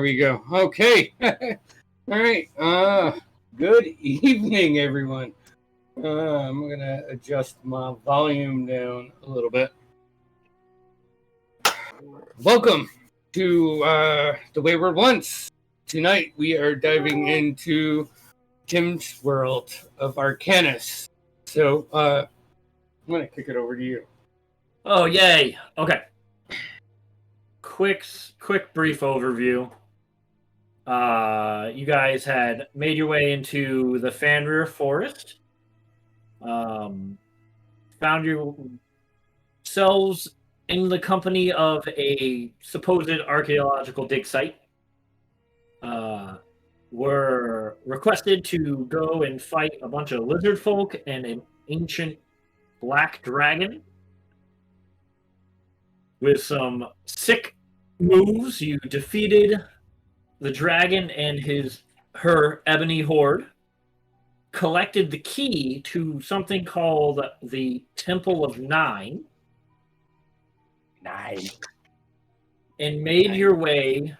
we go. Okay. All right. Good evening, everyone. I'm going to adjust my volume down a little bit. Welcome to The Wayward Ones. Tonight we are diving into Tim's world of Arcanus. So, I'm going to kick it over to you. Oh, yay. Okay. Quick brief overview. You guys had made your way into the Fanrir Forest. Found yourselves in the company of a supposed archaeological dig site. Were requested to go and fight a bunch of lizard folk and an ancient black dragon. With some sick moves, you defeated the dragon and her ebony horde, collected the key to something called the Temple of Nine, and made your way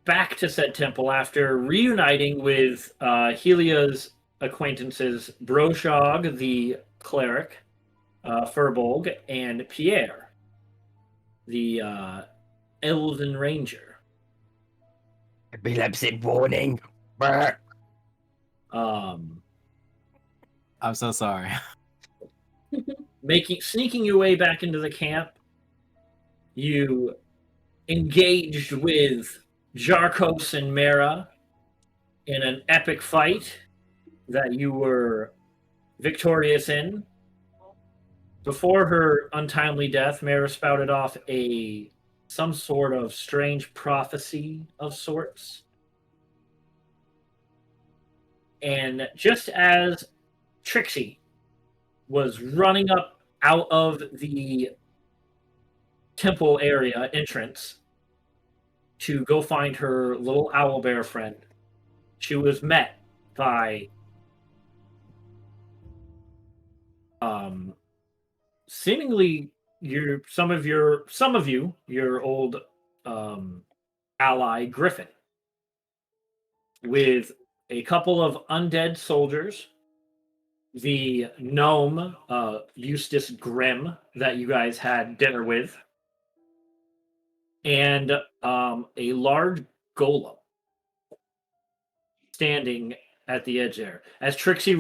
back to said temple after reuniting with Helia's acquaintances, Broshog, the cleric, Furbolg, and Pierre, the Elven Ranger. Epilepsy warning. I'm so sorry. Sneaking your way back into the camp, you engaged with Jarkos and Mera in an epic fight that you were victorious in. Before her untimely death, Mera spouted off some sort of strange prophecy of sorts. And just as Trixie was running up out of the temple area entrance to go find her little owlbear friend, she was met by seemingly some of you, your old ally Griffin, with a couple of undead soldiers, the gnome Eustace Grimm that you guys had dinner with, and a large golem standing at the edge there. As Trixie,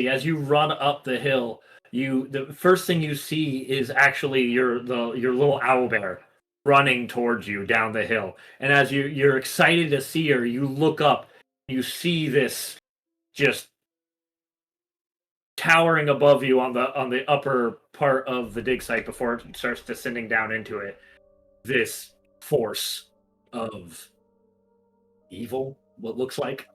as you run up the hill, the first thing you see is actually your little owlbear running towards you down the hill. And as you're excited to see her, you look up, you see this just towering above you on the upper part of the dig site before it starts descending down into it. This force of evil, what looks like.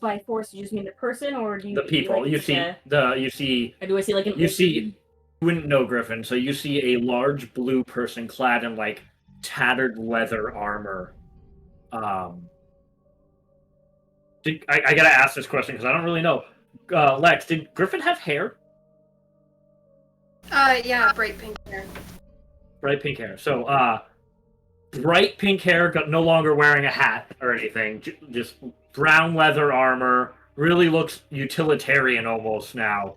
By force, you just mean the person, or do you? The people. Like, you see. Or do I see like an? You see. You wouldn't know Griffin, so you see a large blue person clad in like tattered leather armor. I gotta ask this question because I don't really know. Lex, did Griffin have hair? Yeah, bright pink hair. Bright pink hair. So, bright pink hair, no longer wearing a hat or anything. Just brown leather armor. Really looks utilitarian almost now.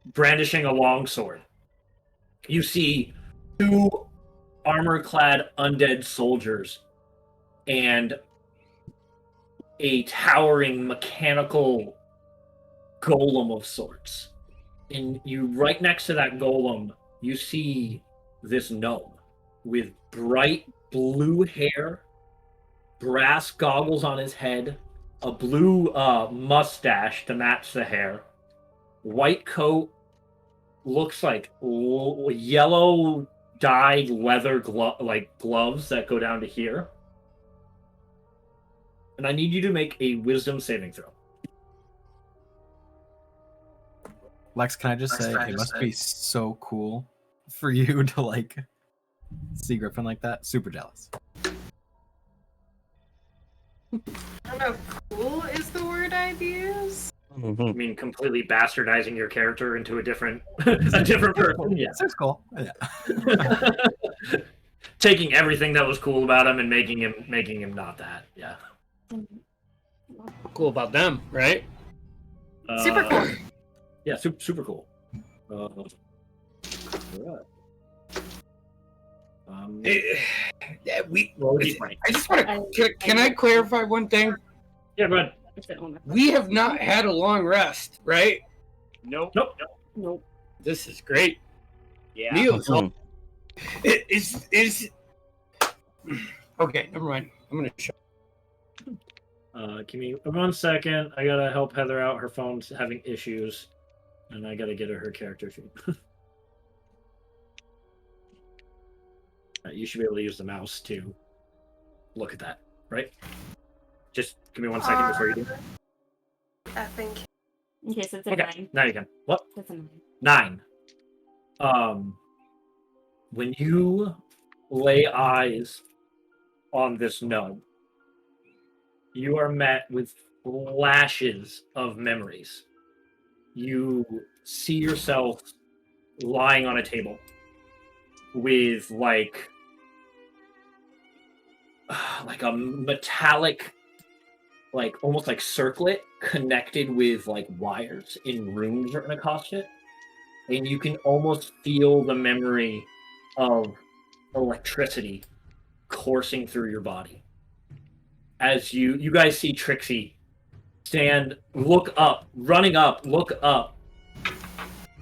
Brandishing a longsword. You see two armor-clad undead soldiers and a towering mechanical golem of sorts. And right next to that golem, you see this gnome with bright blue hair, brass goggles on his head, a blue mustache to match the hair, white coat, looks like yellow dyed leather gloves that go down to here. And I need you to make a wisdom saving throw. Lex, can I just say, it must be so cool for you to, see Griffin like that. Super jealous. I don't know if cool is the word I'd use. I mean, completely bastardizing your character into a different person. Yeah, That's cool. Yeah. taking everything that was cool about him and making him not that. Yeah. Cool about them, right? Super cool. Yeah, super cool. All right. Roll a d20. I just want to. Can I clarify one thing? Yeah, go ahead. We have not had a long rest, right? Nope. This is great. Yeah. Neil, is okay. Never mind. I'm gonna show. Give me 1 second. I gotta help Heather out. Her phone's having issues, and I gotta get her character sheet. You should be able to use the mouse to look at that, right? Just give me 1 second before you do. I think. Okay, so it's a Okay, 9. now you can. What? That's a 9. 9. When you lay eyes on this gnome, you are met with flashes of memories. You see yourself lying on a table with like a metallic, like almost like circlet connected with like wires in rooms written across it, and you can almost feel the memory of electricity coursing through your body as you guys see Trixie look up.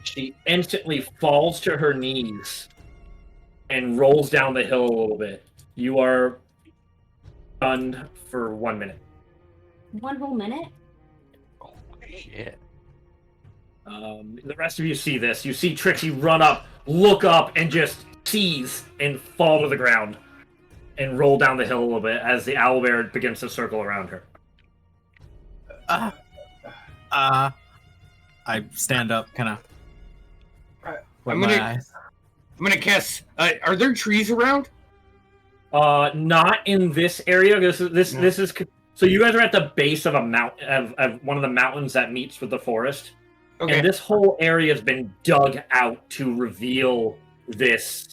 She instantly falls to her knees and rolls down the hill a little bit. You are stunned for 1 minute. 1 whole minute? Shit. The rest of you see this. You see Trixie run up, look up, and just seize and fall to the ground and roll down the hill a little bit as the owlbear begins to circle around her. I stand up, kind of. I'm gonna cast. Are there trees around? Not in this area. This is. So you guys are at the base of a mountain, of one of the mountains that meets with the forest. Okay. And this whole area has been dug out to reveal this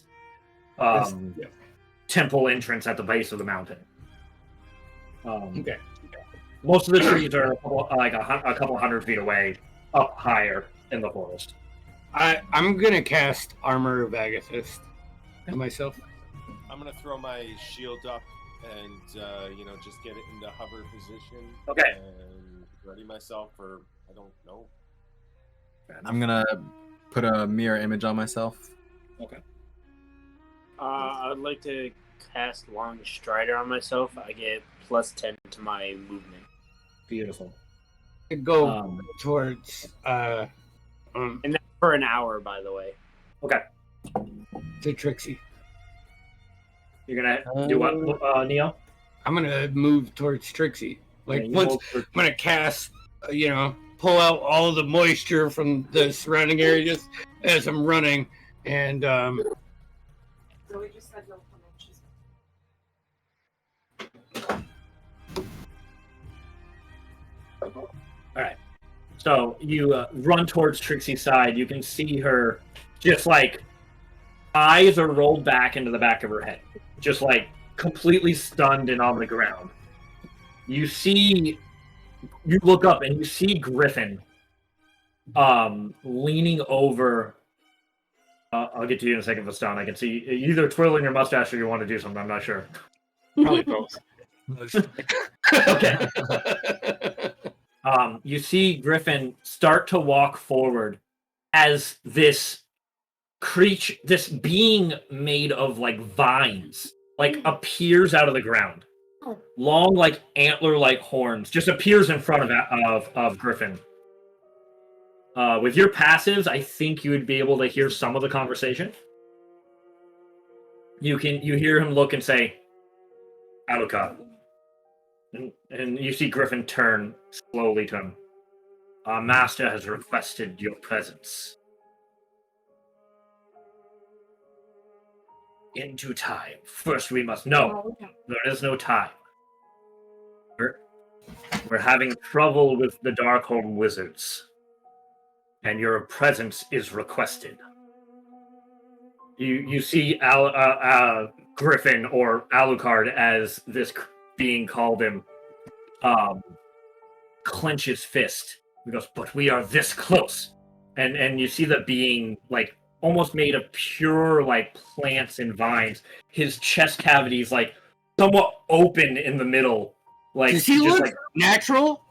temple entrance at the base of the mountain. Okay. Most of the trees are a couple 100 feet away, up higher in the forest. I'm gonna cast Armor of Agathist on myself. I'm gonna throw my shield up and just get it into hover position. Okay. And ready myself for I don't know. I'm gonna put a mirror image on myself. Okay. I'd like to cast Long Strider on myself. I get +10 to my movement. Beautiful. Go towards And that's for an hour, by the way. Okay. to Trixie. You're gonna do what, Neo? I'm gonna move towards Trixie. Like Yeah, once I'm gonna cast, pull out all the moisture from the surrounding areas as I'm running, and So we just said no comments. Alright. So you run towards Trixie's side. You can see her just like eyes are rolled back into the back of her head. Just like completely stunned and on the ground. You look up and you see Griffin leaning over. I'll get to you in a second for stun. I can see you either twirling your mustache or you want to do something. I'm not sure. probably both. Okay. You see Griffin start to walk forward as this being made of like vines, like appears out of the ground. Long, like antler-like horns, just appears in front of Griffin. With your passives, I think you would be able to hear some of the conversation. You hear him look and say, "Alucard." And you see Griffin turn slowly to him. "Our master has requested your presence. In due time. First we must know. There is no time. We're having trouble with the Darkholm wizards, and your presence is requested. You see Griffin, or Alucard, as this being called him, clench his fist. He goes, "But we are this close," and you see the being like almost made of pure like plants and vines. His chest cavity is like somewhat open in the middle. Like, does he just look like natural?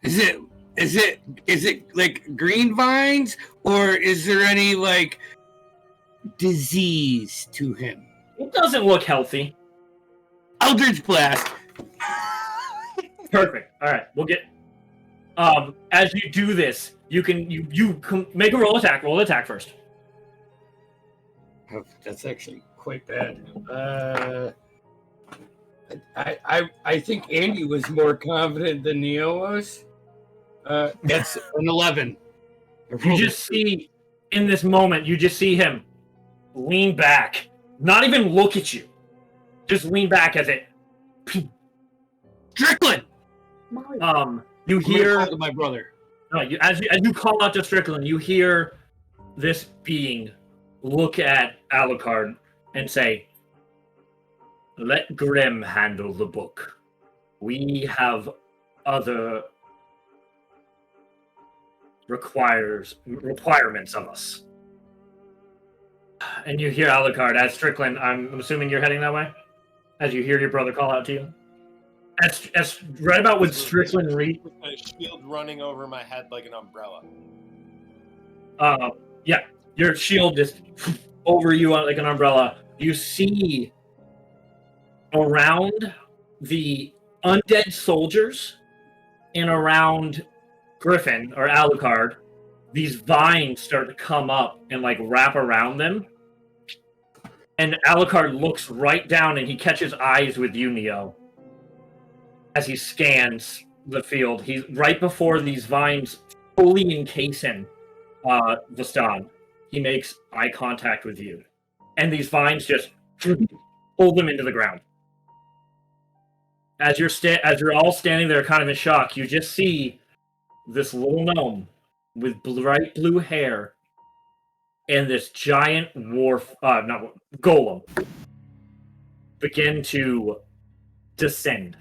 Is it like green vines, or is there any like disease to him? it doesn't look healthy. Eldritch Blast. Perfect. All right, we'll get. As you do this, you can make a roll attack. Roll attack first. Oh, that's actually quite bad. I think Andy was more confident than Neo was. That's an 11. You just see in this moment, you just see him lean back, not even look at you, just lean back as it. Strickland. You hear my brother. no, as you call out to Strickland, you hear this being look at Alucard and say, "Let Grim handle the book. We have other requirements of us." And you hear Alucard as Strickland. I'm assuming you're heading that way, as you hear your brother call out to you. As right about when Strickland With a shield running over my head like an umbrella. Yeah, your shield just over you like an umbrella. You see around the undead soldiers and around Griffin or Alucard, these vines start to come up and like wrap around them. And Alucard looks right down and he catches eyes with you, Neo. As he scans the field, he's right before these vines fully encase him, Vastan. He makes eye contact with you. And these vines just pull them into the ground. As you're all standing there kind of in shock, you just see this little gnome with bright blue hair and this giant golem begin to descend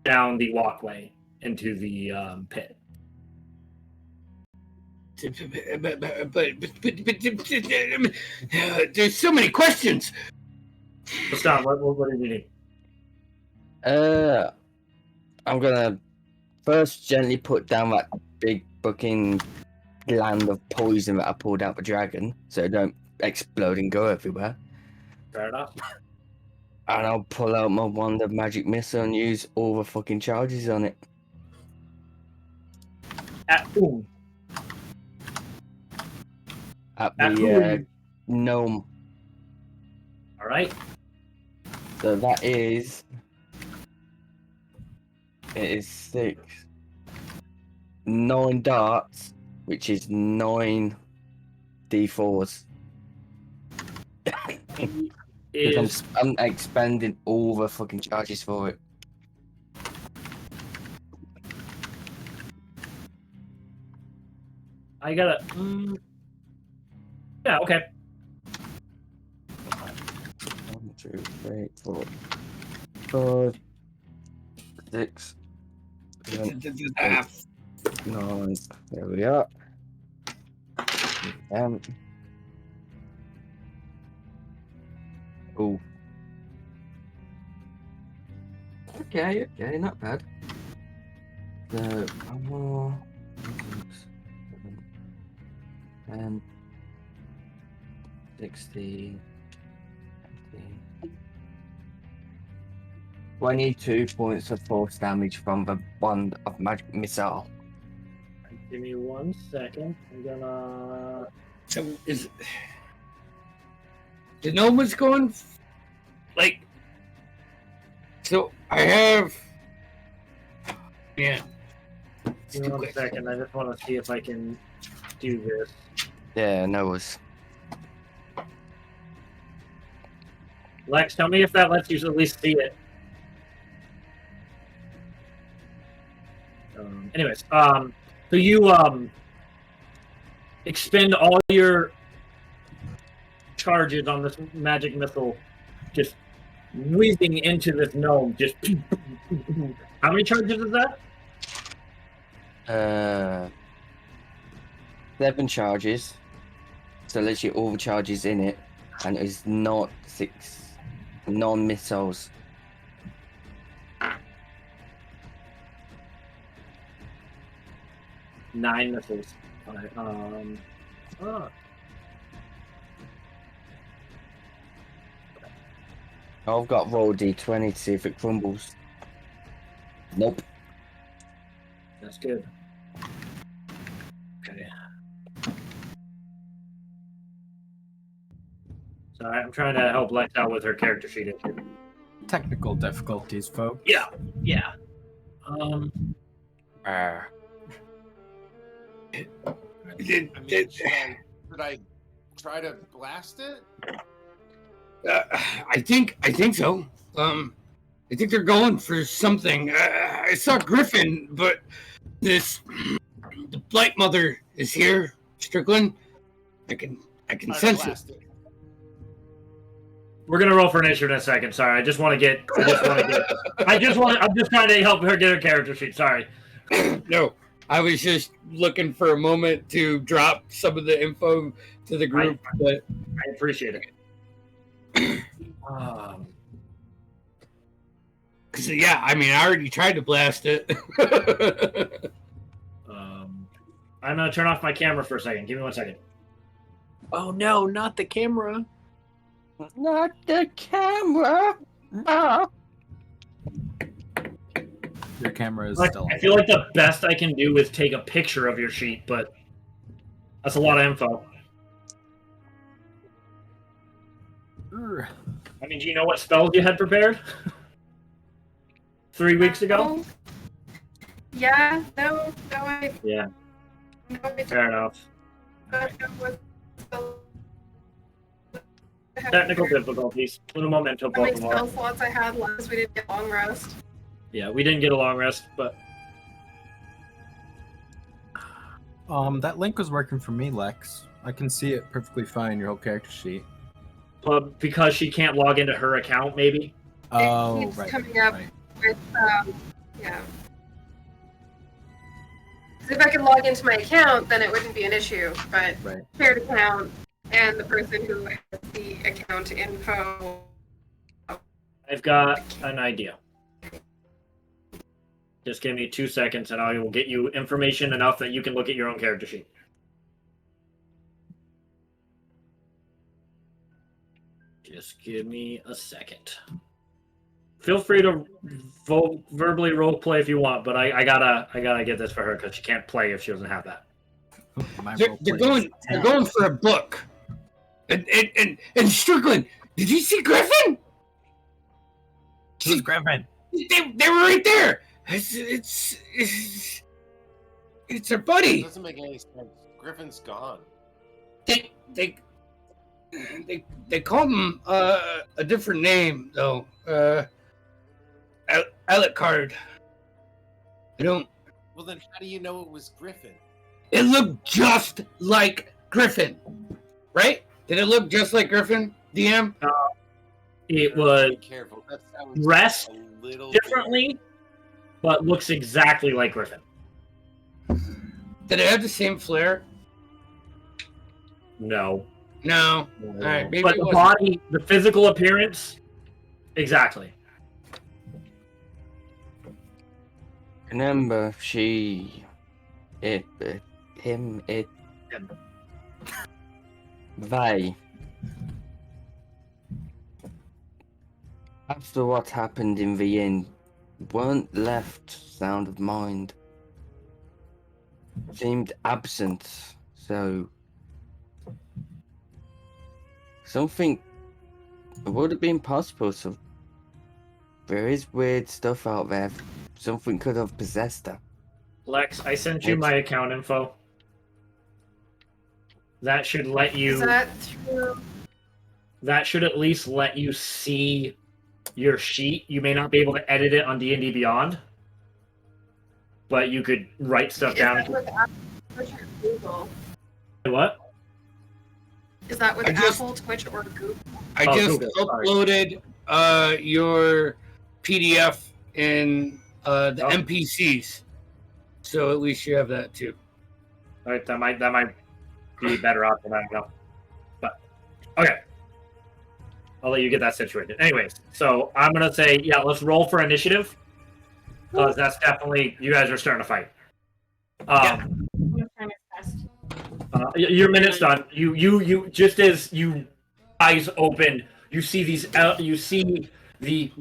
down the walkway into the pit. But there's so many questions. Stop. What do you need? I'm gonna first gently put down that big fucking gland of poison that I pulled out the dragon, so it don't explode and go everywhere. Fair enough. And I'll pull out my wand of magic missile and use all the fucking charges on it. At the gnome. All right. So that is. It is 6. 9 darts, which is 9 d4s. I'm expending all the fucking charges for it. I gotta. Yeah. Okay. 1, 2, 3, 4, 5, 6, 7, 8, 9. There we are. Oh. Okay, not bad. So, 1 more. 6, 7, 10, 60, 70. 22 points of force damage from the wand of magic missile. Give me 1 second. I'm gonna. So is the gnome was going like? So I have. Yeah. Give me 1 second. I just want to see if I can do this. Yeah, no worries. Lex, tell me if that lets you at least see it. Anyways, so you expend all your charges on this magic missile, just whizzing into this gnome. Just how many charges is that? 7 charges. So literally all the charges in it, and it's not 6 non-missiles. Nine missiles. Alright, I've got roll d20 to see if it crumbles. Nope. That's good. Okay. Sorry, I'm trying to help Lex out with her character sheet issue. Technical difficulties, folks. Yeah. Did, I mean, did, should I try to blast it? I think so. I think they're going for something. I saw Griffin, but the Blight Mother is here, Strickland. I can sense it. We're gonna roll for initiative in a second. Sorry, I'm just trying to help her get her character sheet. Sorry. No, I was just looking for a moment to drop some of the info to the group, but I appreciate it. Yeah, I mean, I already tried to blast it. I'm gonna turn off my camera for a second. Give me 1 second. Oh no, not the camera. Not the camera. Ah. Your camera is Like, still I on. feel like the best I can do is take a picture of your sheet, but that's a lot of info. I mean, do you know what spells you had prepared 3 weeks ago? Yeah, no, I Yeah, no, I fair enough. don't know what Technical difficulties. Little memento how many spell Pokemon. slots I had last we didn't get long rest. Yeah, we didn't get a long rest, but That link was working for me, Lex. I can see it perfectly fine, your whole character sheet. because she can't log into her account, maybe. Oh, keeps right. coming up right. with yeah. 'Cause if I could log into my account, then it wouldn't be an issue. But Right. shared account and the person who has the account info. I've got an idea. Just give me 2 seconds and I will get you information enough that you can look at your own character sheet. Just give me a second. Feel free to verbally role play if you want, but I gotta get this for her because she can't play if she doesn't have that. My they're roleplay is going for a book. And Strickland, did you see Griffin? Who's Griffin? They were right there. It's her It buddy. doesn't make any sense. Griffin's gone. They called him a different name though. Alucard. I don't. Well, then how do you know it was Griffin? It looked just like Griffin, right? Did it look just like Griffin, DM? It was Be careful. That sounds dressed a little differently, but looks exactly like Griffin. Did it have the same flair? No. No. All right, maybe But it the wasn't. body, the physical appearance, exactly. Remember, they. After what happened in the inn, weren't left sound of mind. Seemed absent, so something would have been possible. So there is weird stuff out there. Something could have possessed her. Lex, I sent you my account info. That should let Is you. that true? That should at least let you see your sheet. You may not be able to edit it on D&D Beyond, but you could write stuff Is down. that with Apple, Twitch, or Google? What? Is that with I just- Apple, Twitch, or Google? I Oh, just Google, sorry. uploaded your PDF in the Oh. NPCs, so at least you have that too. All right, that might be better option. I don't know, but okay. I'll let you get that situated. Anyways, so I'm gonna say, yeah, let's roll for initiative, because that's definitely you guys are starting to fight. I'm gonna try my best. Your minute's done. You just as you eyes open, you see these. You see the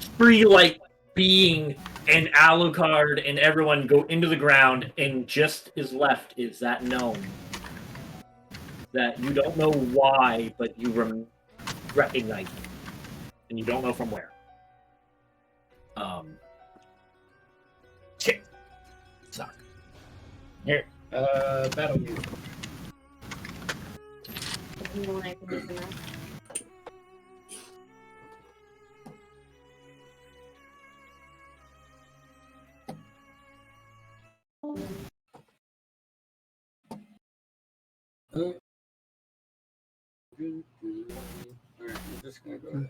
spree-like being and Alucard and everyone go into the ground, and just is left is that gnome that you don't know why, but you recognize it, and you don't know from where. Shit. Suck. Here, battle you. Anyone I can use in that. Alright, I'm just gonna go.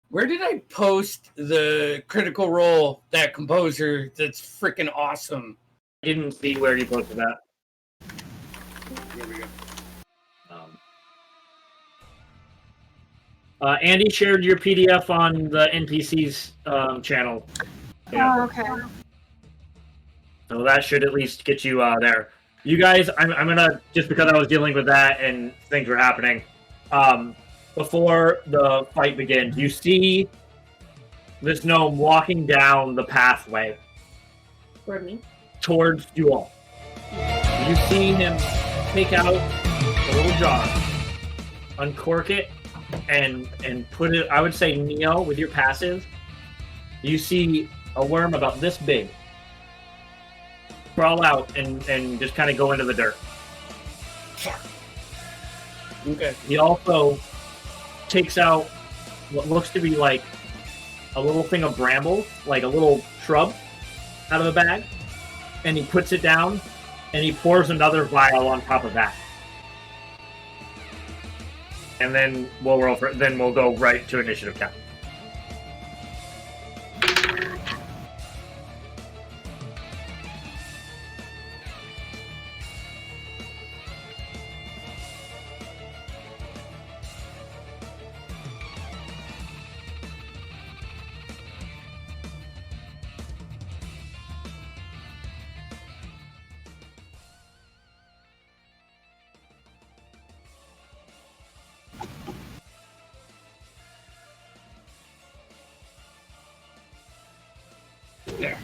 Where did I post the critical role, that composer that's freaking awesome? I didn't see where you posted that. Here we go. Andy shared your PDF on the NPC's channel. Yeah. Oh, okay. So that should at least get you there. You guys, I'm gonna, just because I was dealing with that and things were happening, before the fight begins, you see this gnome walking down the pathway Toward me. towards you all. You see him take out a little jar, uncork it, and put it, I would say, Neo, with your passive, you see a worm about this big crawl out and just kind of go into the dirt. Okay. He also takes out what looks to be like a little thing of bramble, like a little shrub, out of the bag, and he puts it down, and he pours another vial on top of that. And then we'll roll for. Then we'll go right to initiative count. There.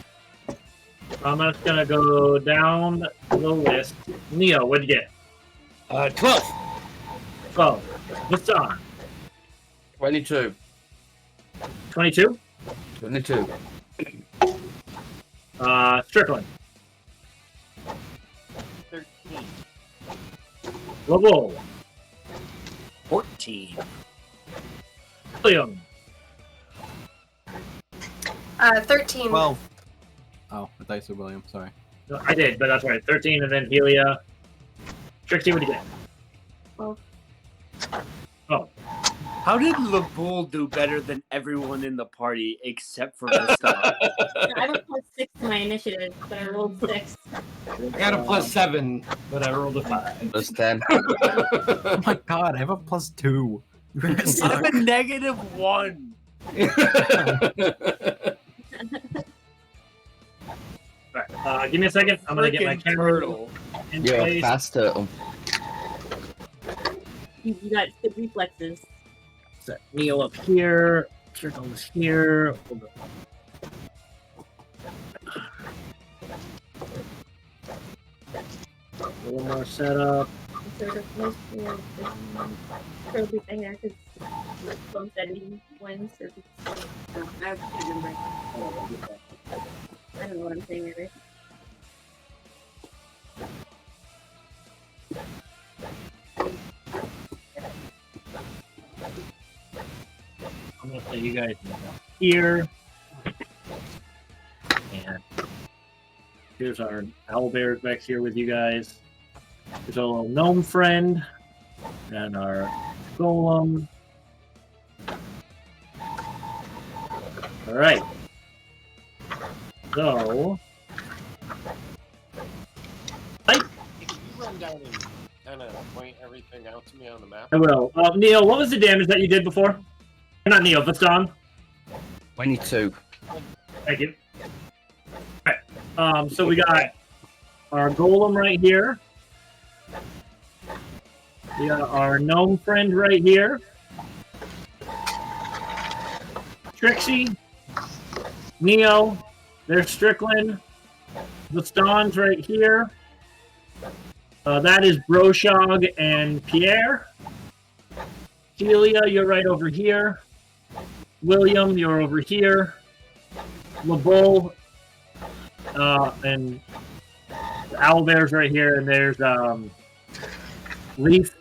I'm just gonna go down the list. Neo, what'd you get? 12. 12. Hassan, 22. 22. 22. Strickland, 13. Level, 14. William, 13. 12. Oh, I thought you said William. Sorry. No, I did, but that's right. 13, and then Helia. Trixie, what'd you get? 12. Oh, How did LeBoul do better than everyone in the party except for Vistar? I have a +6 to my initiative, but I rolled 6. I got a +7, but I rolled a 5. Plus 10. Oh my god, I have a +2. You guys I suck. have a -1. right. Give me a second. I'm gonna get my Frickin' camera turtle. in You're a place. fast turtle. You got good reflexes. Set Neo up here. Turtle's here. Hold on. A little more setup. Sort of most probably there because bump setting ones or I can't remember. I don't know what I'm saying either. I'm gonna play you guys here. Here's our owlbears back here with you guys. There's a little gnome friend. And our golem. Alright. So... Can you run down and kind of point everything out to me on the map? I will. Neil, what was the damage that you did before? Not Neil, Vaston. 22. Thank you. Alright. So we got our golem right here. We got our gnome friend right here. Trixie. Neo. There's Strickland. Vaston's right here. That is Broshog and Pierre. Celia, you're right over here. William, you're over here. LeBeau, and Owlbear's right here, and there's Leaf.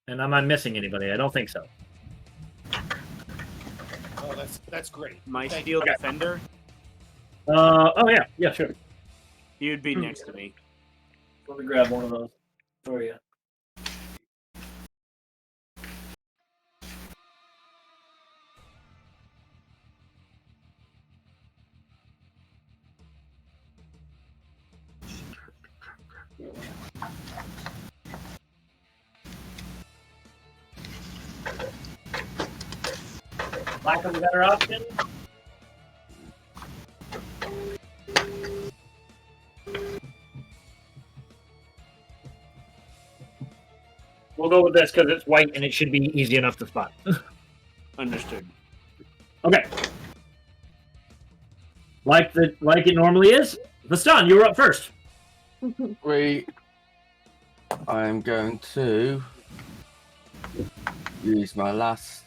And am I missing anybody? I don't think so. Oh, that's great. My Thank shield you. defender, Oh yeah, sure. he would be next to me. Let me grab one of those for you. Lack of a better option. We'll go with this because it's white and it should be easy enough to spot. Understood. Okay. Like it normally is. Vaston, you were up first. Great. I'm going to use my last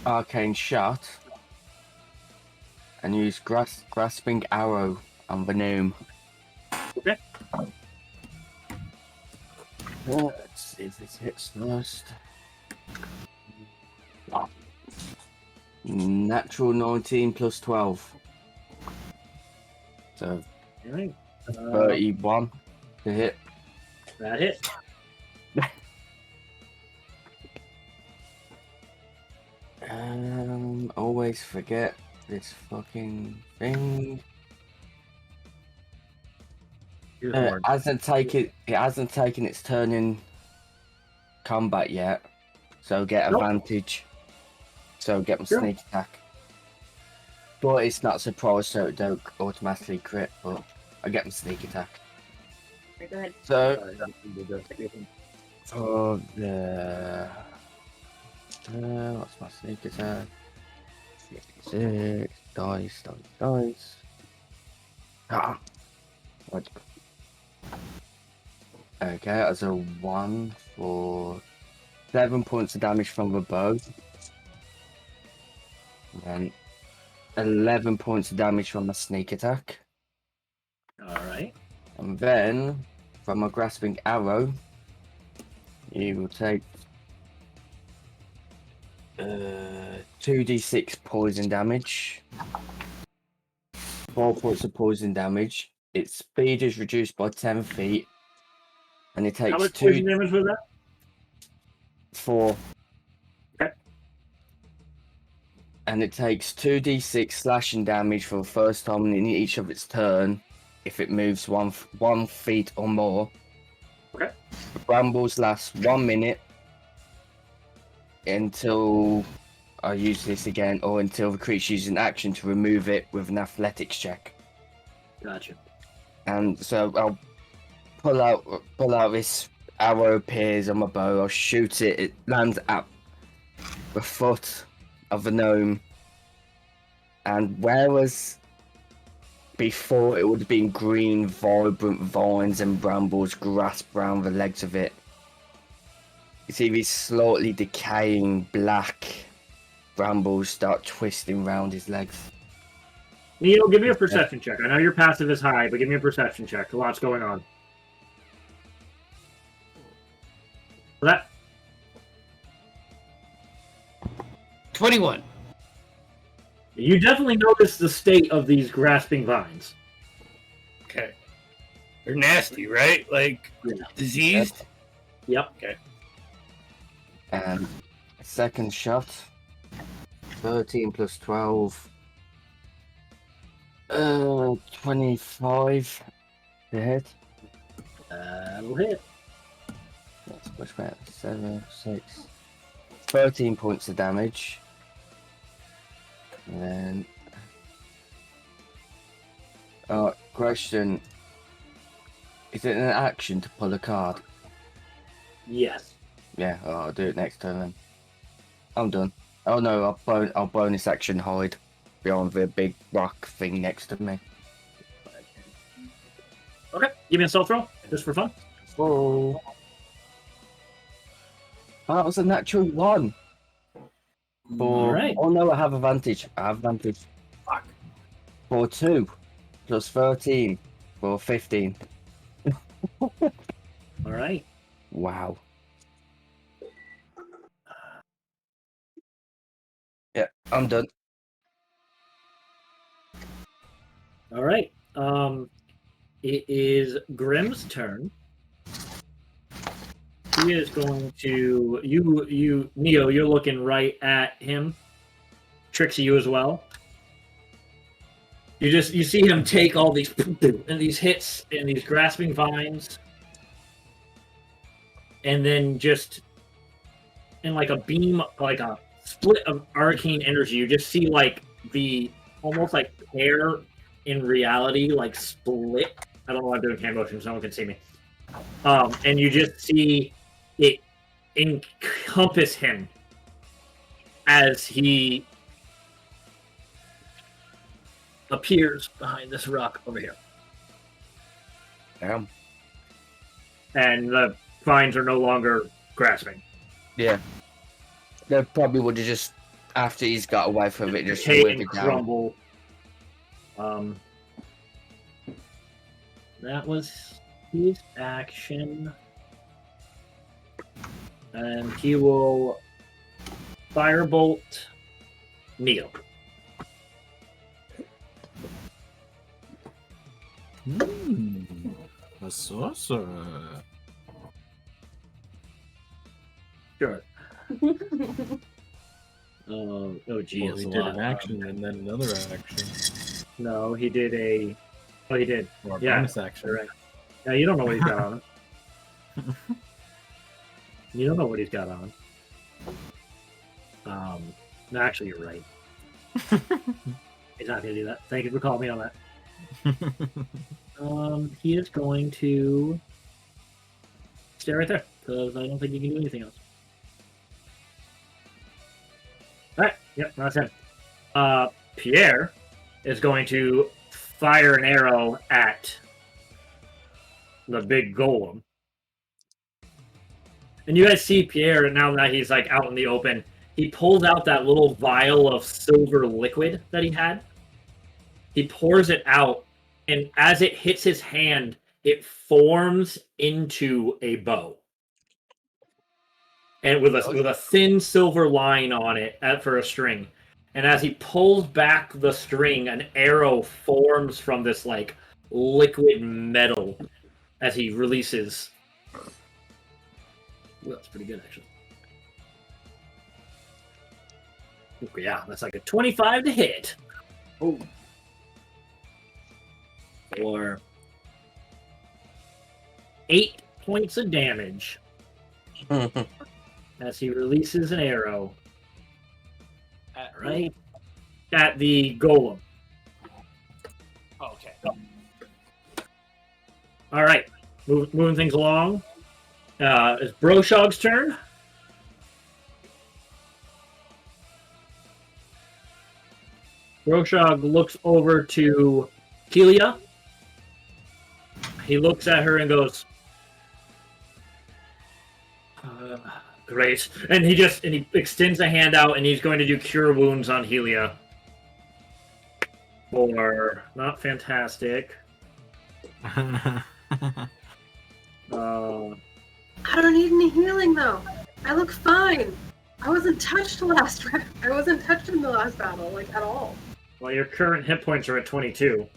arcane shot and use grasping arrow on the gnome. Okay. Let's see if this hits first. Natural 19 plus 12. So All right. 31 to hit. That hit. Always forget this fucking thing. It hasn't taken its turn in combat yet, so get Nope. advantage. So get my Sure. sneak attack. But it's not surprise, so it don't automatically crit. But I get my sneak attack. Right, go ahead. So for the what's my sneak attack? 6 dice. Ah. What? Okay, that's a 1 for 7 points of damage from the bow. And then 11 points of damage from the sneak attack. Alright. And then from a grasping arrow, you will take 2d6 poison damage. 4 points of poison damage. Its speed is reduced by 10 feet. And it How takes much poison damage was that? 4. Okay. And it takes 2d6 slashing damage for the first time in each of its turn if it moves 1 feet or more. Okay. The brambles last 1 minute until I use this again, or until the creature uses an action to remove it with an athletics check. Gotcha. And so I'll pull out this arrow, appears on my bow, I'll shoot it, it lands at the foot of the gnome, and whereas before it would have been green, vibrant vines and brambles grasp around the legs of it, you see these slowly decaying black brambles start twisting round his legs. Neo, give me a perception check. I know your passive is high, but give me a perception check. A lot's going on. That 21. you definitely notice the state of these grasping vines. Okay. They're nasty, right? Like Yeah. diseased. Yep. Okay. And second shot. 13 plus 12. 25 to hit. That'll hit. That's much better. 7, 6. 13 points of damage. And then. Question. Is it an action to pull a card? Yes. Yeah, I'll do it next turn then. I'm done. Oh no, I'll bonus action hide beyond the big rock thing next to me. Okay, give me a stealth roll, just for fun. Oh. That was a natural 1. Alright. Oh no, I have advantage. Fuck. For 2 plus 13 for 15. Alright. Wow. Yeah, I'm done. Alright. It is Grimm's turn. He is going to you Neo, you're looking right at him. Trixie, you as well. You see him take all these and these hits and these grasping vines. And then just in like a beam, like a split of arcane energy, you just see like the almost like hair in reality like split. I don't know why I'm doing hand motions, no one can see me. And you just see it encompass him as he appears behind this rock over here. Damn. And the vines are no longer grasping. Yeah. They probably would have just, after he's got away from it, just Decay whip and it down. crumble. That was his action. And he will firebolt Neo. A sorcerer. Sure. Oh, gee, Well, it's he a did lot. an action and then another action. No, he did a. Oh, he did. Or a Yeah, bonus action. You're right. Yeah, you don't know what he's got on him. You don't know what he's got on him. No, actually, you're right. He's not going to do that. Thank you for calling me on that. He is going to stay right there because I don't think he can do anything else. All right. Yep, that's him. Pierre is going to fire an arrow at the big golem. And you guys see Pierre, now that he's like out in the open, he pulls out that little vial of silver liquid that he had. He pours it out, and as it hits his hand, it forms into a bow. And with a thin silver line on it for a string. And as he pulls back the string, an arrow forms from this like liquid metal as he releases. Well, that's pretty good, actually. Ooh, yeah, that's like a 25 to hit. Oh. For 8 points of damage. As he releases an arrow. Right at the golem. Okay. All right, moving things along. It's Broshog's turn. Broshog looks over to Helia. He looks at her and goes, great. And he extends a hand out and he's going to do Cure Wounds on Helia. For not fantastic. I don't need any healing though. I look fine. I wasn't touched last round. I wasn't touched in the last battle, like at all. Well, your current hit points are at 22.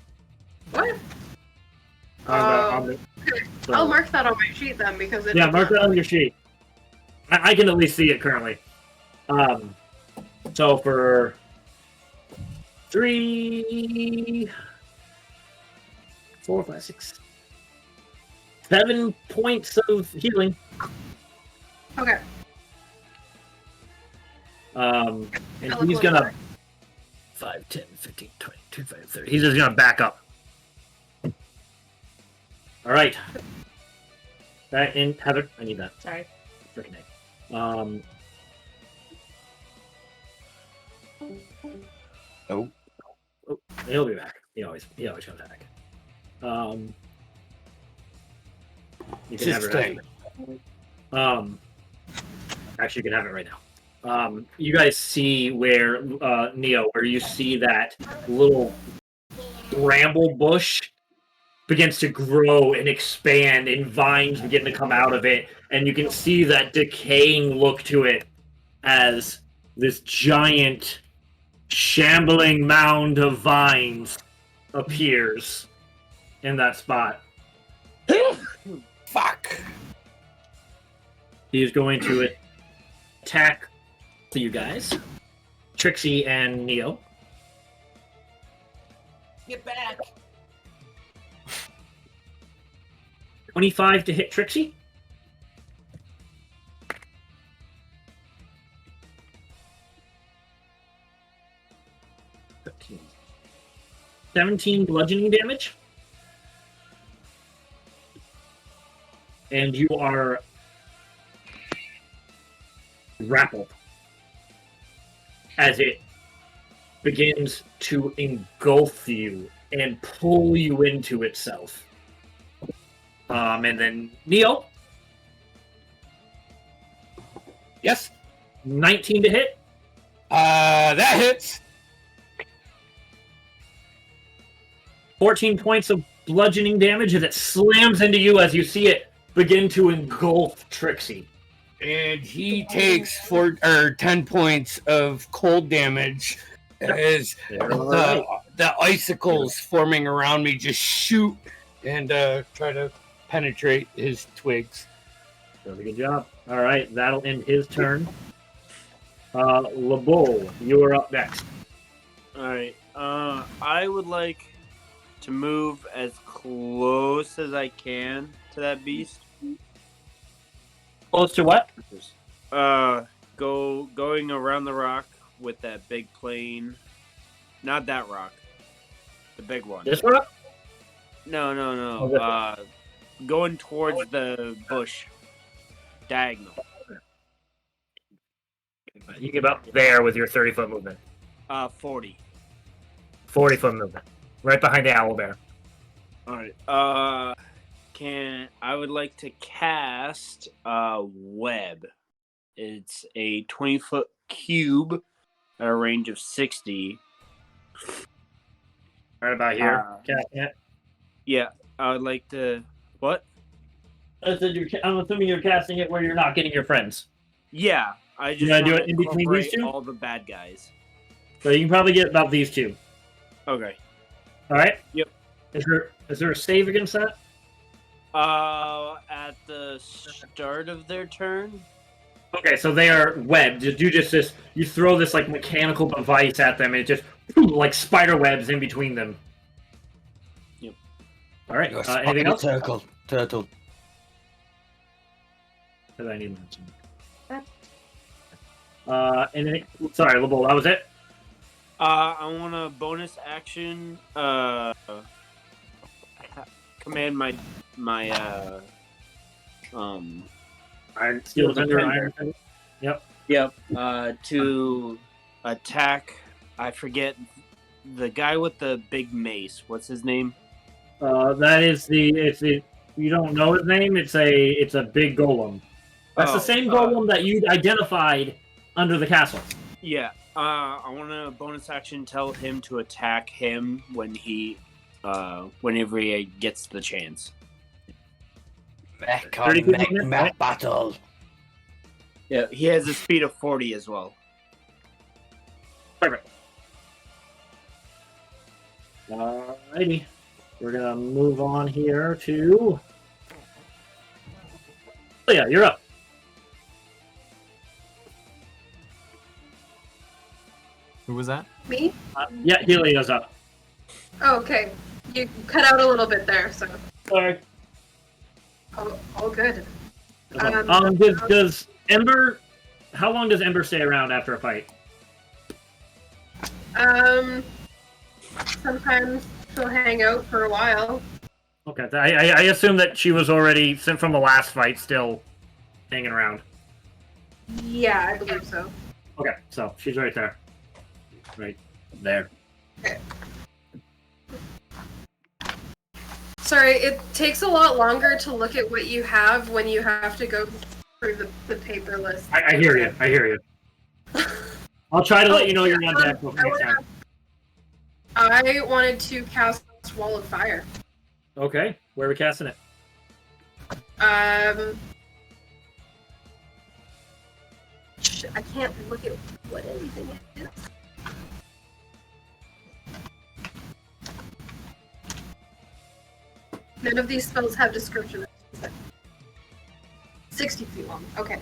What? I'll mark that on my sheet then because it. Yeah, mark that on your sheet. I can at least see it currently. So for 3, 4, 5, 6, 7 points of healing. Okay. And he's gonna 5, 10, 15, 20, 25, 30. He's just gonna back up. All right. That in Heather, I need that. Sorry. Freaking A. Oh. He'll be back. He always comes back. You can have it right now. Actually, you can have it right now. You guys see where Neo, where you see that little bramble bush begins to grow and expand, and vines begin to come out of it, and you can see that decaying look to it as this giant shambling mound of vines appears in that spot. Fuck. He is going to attack you guys, Trixie and Neo. Get back! 25 to hit Trixie. 17 bludgeoning damage. And you are grappled as it begins to engulf you and pull you into itself. And then Neo. Yes. 19 to hit. That hits. 14 points of bludgeoning damage as it slams into you as you see it begin to engulf Trixie. And he takes 10 points of cold damage as the icicles forming around me just shoot and try to penetrate his twigs. Does a good job. All right, that'll end his turn. LeBeau, you are up next. All right. I would like to move as close as I can to that beast. Close to what? Going around the rock with that big plane. Not that rock. The big one. This rock? No. Oh, Going towards the bush. Diagonal. You get up there with your 30-foot movement. 40. 40-foot movement. Right behind the owlbear. Alright. I would like to cast a web. It's a 20-foot cube at a range of 60. Right about here. Yeah, I would like to. What? I'm assuming you're casting it where you're not getting your friends. Yeah, I just want do it in between these two? all the bad guys. So you can probably get about these two. Okay. All right. Yep. Is there a save against that? At the start of their turn. Okay, so they are webbed. You throw this like mechanical device at them, and it just like spider webs in between them. Yep. All right. Anything else? Turtle. Because I need that. Anything? Sorry, LeBeau, that was it. I want a bonus action. Command my Iron Steel Defender. Iron Defender. Yep. To attack. I forget the guy with the big mace. What's his name? That is the. You don't know his name. It's a big golem. That's the same golem that you identified under the castle. Yeah. I want a bonus action. Tell him to attack him whenever he gets the chance. Mech battle. Yeah, he has a speed of 40 as well. Perfect. Alrighty. We're gonna move on here to. Oh yeah, you're up. Who was that? Me? Yeah, Helia's up. Oh, okay. You cut out a little bit there, so. Sorry. All good. Does Ember? How long does Ember stay around after a fight? Sometimes she'll hang out for a while. Okay, I assume that she was already from the last fight still hanging around. Yeah, I believe so. Okay, so she's right there. Right there. Okay. Sorry, it takes a lot longer to look at what you have when you have to go through the paper list. I hear you. I hear you. I'll try to let you know you're on deck before next time. I wanted to cast Wall of Fire. Okay, where are we casting it? I can't look at what anything is. None of these spells have description. 60 feet long. Okay.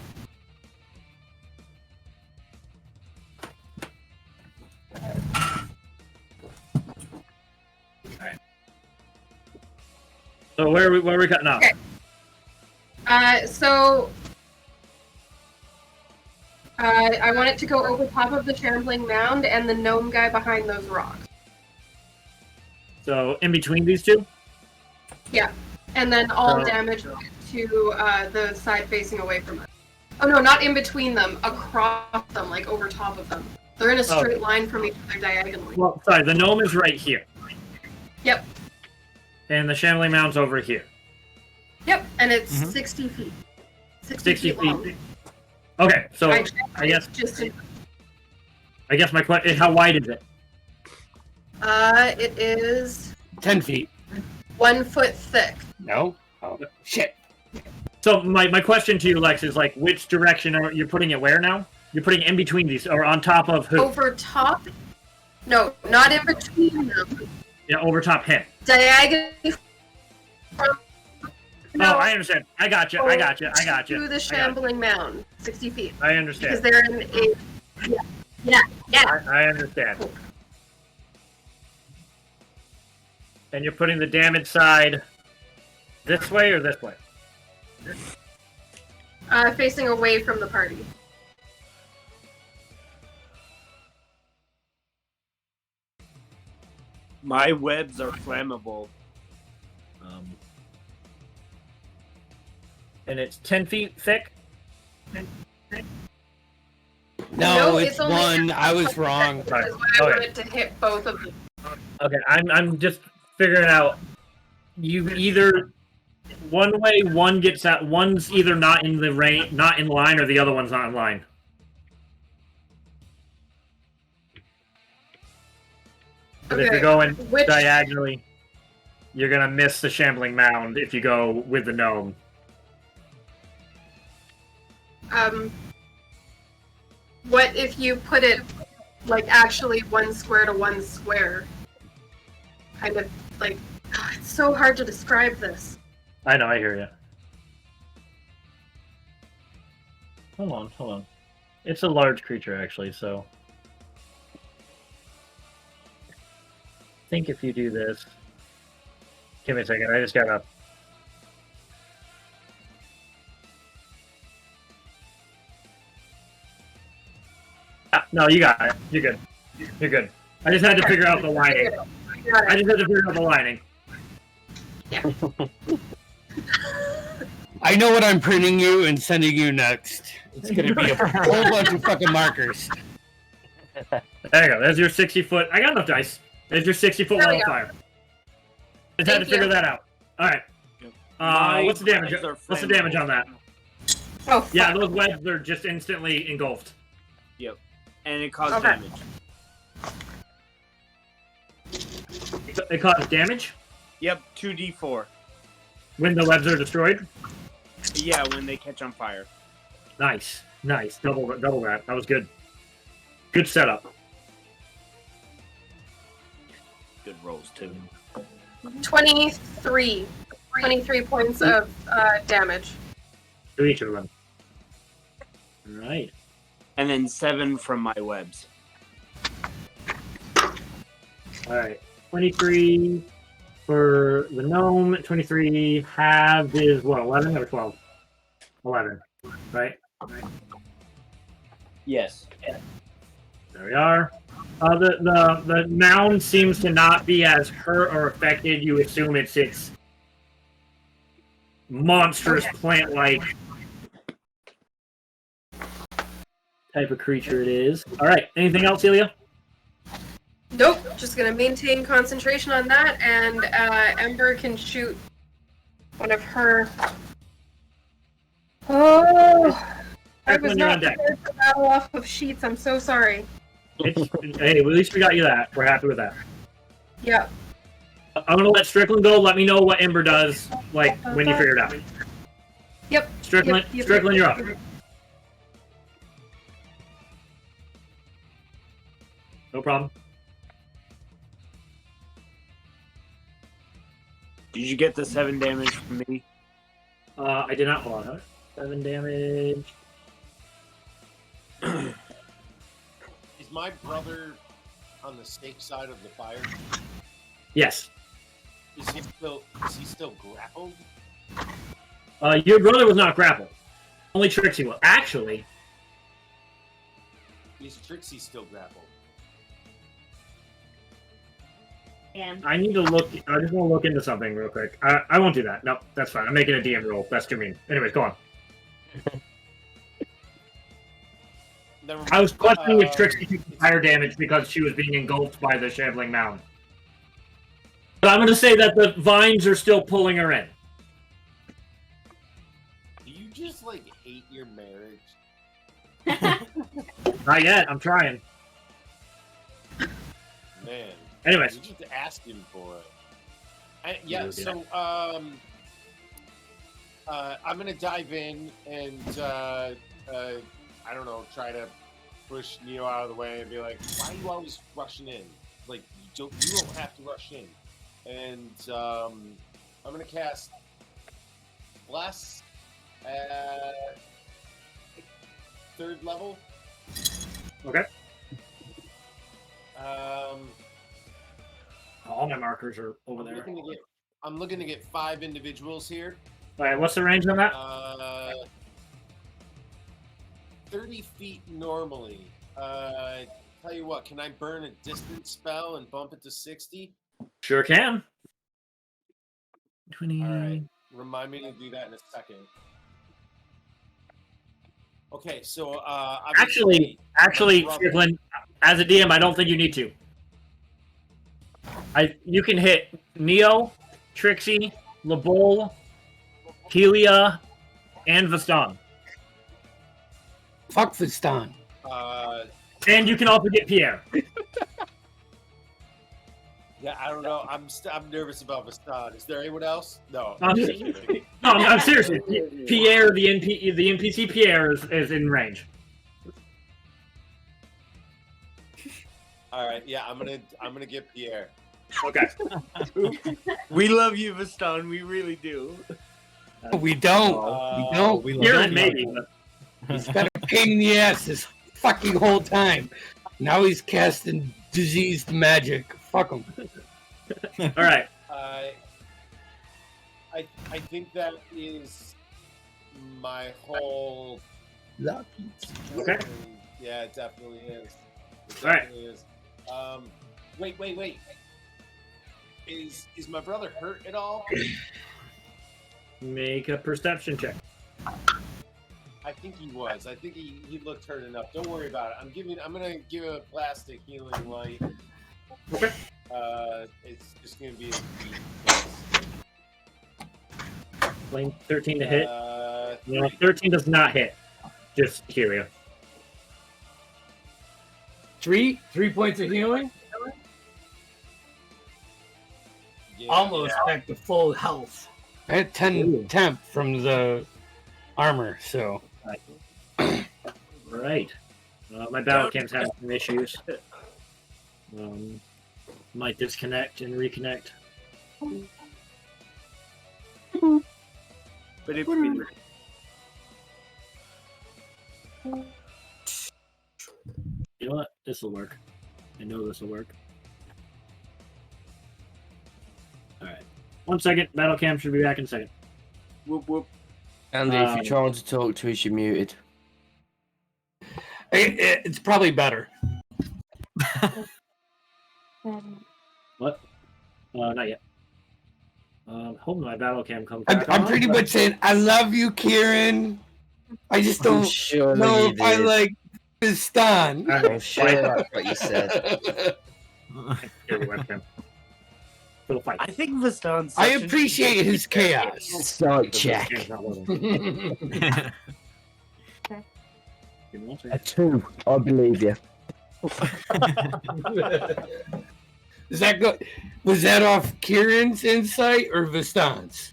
So where are we cutting off? Okay. I want it to go over top of the shambling mound and the gnome guy behind those rocks. So in between these two? Yeah. And then all damage to the side facing away from us. Oh no, not in between them, across them, like over top of them. They're in a straight line from each other diagonally. Well, sorry, the gnome is right here. Yep. And the shambling mound's over here. Yep, and it's 60 feet. 60 feet long. Okay, so I guess my question is, how wide is it? It is 10 feet. 1 foot thick. No? Oh, shit. So my question to you, Lex, is like, which direction are you putting it where now? You're putting it in between these, or on top of who? Over top? No, not in between them. Yeah, over top him. Diagonally from... No, I understand. I got you. To the shambling mound, 60 feet. I understand. Because they're in a... Yeah. I understand. And you're putting the damage side this way or this way? Facing away from the party. My webs are flammable. And it's 10 feet thick? No, it's only 1. I was wrong. Which is why I wanted to hit both of them. Okay, I'm just figuring out. You either one way one gets out. One's either not in the not in line, or the other one's not in line. But if you're going diagonally, you're gonna miss the shambling mound if you go with the gnome. What if you put it like actually 1 square to 1 square? Kind of like, it's so hard to describe this. I know, I hear you. Hold on. It's a large creature, actually, so... I think if you do this... Give me a second, I just got up. No, you got it. You're good. You're good. I just had to figure out the lining. I know what I'm printing you and sending you next. It's gonna be a whole bunch of fucking markers. There you go. There's your 60-foot. I got enough dice. There's your 60-foot wall of fire. Just had to figure that out. All right. What's the damage? What's the damage on that? Oh, yeah, those webs are just instantly engulfed. Yep. And it caused damage. It caused damage? Yep, 2d4. When the webs are destroyed? Yeah, when they catch on fire. Nice. Double that. That was good. Good setup. Good rolls, too. 23. 23 points of damage. To each of them. All right. And then 7 from my webs. All right. 23 for the gnome. 23 halved is what? 11 or 12? 11. Right. Yes. There we are. The mound seems to not be as hurt or affected. You assume it's its monstrous plant-like type of creature it is. All right. Anything else, Celia? Nope. Just gonna maintain concentration on that, and Ember can shoot one of her. Oh, I was When you're on not deck. prepared to battle off of sheets. I'm so sorry. Hey, at least we got you that. We're happy with that. Yeah. I'm gonna let Strickland go. Let me know what Ember does, like when you figure it out. Yep. Strickland, Yep. Strickland, you're up. No problem. Did you get the 7 damage from me? I did not. Hold on. 7 damage. Is my brother on the safe side of the fire? Yes. Is he still grappled? Your brother was not grappled. Only Trixie was. Actually, Is Trixie still grappled? And I need to look. I just want to look into something real quick. I won't do that. No, that's fine. I'm making a DM roll. That's too mean. Anyways, go on. I was questioning if Trixie took fire damage because she was being engulfed by the shambling mound. But I'm going to say that the vines are still pulling her in. Do you just like hate your marriage? Not yet. I'm trying. Man. Anyways. You just asking for it. Yeah, Yeah. so I'm gonna dive in and I don't know, try to push Neo out of the way and be like, why are you always rushing in? Like you don't have to rush in. And I'm gonna cast Bless at 3rd level. Okay. All my markers are over there. I'm looking to get 5 individuals here. All right, what's the range on that? 30 feet normally. Tell you what, can I burn a distance spell and bump it to 60? Sure can. 20. All right. Remind me to do that in a second. Okay, so Actually, Strickland, as a DM, I don't think you need to. You can hit Neo, Trixie, LeBol, Helia, and Vastan. Fuck Vistan. And you can also get Pierre. Yeah, I don't know. I'm nervous about Vastan. Is there anyone else? No. No, I'm seriously. Pierre, the NPC Pierre is in range. All right. Yeah, I'm gonna get Pierre. Okay. We love you, Vistan. We really do. We don't. We don't. We Pierre love and maybe. He's been a pain in the ass this fucking whole time. Now he's casting diseased magic. Fuck him. All right. I think that is my whole. Lucky. Okay. Yeah, it definitely is. It All right. definitely is. Wait. Is my brother hurt at all? Make a perception check. I think he was. I think he looked hurt enough. Don't worry about it. I'm gonna give a plastic healing light. Okay. It's just gonna be. Flame 13 to hit. No, 13 does not hit. Just Helia. 3 points of healing. Yeah, Almost back to full health. I had 10 temp from the armor, so. Right. My battle cam's having some issues. Might disconnect and reconnect. But if You know what? This will work. I know this will work. All right. 1 second. Battle cam should be back in a second. whoop whoop. Andy, if you're trying to talk to us, you're muted. It's probably better. What? Not yet. Hope my battle cam comes back. I'm on, pretty but- much saying, I love you, Kieran. I just I'm don't sure know you if I did. like Vistan. I'm sure that's what you said. Here, the webcam. For the fight. I think Viston's. I appreciate his chaos. Start check. Webcam's not loading. Give me 1 second. A 2. I believe you. Is that good? Was that off Kieran's insight or Vistan's?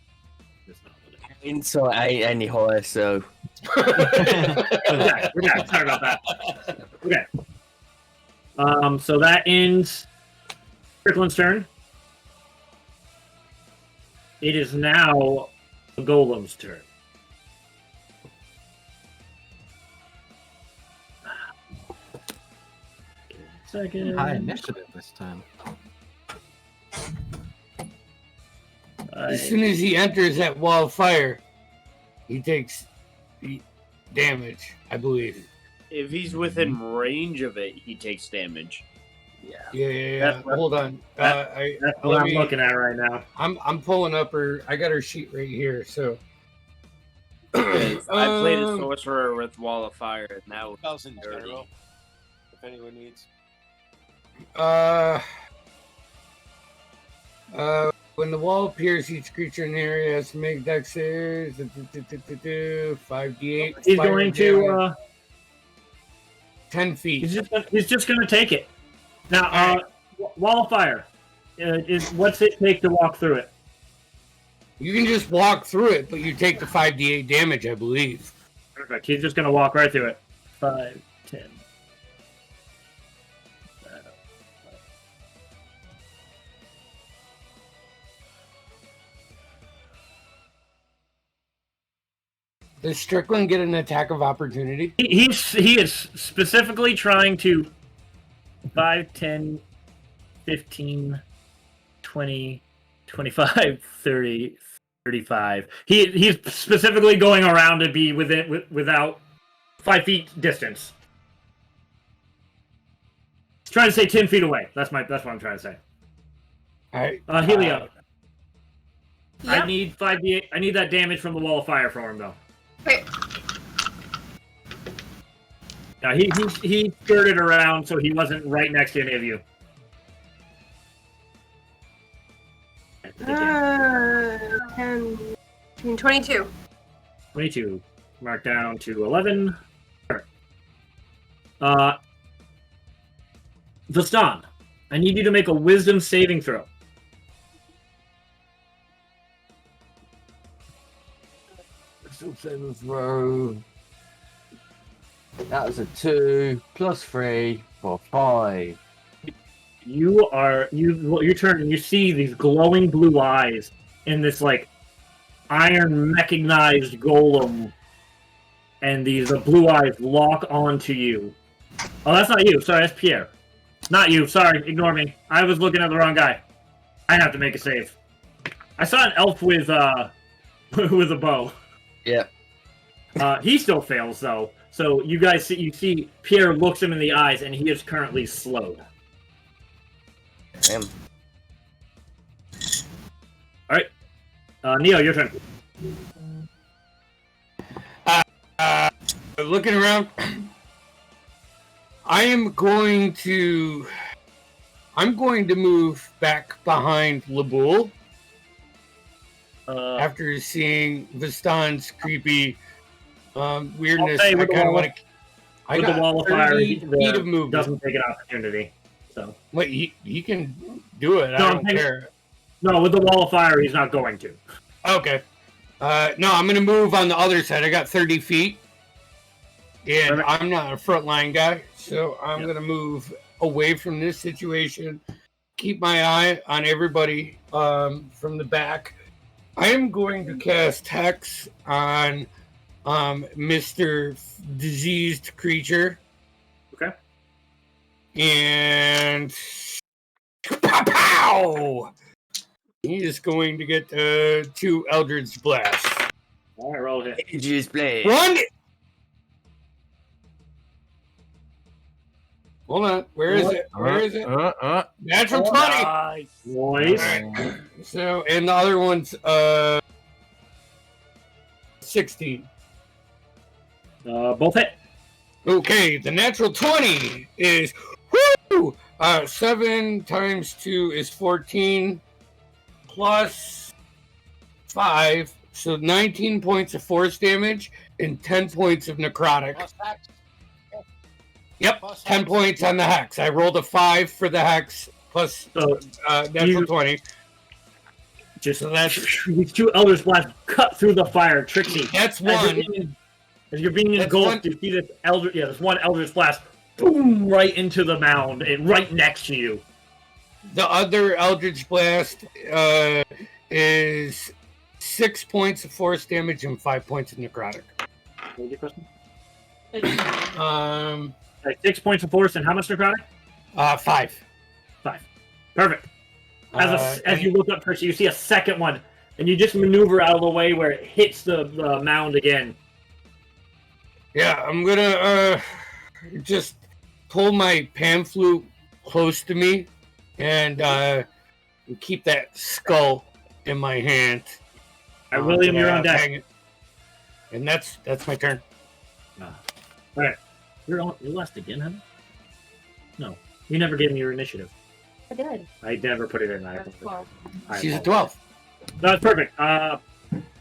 It's not loading. Insight ain't any higher, so. We're back. Sorry about that. Okay. So that ends Strickland's turn. It is now the Golem's turn. Second. High initiative this time. As soon as he enters that wall of fire, he takes damage, I believe. If he's within range of it, he takes damage. Yeah. That's what- Hold on. That's what I'm looking at right now. I'm pulling up her. I got her sheet right here. So. I played a Um, sorcerer with Wall of Fire, and that was Spells in dirty. general, if anyone needs. When the wall appears, each creature in the area has to make dex saves. 5d8. He's fire going damage, to. 10 feet. He's just going to take it. Now, Wall of Fire. What's it take to walk through it? You can just walk through it, but you take the 5d8 damage, I believe. Perfect. He's just going to walk right through it. 5, 10. Does Strickland get an attack of opportunity? He is specifically trying to 5, 10, 15, 20, 25, 30, 35. He's specifically going around to be without 5 feet distance. He's trying to say 10 feet away. That's what I'm trying to say. All right. Helio. I Yep. need 5d8. I need that damage from the wall of fire for him though. Okay. Now he skirted around so he wasn't right next to any of you. 10, 22. 22. Mark down to 11. Vistan, I need you to make a wisdom saving throw. That was a 2 plus 3 for 5. You turn and you see these glowing blue eyes in this like iron mechanized golem, and these blue eyes lock onto you. Oh, that's not you. Sorry, that's Pierre. Not you. Sorry, ignore me. I was looking at the wrong guy. I have to make a save. I saw an elf with with a bow. Yeah. He still fails though. So you guys see Pierre looks him in the eyes, and he is currently slowed. Damn. All right, Neo, your turn. Looking around, I'm going to move back behind Laboul after seeing Vistan's creepy weirdness. I'll say I with the kind of wall- want to. I With the got wall of fire, 30 he feet of movement. doesn't take an opportunity. So Wait, he can do it. No, I I'm don't thinking- care. no, with the wall of fire, he's not going to. Okay. No, I'm going to move on the other side. I got 30 feet. And Perfect. I'm not a frontline guy, so I'm Yep. going to move away from this situation. keep my eye on everybody from the back. I am going to cast Hex on Mr. Diseased Creature. Okay. And pow! He is going to get 2 Eldritch Blasts. All right, roll a hit. Aegis Blade. One! Hold on. Where is it? Where is it? Natural 20! Nice. Nice. Alright. So, and the other one's 16. Both hit. Okay, the natural 20 is 7 times 2 is 14 plus 5, so 19 points of force damage and 10 points of necrotic. Plus Hex. Yep, Plus 10 Hex. points on the hex. I rolled a 5 for the hex plus So natural 20. just So that's these 2 Eldritch Blasts cut through the fire. Trixie. that's As one. you're being That's engulfed, one. you see this there's one Eldritch Blast, boom, right into the mound and right next to you. The other Eldritch Blast is 6 points of force damage and 5 points of necrotic. What was your question? Like 6 points of force and how much necrotic? 5. 5. Perfect. As you look up, Trixie, you see a second one, and you just maneuver out of the way where it hits the mound again. Yeah, I'm gonna just pull my pan flute close to me and keep that skull in my hand. All right, William, you're on deck. hang it. And that's my turn. All right. You're last again, huh? No. You never gave me your initiative. I did. I never put it in. That's 12. She's a 12. That's perfect.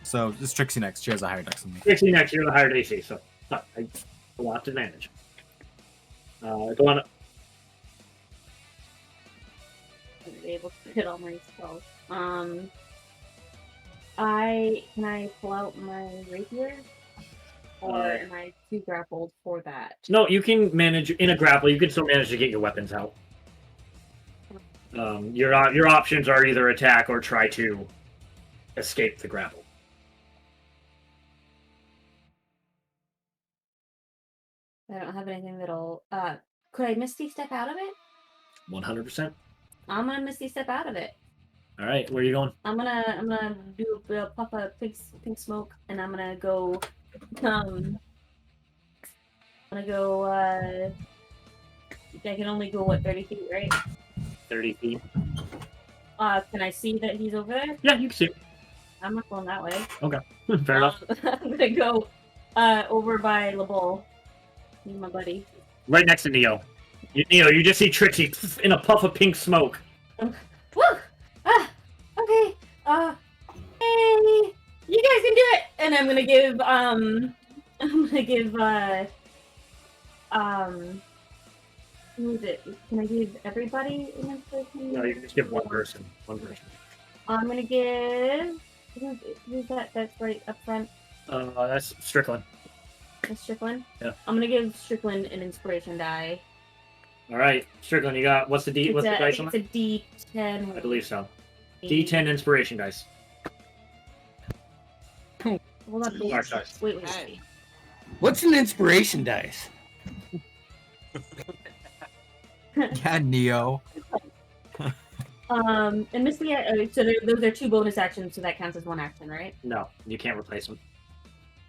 So it's Trixie next. She has a higher dex than me. Trixie next, you're the higher AC, so I a lot to manage. Go on. I'm able to hit all my spells. Can I pull out my rapier? Or am I too grappled for that? No, you can manage in a grapple. You can still manage to get your weapons out. Your options are either attack or try to escape the grapple. I don't have anything that'll. Could I Misty Step out of it? 100%. I'm gonna Misty Step out of it. All right, where are you going? I'm gonna do a puff of pink smoke, and I'm gonna go. I'm gonna go. I can only go 30 feet, right? 30 feet. Can I see that he's over there? Yeah, you can see it. I'm not going that way. Fair enough. I'm gonna go over by LeBeau. He's my buddy. Right next to Neo. Neo, you just see Trixie in a puff of pink smoke. Woo! Okay. Hey, you guys can do it. And I'm gonna give who is it? Can I give everybody an inspiration? No, you can just give one person. One person. I'm gonna give. Who's that? That's right up front. That's Strickland. That's Strickland. Yeah. I'm gonna give Strickland an inspiration die. All right, Strickland, you got what's the dice on It's that? a D10. I believe so. D10 inspiration dice. Hold on, please. Sorry, sorry. Wait. What's an inspiration dice? Yeah, Neo. And Misty, so those are 2 bonus actions, so that counts as 1 action, right? No, you can't replace them.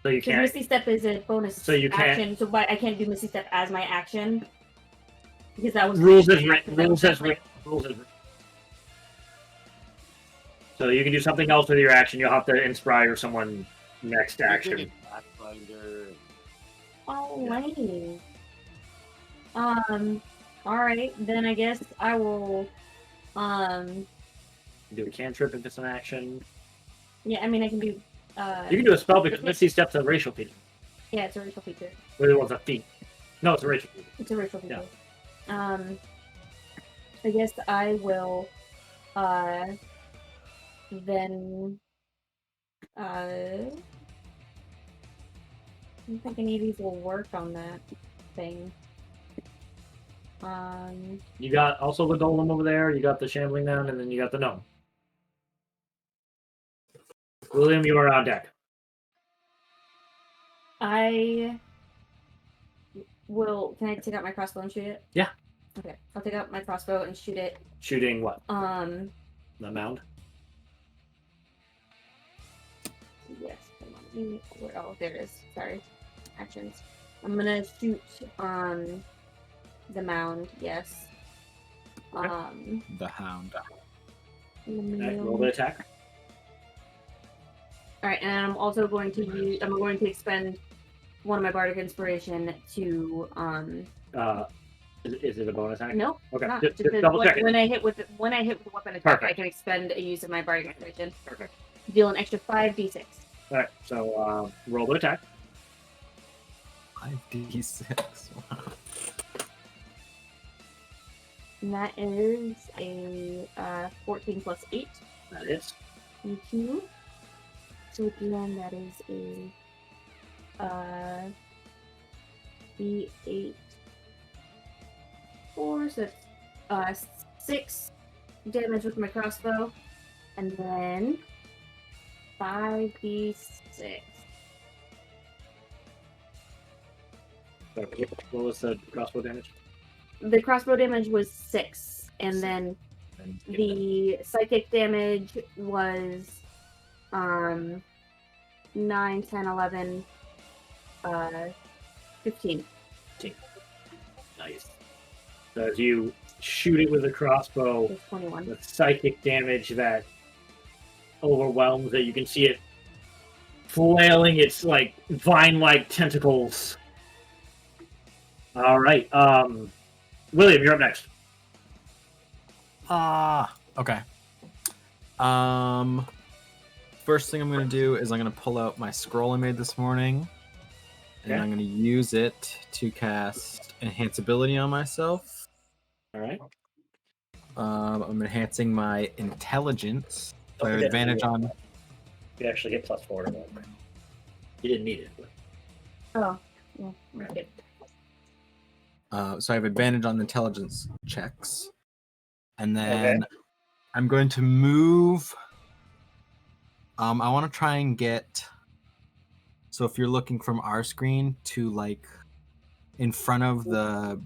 So you Because can't. Misty Step is a bonus So you can't- action, so I can't do Misty Step as my action. Because that was Rules my as written. action. Rules as written. Rules as written. So you can do something else with your action. You'll have to inspire someone next action. Pathfinder. Alrighty. Alright, then I guess I will, Do a cantrip if it's an action. yeah, I mean, I can do, You can do a spell because Misty Step's a racial feature. yeah, it's a racial feature. Or it was a feat. No, it's a racial feature. It's a racial feature. I guess I will, then, I don't think any of these will work on that thing. You got also the golem over there. You got the shambling mound, and then you got the gnome. William, you are on deck. I will. Can I take out my crossbow and shoot it? Yeah. Okay, I'll take out my crossbow and shoot it. Shooting what? The mound. Yes. Hold on. Oh, there it is. Sorry. Actions. I'm gonna shoot the mound. Yes. The hound. Okay, roll the attack. All right, and I'm also going to use. I'm going to expend one of my bardic inspiration to. Is it a bonus action? Nope. Okay. Not. Just Just double check it. when I hit with a weapon attack, Perfect. I can expend a use of my bardic inspiration. Perfect. Deal an extra 5d6. All right. So roll the attack. 5d6. Wow. And that is a 14 plus 8. That is. Thank you. So again, that is a d8 4, so it's 6 damage with my crossbow, and then 5d6. Okay. What was the crossbow damage? The crossbow damage was 6, and then the psychic damage was 9, 10, 11, 15. Nice. So as you shoot it with a crossbow, It's 21. the psychic damage that overwhelms it, you can see it flailing its like vine-like tentacles. All right, William, you're up next. Okay. First thing I'm gonna do is I'm gonna pull out my scroll I made this morning, and Okay. I'm gonna use it to cast enhance ability on myself. All right. I'm enhancing my intelligence. So I have forget advantage you- on. You actually get +4 to that. You didn't need it. But... Oh, yeah. Okay. So I have advantage on intelligence checks, and then I'm going to move. I want to try and get. So if you're looking from our screen to like in front of the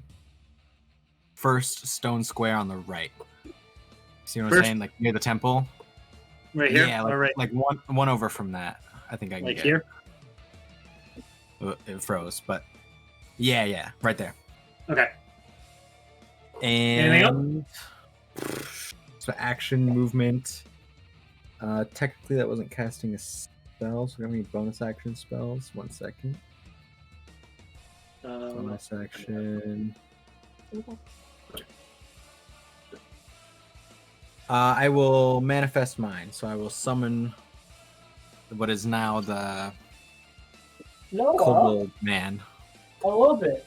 first stone square on the right. See what I'm saying? Like near the temple. Right here. Yeah, like, All right. like one over from that. I think I can Like get. here. It froze, but yeah, right there. Okay. And so action movement. Technically that wasn't casting a spell, so we're gonna need bonus action spells. 1 second. Bonus action. I will manifest mine, so I will summon what is now the kobold man. I love it.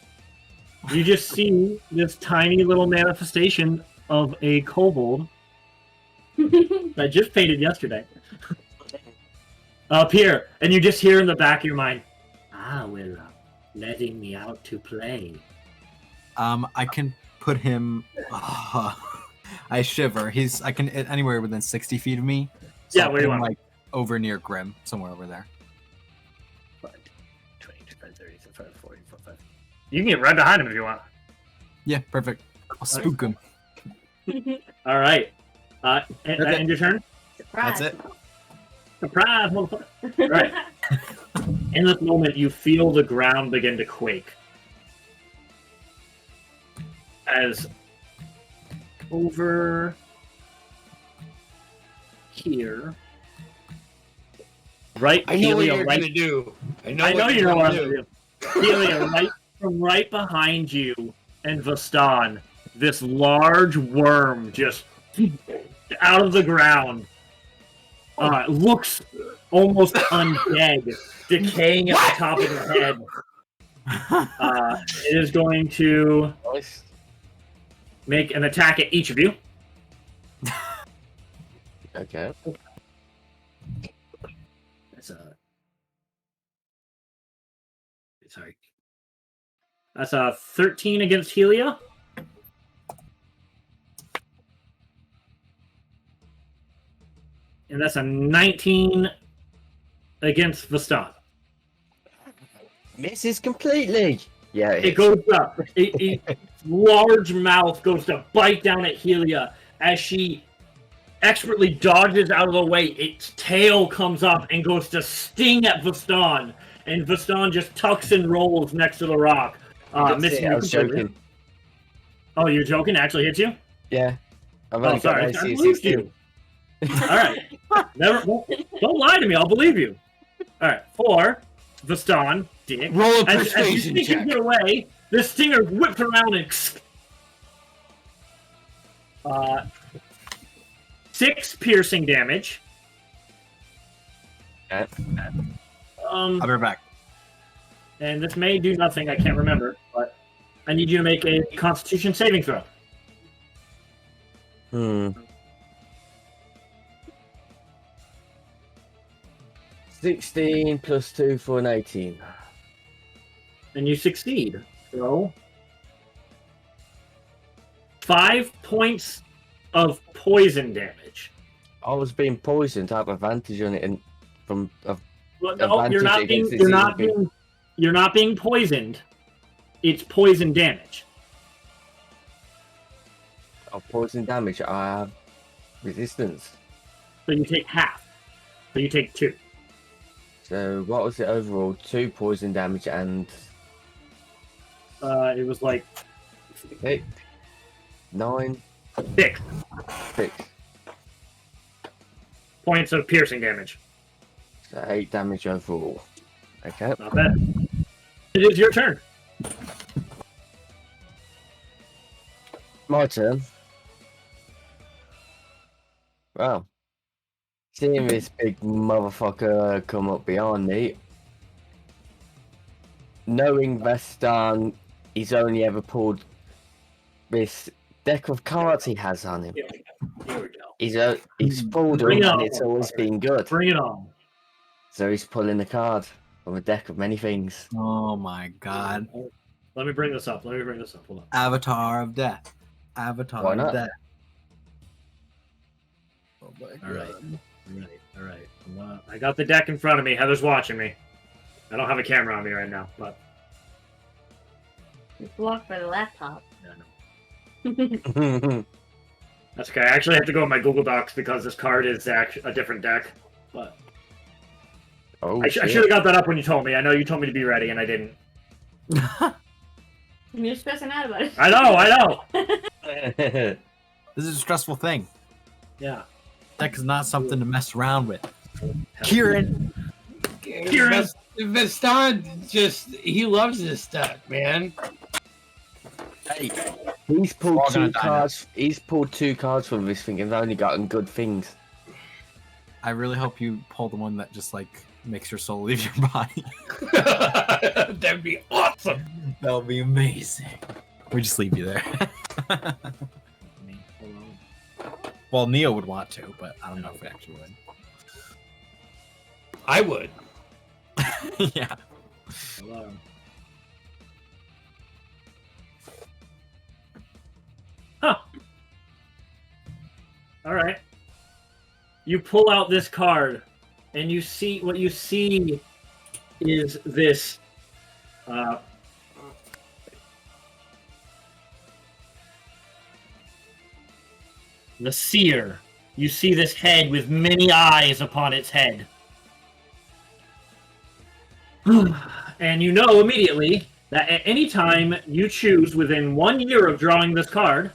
You just see this tiny little manifestation of a kobold that I just painted yesterday up here, and you just hear in the back of your mind, well, letting me out to play. I can put him. I shiver. I can anywhere within 60 feet of me. So Yeah, I'll where put you him, want? like over near Grim, somewhere over there. 20, 25, 30, 35, 40, 45. You can get right behind him if you want. Yeah, perfect. I'll spook him. All right. End your turn. Surprise. That's it. Surprise, motherfucker. All right. In this moment, you feel the ground begin to quake. As over here, right? I know what Helia, you're right, gonna do. I know you know what I'm gonna do. Helia, right behind you, and Vastan, this large worm just out of the ground. Looks almost undead, decaying at the top of the head. It is going to make an attack at each of you. Okay. That's a 13 against Helia. And that's a 19 against Vastan. Misses completely. Yeah, It goes up. Large mouth goes to bite down at Helia as she expertly dodges out of the way. Its tail comes up and goes to sting at Vastan. And Vastan just tucks and rolls next to the rock. Missing I you was completely. joking. Oh, you're joking? It actually hits you? Yeah. I've Oh, only got sorry. I AC believed 16. you. All right. Don't lie to me. I'll believe you. All right. 4. Vastan. Dick. Roll a As you persuasion think you check. get away, this stinger whips around and 6 piercing damage. Okay. I'll be right back. And this may do nothing. I can't remember, but I need you to make a Constitution saving throw. 16 plus 2 for an 18. And you succeed. So 5 points of poison damage. I was being poisoned. I have advantage on it, and from Well, no, you're not being. against You're not being poisoned. It's poison damage. of poison damage. I have resistance. So you take half. So you take 2. So what was it overall? 2 poison damage and It was like 8, 9, 6 6. points of piercing damage. So 8 damage overall. Okay. Not bad. It is your turn. My turn. Well, seeing this big motherfucker come up behind me, knowing Vestan, he's only ever pulled this deck of cards he has on him. Here we go. He's pulled Bring them, it and on, it's always been good. Bring it on. So he's pulling a card from a deck of many things. Oh my god. Let me bring this up. Hold on. Avatar of Death. Avatar Why of not? Death. Oh my god. All right. I got the deck in front of me. Heather's watching me. I don't have a camera on me right now, but It's blocked by the laptop. yeah, no. That's okay. I actually have to go in my Google Docs because this card is a different deck. But Oh, I should have got that up when you told me. I know you told me to be ready, and I didn't. You're stressing out about it. I know. shit. This is a stressful thing. Yeah. Deck is not something to mess around with. Kieran! Vestan he loves this stuff, man. Hey, He's pulled We're all gonna 2 die cards. He's pulled 2 cards from this thing and only gotten good things. I really hope you pull the one that just like makes your soul leave your body. That'd be awesome. That'll be amazing. We just leave you there. Well, Neo would want to, but I don't know if we actually would. I would. Yeah. Huh. All right. You pull out this card, and you see what you see is this. The seer. You see this head with many eyes upon its head. And you know immediately that at any time you choose within 1 year of drawing this card,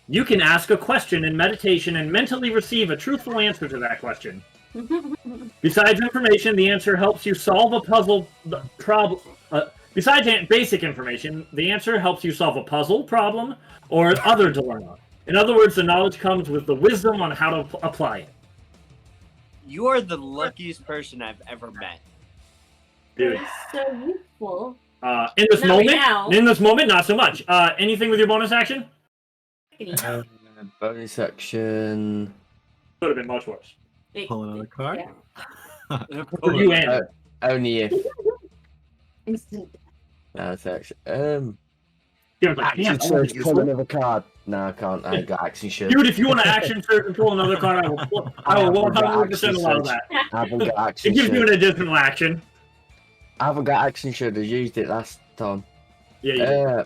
you can ask a question in meditation and mentally receive a truthful answer to that question. Besides information, the answer helps you solve a puzzle problem. Besides basic information, the answer helps you solve a puzzle problem or other dilemma. In other words, the knowledge comes with the wisdom on how to apply it. You are the luckiest person I've ever met. Dude. It's so useful. In this Not moment, right now. in this moment, not so much. Anything with your bonus action? Bonus action. Could have been much worse. Pull another card. Yeah. For you and Only if Instant. bonus action. Darren's like, Action damn, that was surge, pull useful. another card. No, I can't. I ain't got action surge. Dude, if you want to action surge and pull another card, I will 100% allow that. I haven't got It action gives you an surge. additional action. I haven't got action surge. I used it last time. Yeah, you do.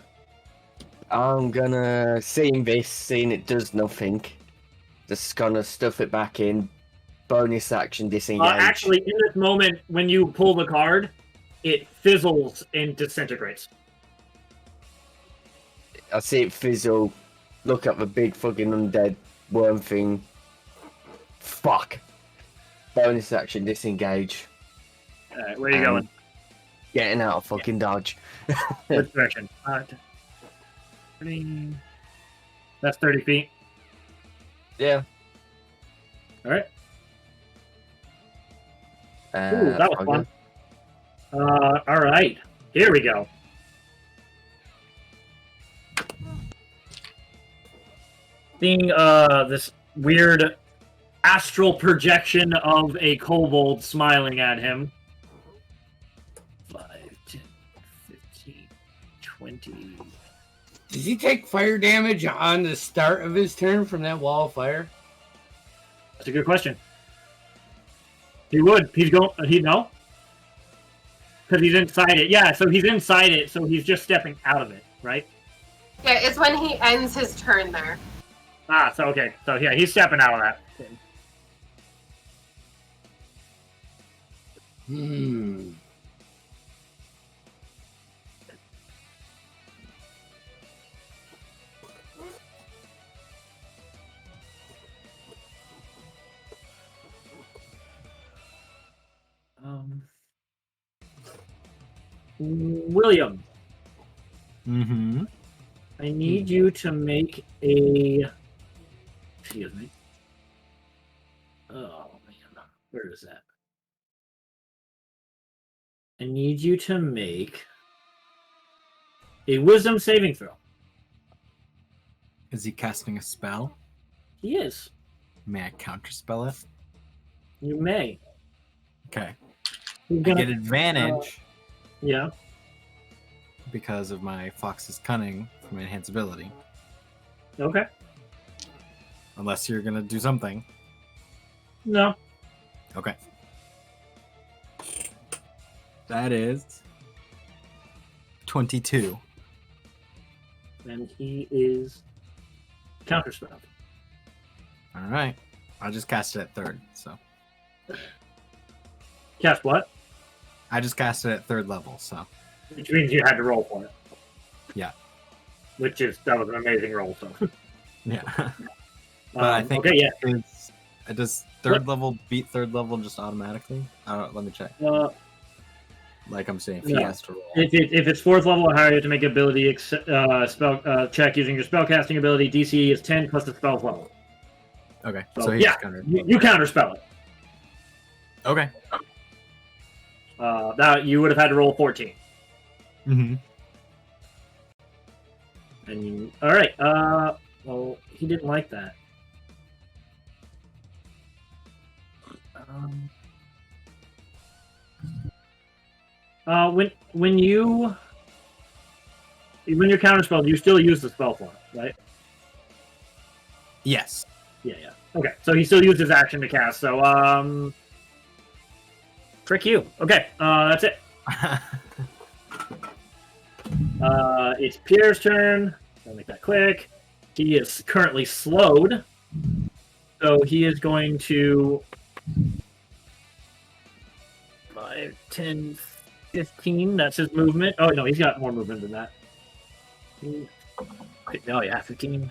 I'm gonna seeing it does nothing. Just gonna stuff it back in. Bonus action disengage. Actually, in this moment, when you pull the card, it fizzles and disintegrates. I see it fizzle. Look at the big fucking undead worm thing. Fuck. Bonus action disengage. Alright, where are you going? Getting out of fucking dodge. Which direction? 30. That's 30 feet. Yeah. Alright. Ooh, that was fun. Alright. Here we go. Seeing this weird astral projection of a kobold smiling at him. 5, 10, 15, 20. Does he take fire damage on the start of his turn from that wall of fire? That's a good question. He would. He'd know. Because he's inside it. Yeah, so he's inside it, so he's just stepping out of it, right? Yeah, it's when he ends his turn there. Ah, so okay. So yeah, he's stepping out of that. Hmm. William, Mm-hmm. I need you to make a. Excuse me. Oh man, where is that? I need you to make a wisdom saving throw. Is he casting a spell? He is. May I counterspell it? You may. Okay. He's I gonna- get advantage Yeah. because of my Fox's Cunning from enhance ability. Okay. Unless you're gonna do something. No. Okay. That is 22. And he is counterspell. All right. I just cast it at third, so Cast what? I just cast it at third level, so Which means you had to roll for it. Yeah. That was an amazing roll. So. yeah. But I think Okay. Yeah. does third level beat third level just automatically? I don't. Let me check. Like I'm saying, if he No. has to roll. If it's fourth level or higher, you have to make ability spell check using your spellcasting ability. DC is 10 plus the spell's level. Okay. So, So he yeah, just countered. you counterspell it. Okay. That you would have had to roll 14. Mm-hmm. And all right. Well, he didn't like that. When you're counterspelled, you still use the spell form, right? Yes. Yeah. Okay, so he still used his action to cast. So trick you. Okay, that's it. It's Pierre's turn. I'll make that quick. He is currently slowed, so he is going to 5, 10, 15. That's his movement. Oh no, he's got more movement than that. Oh yeah, 15,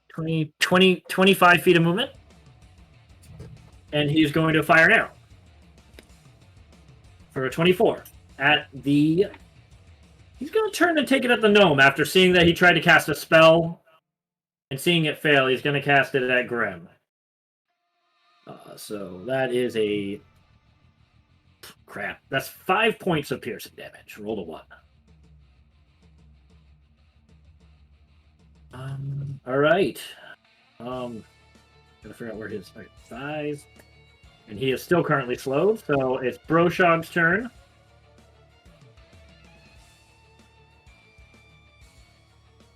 20, 25 feet of movement, and he's going to fire an arrow for a 24 at the. He's going to turn and take it at the gnome after seeing that he tried to cast a spell and seeing it fail. He's going to cast it at Grim. So that is a crap. That's 5 points of piercing damage. Roll a 1. All right. Gotta figure out where his thighs. And he is still currently slowed, so it's Broshog's turn.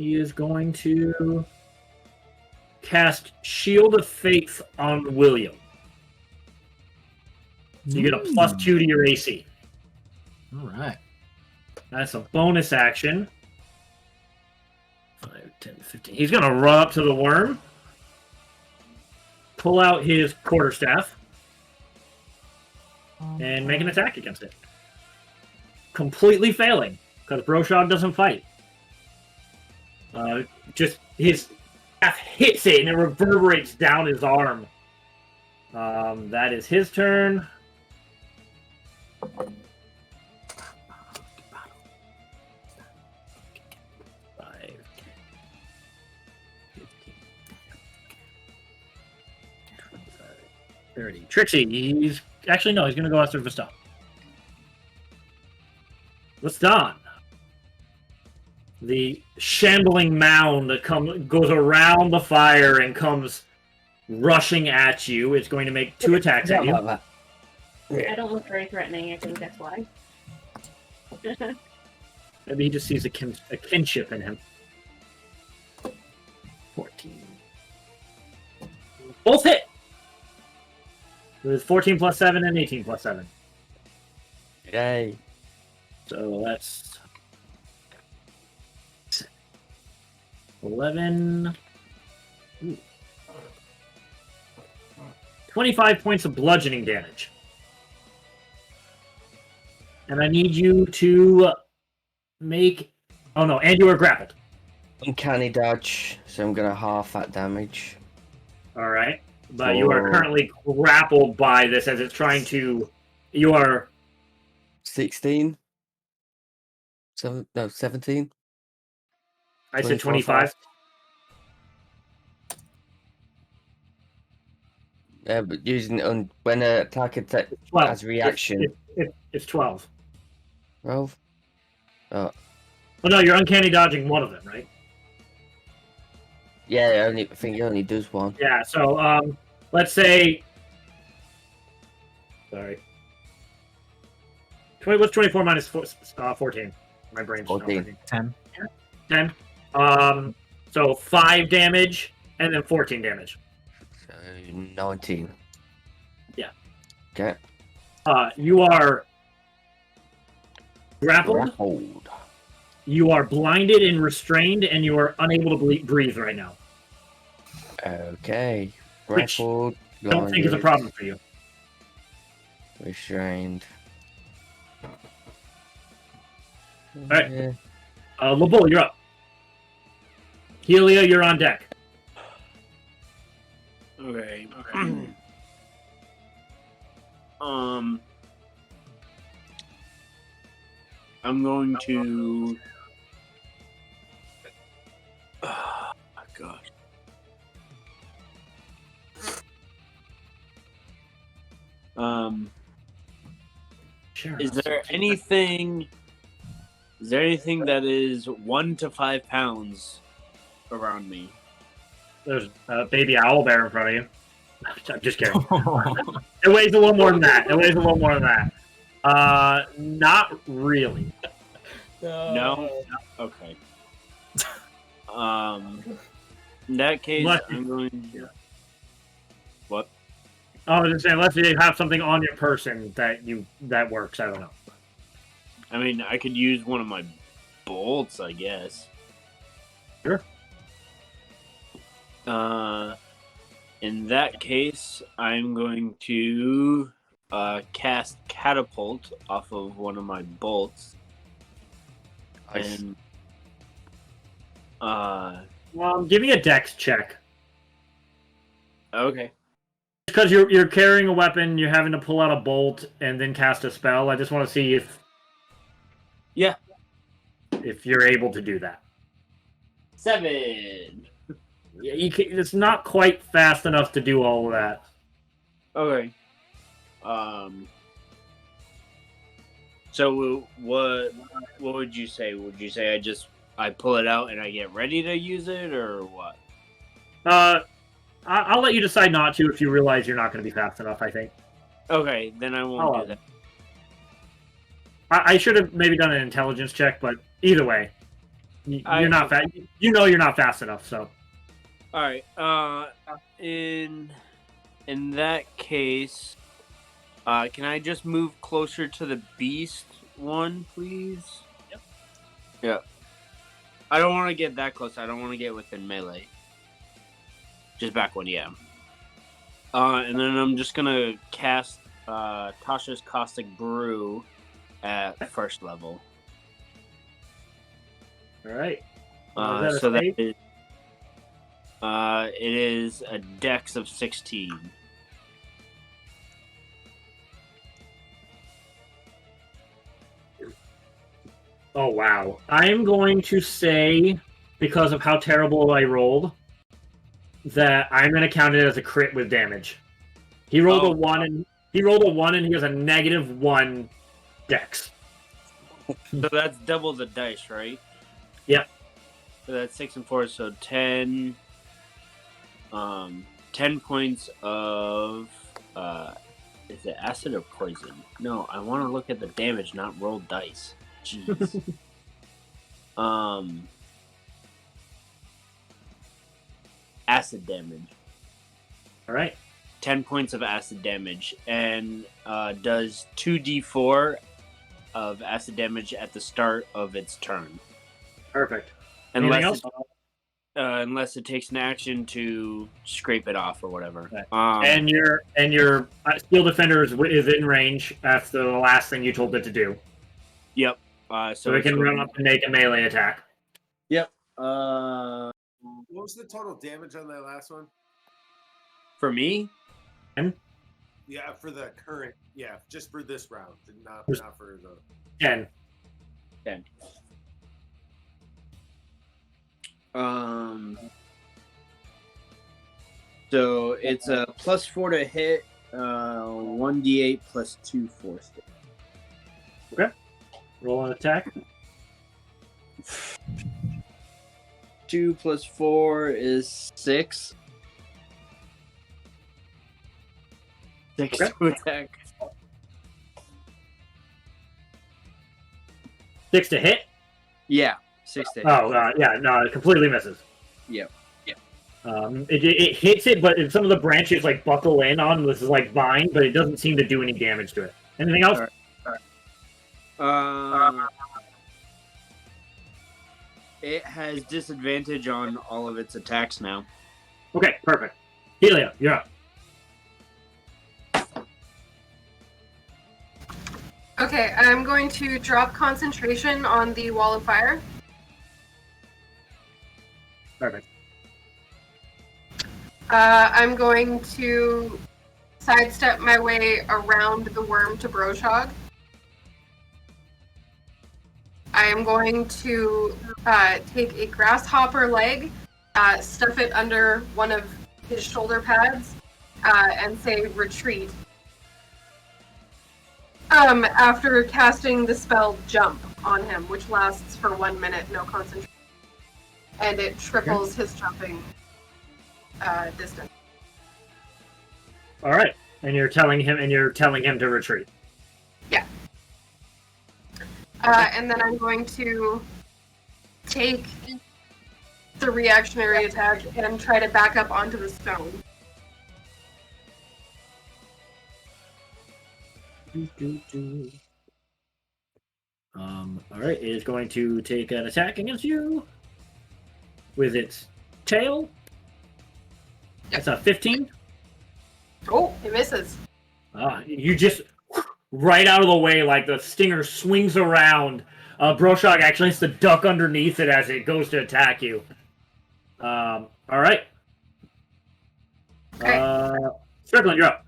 he is going to cast Shield of Faith on William. So you get a +2 to your AC. All right. That's a bonus action. 5, 10, 15. He's going to run up to the worm, pull out his quarterstaff, and make an attack against it. Completely failing, because Broshog doesn't fight. Just his staff hits it, and it reverberates down his arm. That is his turn. 30. Trixie, he's... Actually, no, he's going to go after Vistan. Vistan. The shambling mound that goes around the fire and comes rushing at you. It's going to make 2 attacks at you. I don't look very threatening, I think that's why. Maybe he just sees a kinship in him. 14. Both hit! With 14 plus 7 and 18 plus 7. Yay. So that's 11. Ooh. 25 points of bludgeoning damage. And I need you to make... Oh no, and you are grappled. Uncanny dodge, so I'm gonna half that damage. Alright. But you are currently grappled by this as it's trying to... You are... 16? 17? I said 25. Yeah, but using when an attack as reaction. It's 12. 12? Oh. Well, no, you're uncanny dodging one of them, right? Yeah, I think it only does one. Yeah, so let's say... Sorry. What's 24 minus 14? My brain's 14. 10. 10. So 5 damage, and then 14 damage. So 19. Yeah. Okay. You are grappled. You are blinded and restrained, and you are unable to breathe right now. Okay. Which Grappled. I don't think is a problem for you. Restrained. Alright. Yeah. LeBull, you're up. Helia, you're on deck. Okay. I'm going to. Oh my god. Sure. Is there anything that is 1 to 5 pounds around me? There's a baby owl bear in front of you. I'm just kidding. It weighs a little more than that. Not really. No? Okay. In that case, I'm going to... What? I was just saying, unless you have something on your person that works. I don't know. I mean, I could use one of my bolts, I guess. Sure. In that case, I'm going to cast Catapult off of one of my bolts. Nice. And, give me a dex check. okay. Because you're carrying a weapon, you're having to pull out a bolt and then cast a spell. I just want to see if you're able to do that. 7. Yeah, it's not quite fast enough to do all of that. Okay. So what would you say? Would you say I pull it out and I get ready to use it, or what? I'll let you decide not to if you realize you're not going to be fast enough, I think. Okay, then I won't do that. I should have maybe done an intelligence check, but either way. You're not fast. You know you're not fast enough. So. All right. In that case, can I just move closer to the beast one, please? Yep. Yeah. I don't want to get that close. I don't want to get within melee. Just back one, yeah. And then I'm just gonna cast Tasha's Caustic Brew at first level. All right. So that is, it is a dex of 16. Oh wow! I am going to say, because of how terrible I rolled, that I'm going to count it as a crit with damage. He rolled a 1 and he has a -1 dex. So that's double the dice, right? Yep. So that's 6 and 4, so 10. 10 points of is it acid or poison? No, I want to look at the damage, not roll dice. Jeez. Acid damage. All right. 10 points of acid damage, and does 2d4 of acid damage at the start of its turn. Perfect. Unless it takes an action to scrape it off or whatever. Okay. And your Steel Defender is in range. That's the last thing you told it to do. Yep. So it can run up and make a melee attack. Yep. What was the total damage on that last one? For me? Yeah, for the current. Yeah, just for this round, not for the 10. 10. So it's a +4 to hit, 1d8 plus 2 force. Okay. Roll an attack. 2 plus 4 is 6. 6 to attack. 6 to hit? Yeah, 6 to hit. Oh, yeah, no, it completely misses. Yep. It hits it, but some of the branches like buckle in on this is like vine, but it doesn't seem to do any damage to it. Anything else? All right. It has disadvantage on all of its attacks now. Okay, perfect. Helio, you're up. Okay, I'm going to drop concentration on the wall of fire. Perfect. I'm going to sidestep my way around the worm to Broshog. I am going to take a grasshopper leg, stuff it under one of his shoulder pads, and say retreat. After casting the spell Jump on him, which lasts for 1 minute, no concentration. And it triples his jumping distance. All right, and you're telling him to retreat. Yeah. And then I'm going to take the reactionary attack and try to back up onto the stone. All right, it is going to take an attack against you with its tail. That's a 15. Oh, it misses. You just right out of the way, like the stinger swings around. Broshog actually has to duck underneath it as it goes to attack you. All right. Okay. Strickland, you're up.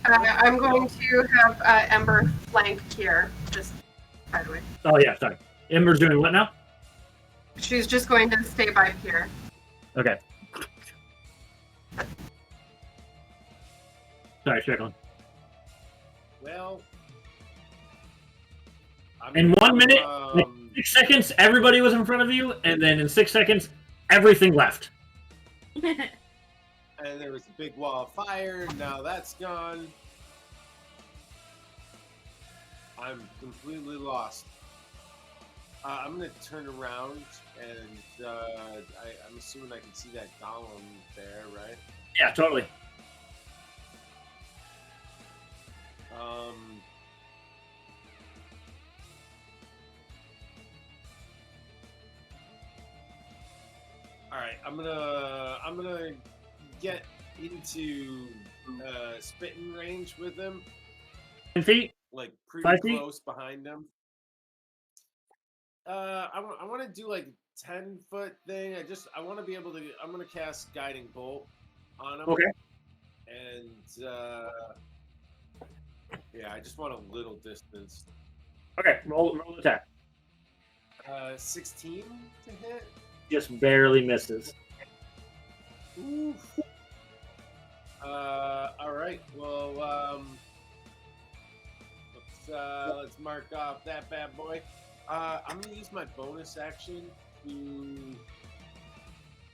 I'm going to have Ember flank here, just by the way. Oh, yeah, sorry. Ember's doing what now? She's just going to stay by here. Okay. Sorry, Strickland. well. In 1 minute, like 6 seconds, everybody was in front of you, and then in 6 seconds, everything left. And there was a big wall of fire. Now that's gone. I'm completely lost. I'm gonna turn around and I'm assuming I can see that golem there, right? Yeah, totally. All right, I'm gonna get into spitting range with him, 10 feet? like pretty 5 feet? close behind him. I want to do like 10-foot thing. I want to be able to. I'm gonna cast guiding bolt on him. Okay. And yeah, I just want a little distance. Okay, roll attack. 16 to hit. Just barely misses. Oof. All right. Well, let's mark off that bad boy. I'm gonna use my bonus action to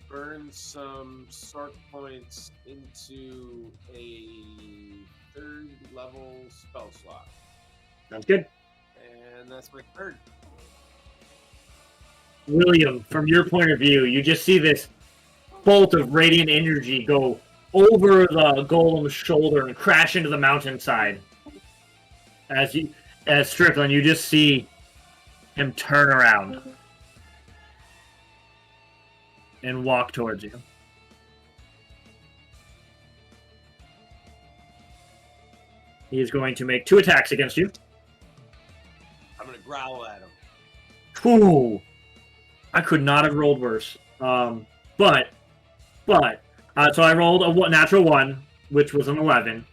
burn some sorc points into a 3rd level spell slot. Sounds good. And that's my turn. William, from your point of view, you just see this bolt of radiant energy go over the golem's shoulder and crash into the mountainside. As Strickland, you just see him turn around and walk towards you. He is going to make 2 attacks against you. I'm gonna growl at him. Ooh, I could not have rolled worse. So I rolled a natural 1, which was an 11.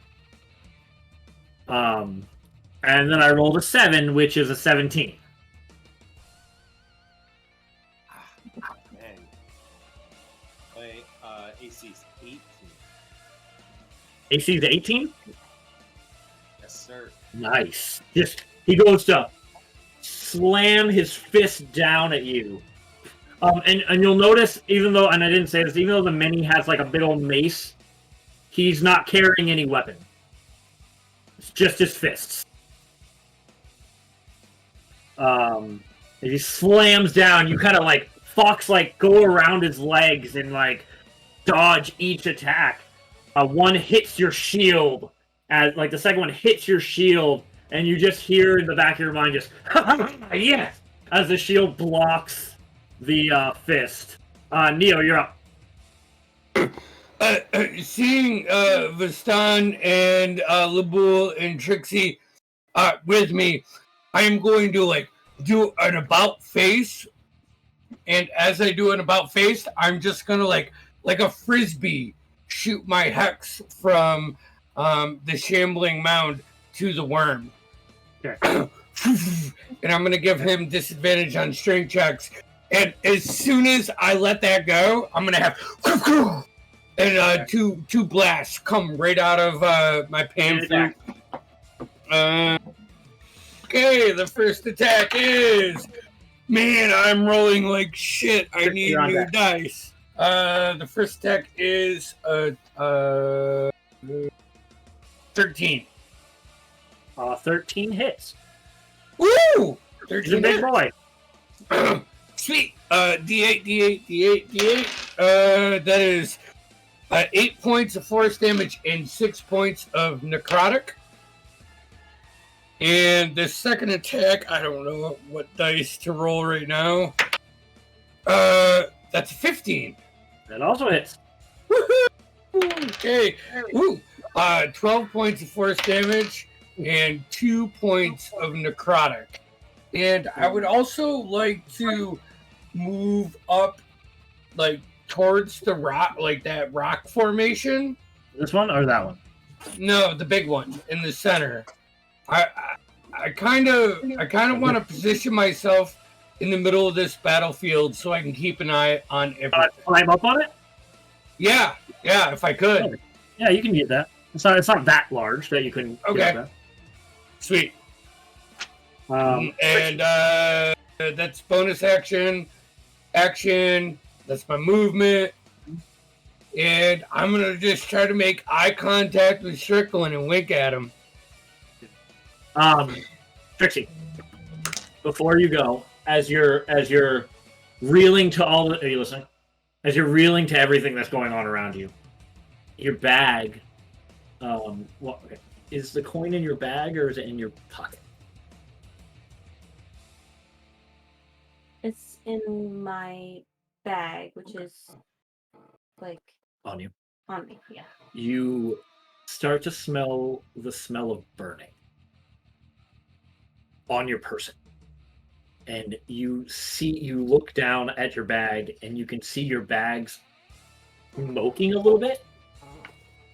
And then I rolled a 7, which is a 17. Man, my AC's 18. AC's 18? Yes, sir. Nice. He goes to slam his fist down at you. And you'll notice, even though the mini has like a big old mace, he's not carrying any weapon. It's just his fists. As he slams down, you kind of like Fox go around his legs and like dodge each attack. One hits your shield, as like the second one hits your shield, and you just hear in the back of your mind just yes, as the shield blocks the fist. Neo, you're up. Seeing Vistan and Labul and Trixie with me, I am going to do an about face, and as I do an about face, I'm just gonna like a frisbee shoot my hex from the shambling mound to the worm. Okay. And I'm gonna give him disadvantage on strength checks. And as soon as I let that go, I'm gonna have and two blasts come right out of my pan flute. Okay, the first attack is, man, I'm rolling like shit. I need new dice. The first attack is 13. 13 hits. Woo! He's a big boy. Sweet. D8. That is 8 points of force damage and 6 points of necrotic. And the second attack, I don't know what dice to roll right now. That's 15. That also hits. Woohoo! Okay. Woo! 12 points of force damage and 2 points of necrotic. And I would also like to move up, towards the rock, that rock formation. This one or that one? No, the big one in the center. I kind of want to position myself in the middle of this battlefield so I can keep an eye on everything. Climb up on it? Yeah, if I could. Yeah, you can get that. It's not that large that you can. Okay. Get Sweet. that. That's bonus action. That's my movement. And I'm gonna just try to make eye contact with Strickland and wink at him. Trixie, before you go, as you're reeling to all the, are you listening? As you're reeling to everything that's going on around you, your bag. Okay. Is the coin in your bag or is it in your pocket? It's in my bag, which is like On you. on me. Yeah. You start to smell the smell of burning on your person. And you look down at your bag and you can see your bag's smoking a little bit.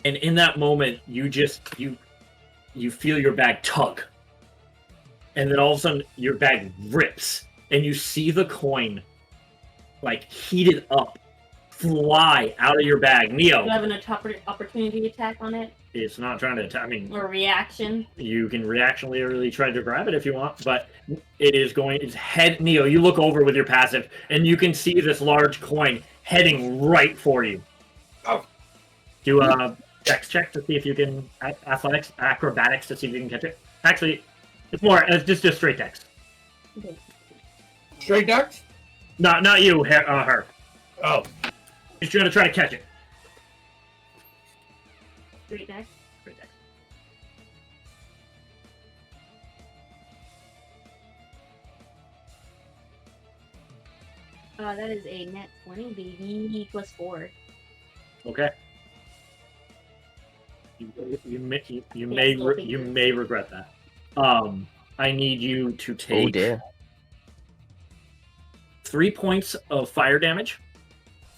And in that moment, you feel your bag tug. And then all of a sudden, your bag rips. And you see the coin, like, heated up, fly out of your bag. Neo. Do you have an opportunity attack on it? It's not trying to attack. I mean, or reaction? You can reactionarily try to grab it if you want, but it's head. Neo, you look over with your passive, and you can see this large coin heading right for you. Oh. Do a dex check to see if you can acrobatics to see if you can catch it. Actually, it's just straight dex. Okay. Straight ducks? Not you, her. Oh. She's gonna try to catch it. Straight deck. Straight dex. That is a net 20, baby, plus 4. Okay. You may regret that. I need you to take 3 points of fire damage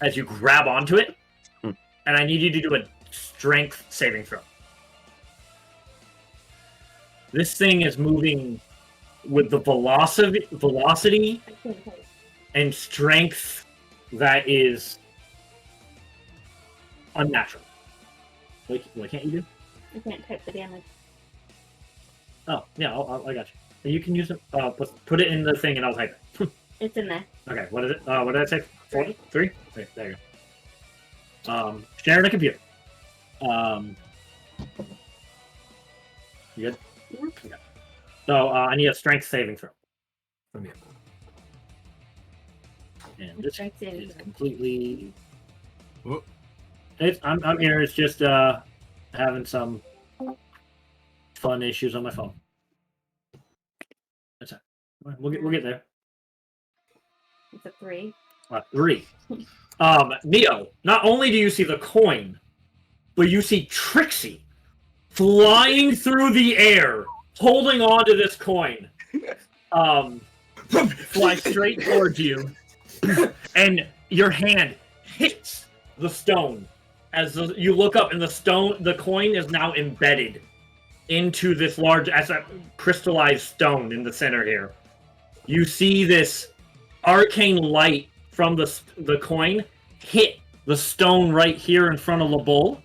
as you grab onto it, and I need you to do a strength saving throw. This thing is moving with the velocity and strength that is unnatural. What can't you do? I can't type the damage. Oh, yeah, I got you. You can use it. Put it in the thing and I'll type it. It's in there. Okay, what is it? What did I say? 3. 3? Okay, there you go. Sharing a computer. You good? Yeah. Okay. So I need a strength saving throw from you. And this Strength saving is throw. completely. Whoop. I'm here. It's just having some fun issues on my phone. That's it. We'll get there. It's a 3. 3. Neo, not only do you see the coin, but you see Trixie flying through the air, holding on to this coin. Fly straight towards you, and your hand hits the stone. As you look up, and the coin is now embedded into this large, as a crystallized stone in the center here. You see this arcane light from the coin hit the stone right here in front of the bull,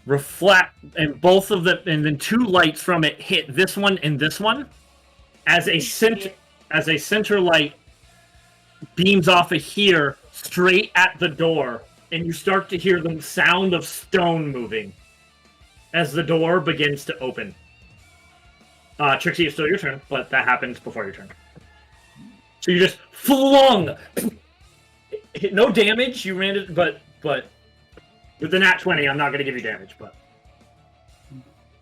reflect, and both of the, and then 2 lights from it hit this one and this one, as a center light beams off of here straight at the door, and you start to hear the sound of stone moving as the door begins to open. Trixie, it's still your turn, but that happens before your turn. So you just flung. No damage. You ran it, but with the nat 20, I'm not going to give you damage. But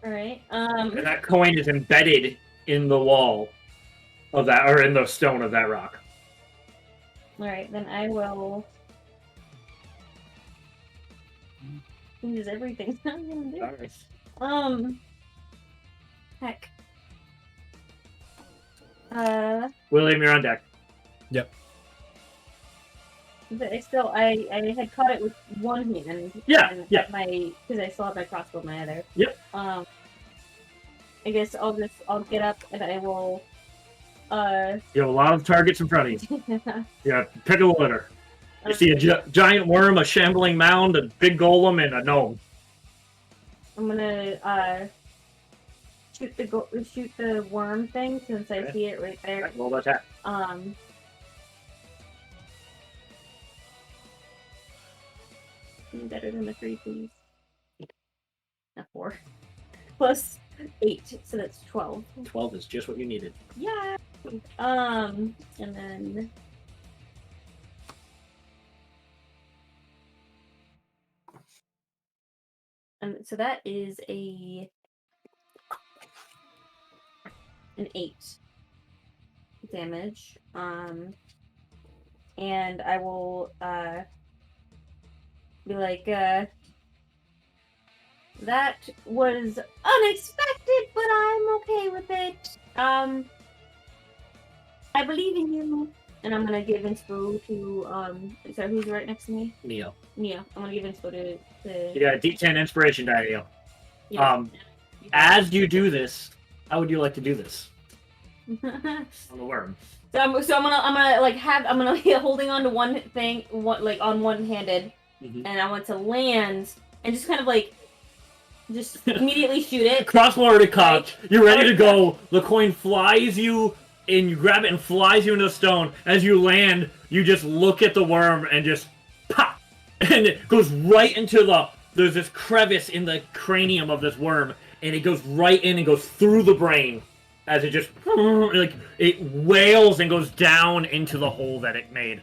All right. and that coin is embedded in the wall of that, or in the stone of that rock. All right, then I will use everything. I'm gonna do. Heck. William, you're on deck. Yep. But I had caught it with one hand. Yeah, and yeah. Because I still have my crossbow in my other. Yep. I guess I'll get up and I will. You have a lot of targets in front of you. Yeah, pick a litter. You see a giant worm, a shambling mound, a big golem, and a gnome. I'm gonna shoot the worm thing since I see it right there. Roll the attack. Better than the 3, please. A 4. Plus 8, so that's 12. 12 is just what you needed. Yeah. And then. So that is an 8 damage. And I will be like, that was unexpected, but I'm okay with it. I believe in you. And I'm gonna give inspo to sorry, who's right next to me? Neo. I'm gonna give inspo to You got a D10 inspiration die, Neo. yeah. As you do this, how would you like to do this? On the worm. So I'm gonna be holding on to one thing, on one-handed, and I want to land and just kind of just immediately shoot it. Crossbow already cocked. You're ready to go. The coin flies you, and you grab it and flies you into the stone. As you land, you just look at the worm and just pop, and it goes right into there's this crevice in the cranium of this worm, and it goes right in and goes through the brain. As it just, it wails and goes down into the hole that it made.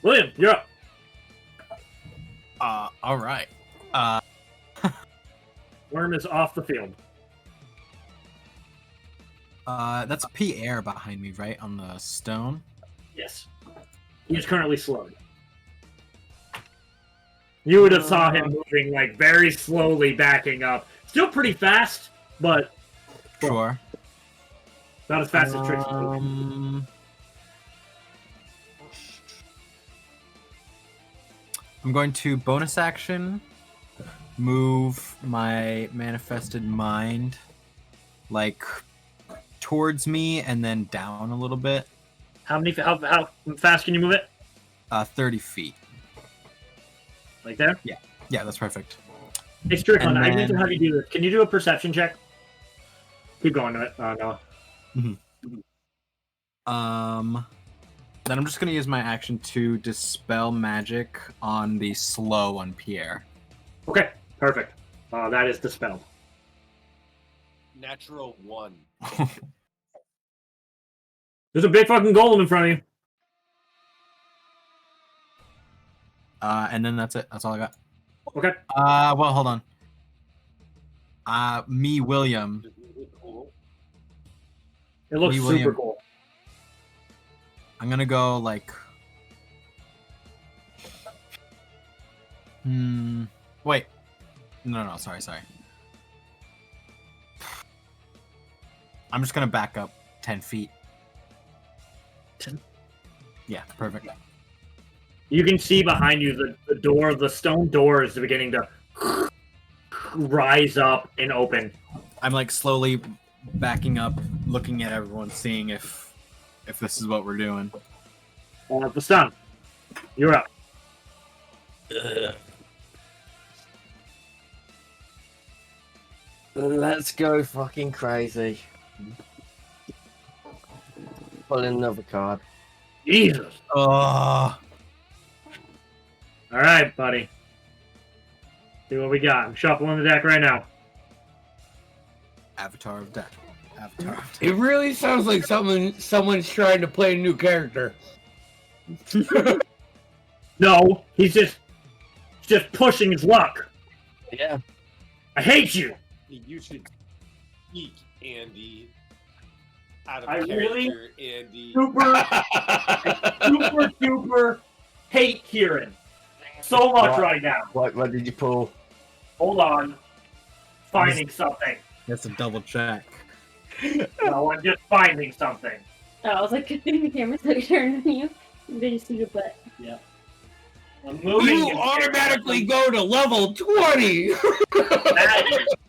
William, you're up. All right. Worm is off the field. That's Pierre behind me, right? On the stone? Yes. He is currently slowed. You would have saw him moving, very slowly backing up. Still pretty fast, but... Sure. Not as fast as Trixie. I'm going to bonus action, move my manifested mind, towards me and then down a little bit. How fast can you move it? 30 feet. Like there? Yeah, that's perfect. Hey, Strickland, And I need to then- have you do this. Can you do a perception check? Keep going to it, Noah. Then I'm just going to use my action to dispel magic on the slow one, Pierre. Okay, perfect. That is dispelled. Natural 1. There's a big fucking golem in front of you. And then that's it. That's all I got. Okay. Well, hold on. William. It looks Me, super William. cool. I'm gonna go wait. No, sorry. I'm just gonna back up 10 feet. 10? Yeah, perfect. You can see behind you the stone door is beginning to rise up and open. I'm slowly backing up, looking at everyone, seeing if this is what we're doing. The stun. You're up. Let's go fucking crazy. Pull in another card. Jesus. Oh, All right, buddy. See what we got. I'm shuffling the deck right now. Avatar of Death. Avatar of Death. It really sounds like someone's trying to play a new character. No, he's just pushing his luck. Yeah. I hate you. You should speak, Andy. Out of I character, really- Andy. Super duper hate Kieran so much What? right now. What did you pull? Hold on. Finding something. That's a double check. No, I'm just finding something. Oh, I was like, good thing the camera's turned on you. They just see your butt. I'm moving. You automatically go to level 20!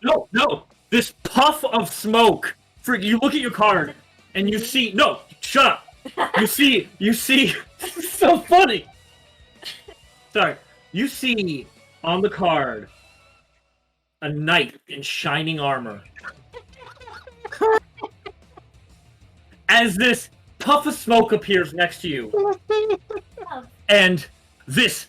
No. This puff of smoke. You look at your card and you see. No, shut up. You see. This is so funny. Sorry. You see on the card a knight in shining armor. As this puff of smoke appears next to you, and this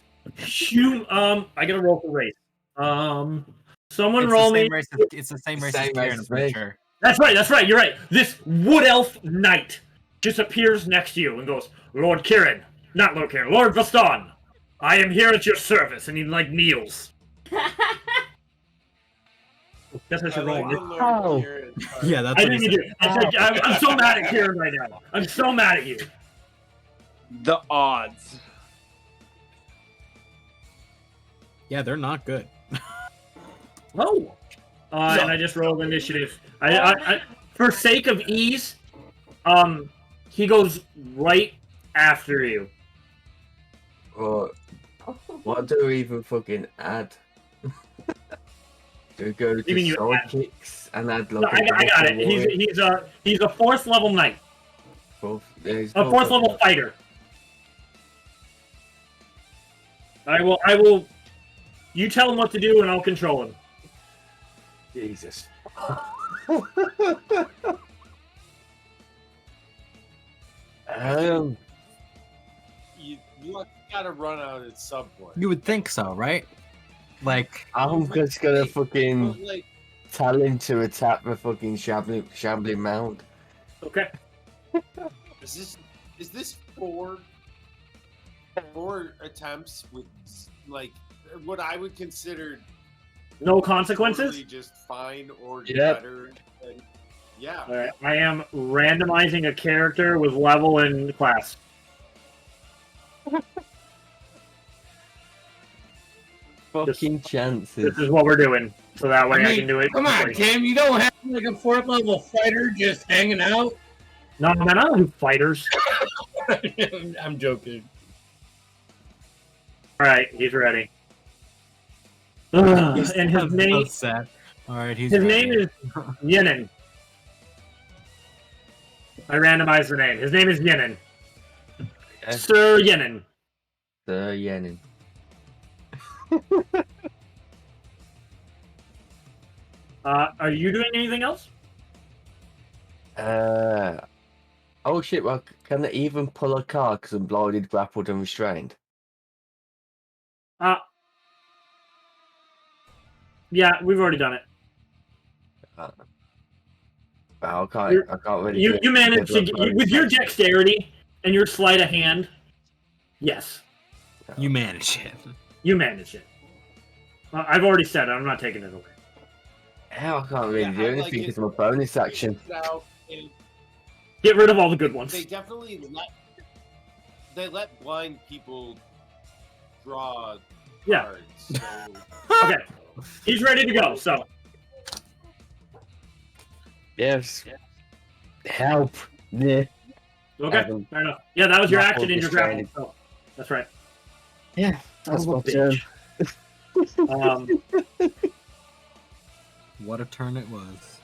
I gotta roll for race. Someone It's roll the same me. race. It's the same race as Same Kieran, race I'm as pretty me. sure. That's right. You're right. This wood elf knight just appears next to you and goes, Lord Kieran, not Lord Kieran, Lord Vaston, I am here at your service, and he like kneels. That's what I you like roll. the Lord Oh. Kieran part. Yeah, that's I what he didn't said. do. I said I'm so mad at Kieran right now. I'm so mad at you. The odds. Yeah, they're not good. Oh. And I just rolled initiative. I for sake of ease, he goes right after you. Or what do we even fucking add? Do we go You mean to you sword add? kicks and add No, like I got it. He's a fourth level knight, a fourth level fighter. I will. You tell him what to do, and I'll control him. Jesus. You gotta run out at some point. You would think so, right? Like, I'm just gonna fucking But, like, tell him to attack the fucking shambling mound. Okay. is this four attempts with like what I would consider No consequences. totally just fine or Yep. better? And, yeah. All right. I am randomizing a character with level and class. Fucking chances. This is what we're doing, so that way I, mean, can do it. Come on, Tim. You don't have like a 4th level fighter just hanging out. No, man, I don't do fighters. I'm joking. All right, he's ready. And his I'm name, so sad. All right, his name is Yenin. I randomized the name. His name is Yenin. Okay. Sir Yenin. Sir Yenin. Are you doing anything else? Oh shit, well, can they even pull a card because I'm blinded, grappled, and restrained? Yeah, we've already done it. Well, I can't really. do You it managed because to of my with your bonus action. dexterity and your sleight of hand. Yes, You manage it. you managed it. I've already said it. I'm not taking it away. Hell, I can't really Yeah, do I like anything it. because of my bonus action. Out and Get rid of all the good ones. they definitely let blind people draw Yeah. cards. So, Okay, he's ready to go. So Yes. Help. Yeah. okay, Adam. fair enough. Yeah, that was your Not action in your grapple. orchestrated. So that's right. Yeah. That's Son my of a turn. bitch. What a turn it was.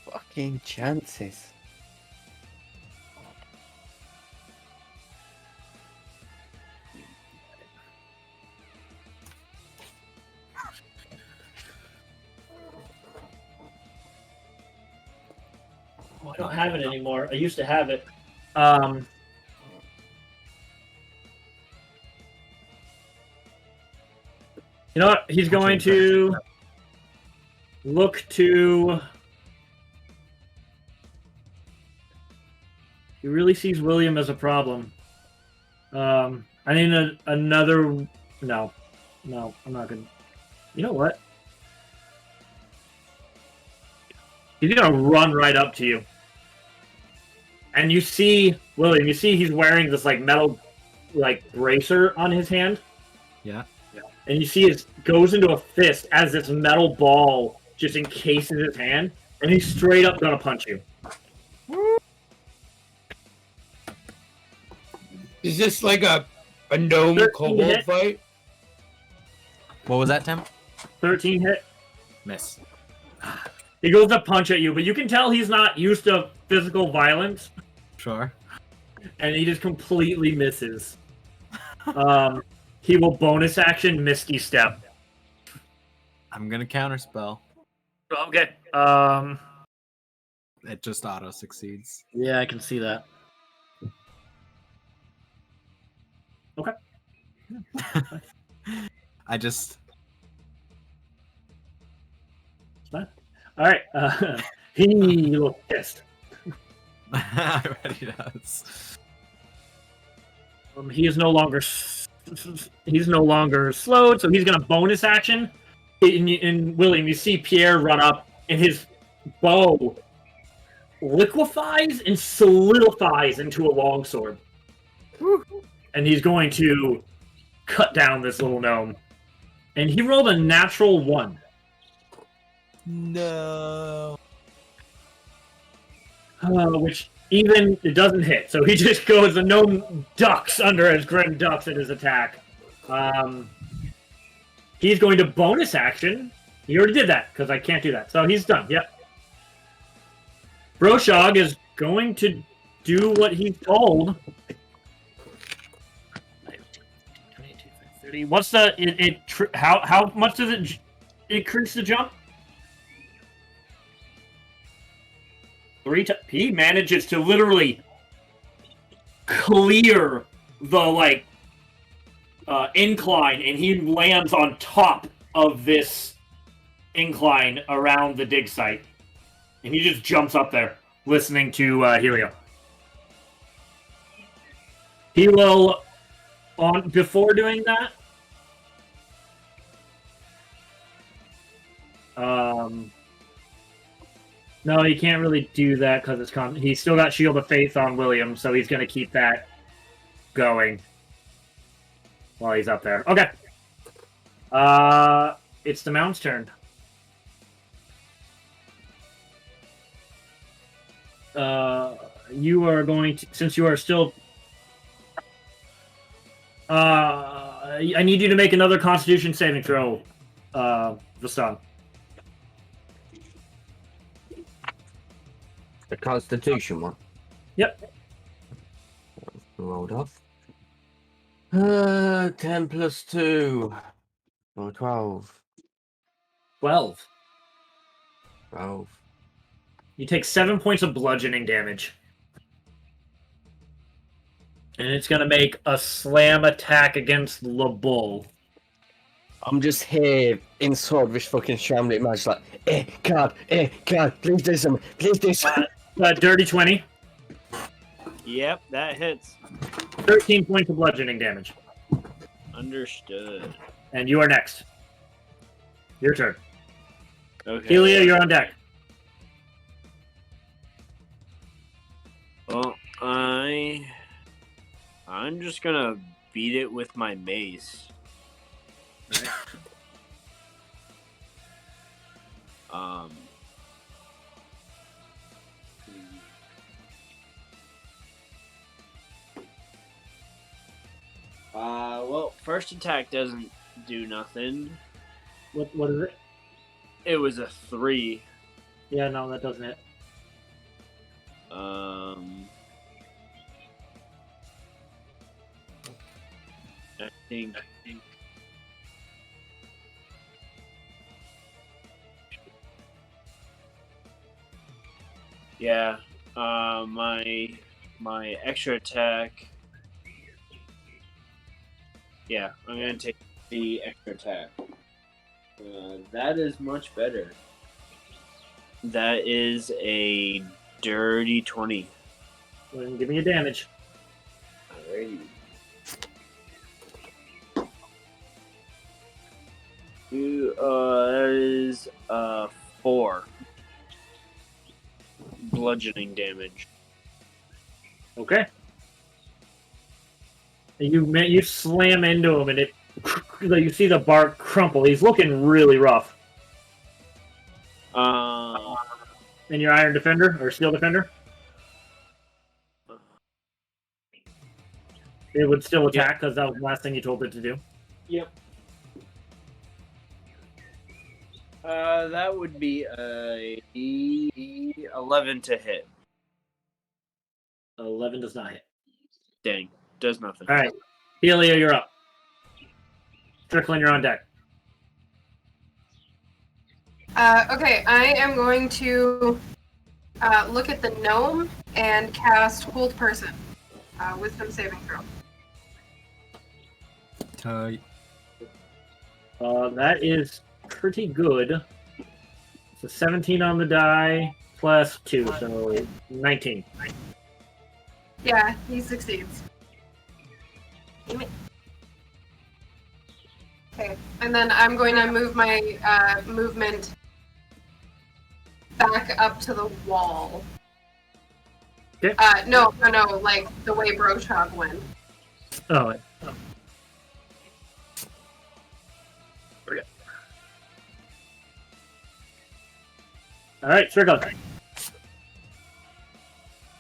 Fucking chances. I don't have it anymore. I used to have it. You know what? He's going to look to. He really sees William as a problem. I need another. No, I'm not gonna. You know what? He's gonna run right up to you, and you see William. You see he's wearing this like metal, like bracer on his hand. Yeah. And you see it goes into a fist as this metal ball just encases his hand, and he's straight up gonna punch you. Is this like a gnome 13 kobold hit. fight? What was that, Tim? 13 hit. Miss. He goes to punch at you, but you can tell he's not used to physical violence, Sure. and he just completely misses. He will bonus action Misty Step. I'm gonna counterspell. Okay. It just auto succeeds. Yeah, I can see that. Okay. I just. All right. He looks pissed. I bet he does. He is no longer. He's no longer slowed, so he's gonna bonus action. And William, you see Pierre run up, and his bow liquefies and solidifies into a longsword. And he's going to cut down this little gnome. And he rolled a natural 1. No. Which even it doesn't hit. So he just goes, the gnome ducks under as Grim ducks at his attack. He's going to bonus action. He already did that because I can't do that. So he's done. Yep. Broshog is going to do what he's told. 30. What's the how much does it increase the jump? 3 times. He manages to literally clear the incline, and he lands on top of this incline around the dig site, and he just jumps up there, listening to Helio. He will, before doing that, no, he can't really do that because it's he's still got Shield of Faith on William, so he's going to keep that going while he's up there. Okay. It's the Mound's turn. You are going to, since you are still... I need you to make another Constitution saving throw, Vastan. The Constitution one. Yep. Rolled off. 10 plus 2. Or 12. 12. 12. You take 7 points of bludgeoning damage. And it's going to make a slam attack against the bull. I'm just here in Swordfish fucking shambling match like, card, please do something, please do something. Dirty 20. Yep, that hits. 13 points of bludgeoning damage. Understood. And you are next. Your turn. Okay. Helia, you're on deck. Well, I'm just gonna beat it with my mace. Well, first attack doesn't do nothing. What is it? It was a 3. Yeah, no, that doesn't hit. I think. Yeah. My extra attack. Yeah, I'm gonna take the extra attack. That is much better. That is a dirty 20. Go ahead and give me your damage. Alrighty. That is 4 bludgeoning damage. Okay. You slam into him, and you see the bark crumple. He's looking really rough. And your Iron Defender or Steel Defender? It would still attack because that was the last thing you told it to do. Yep. That would be a 11 to hit. 11 does not hit. Dang, does nothing. All right, Helia, you're up. Strickland, you're on deck. Okay, I am going to look at the gnome and cast Hold Person. Wisdom saving throw. Tight. That is pretty good. It's a 17 on the die plus 2, so 19. Yeah, he succeeds. Damn it. Okay, and then I'm going to move my movement back up to the wall. Okay. No, like the way Broshog went. Oh. All right, circle.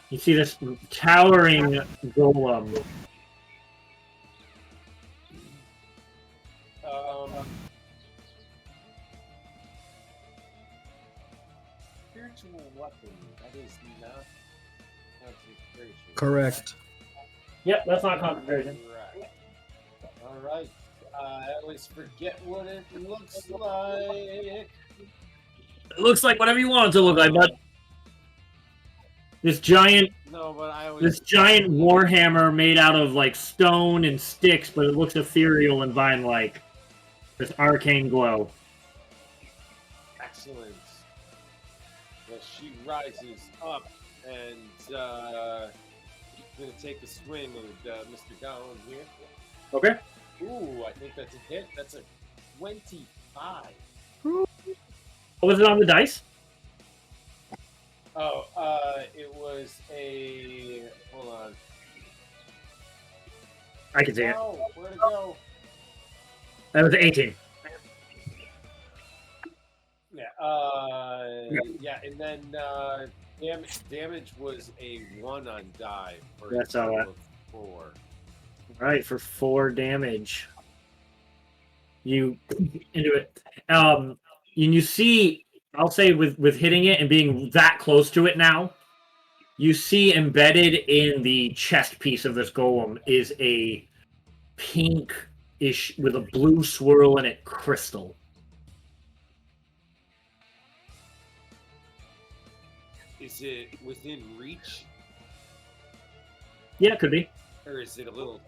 You see this towering golem. Spiritual weapon. That is not concentration. Correct. Yep, that's not concentration. Right. All right. I always forget what it looks like. It looks like whatever you want it to look like, but this giant No, but I always. this giant warhammer made out of like stone and sticks, but it looks ethereal and vine-like. This arcane glow. Excellent. Well, she rises up and gonna take a swing at Mr. Gowan here. Okay. Ooh, I think that's a hit. That's a 25. What was it on the dice? Oh, it was a. Hold on. I can see it. Oh, where'd it go? That was 18. Yeah, and then damage was a 1 on die for That's a all right. total of 4. All right, for 4 damage. You into it. And you see, I'll say with hitting it and being that close to it now, you see embedded in the chest piece of this golem is a pink-ish with a blue swirl in it crystal. Is it within reach, Yeah, it could be. or is it a little?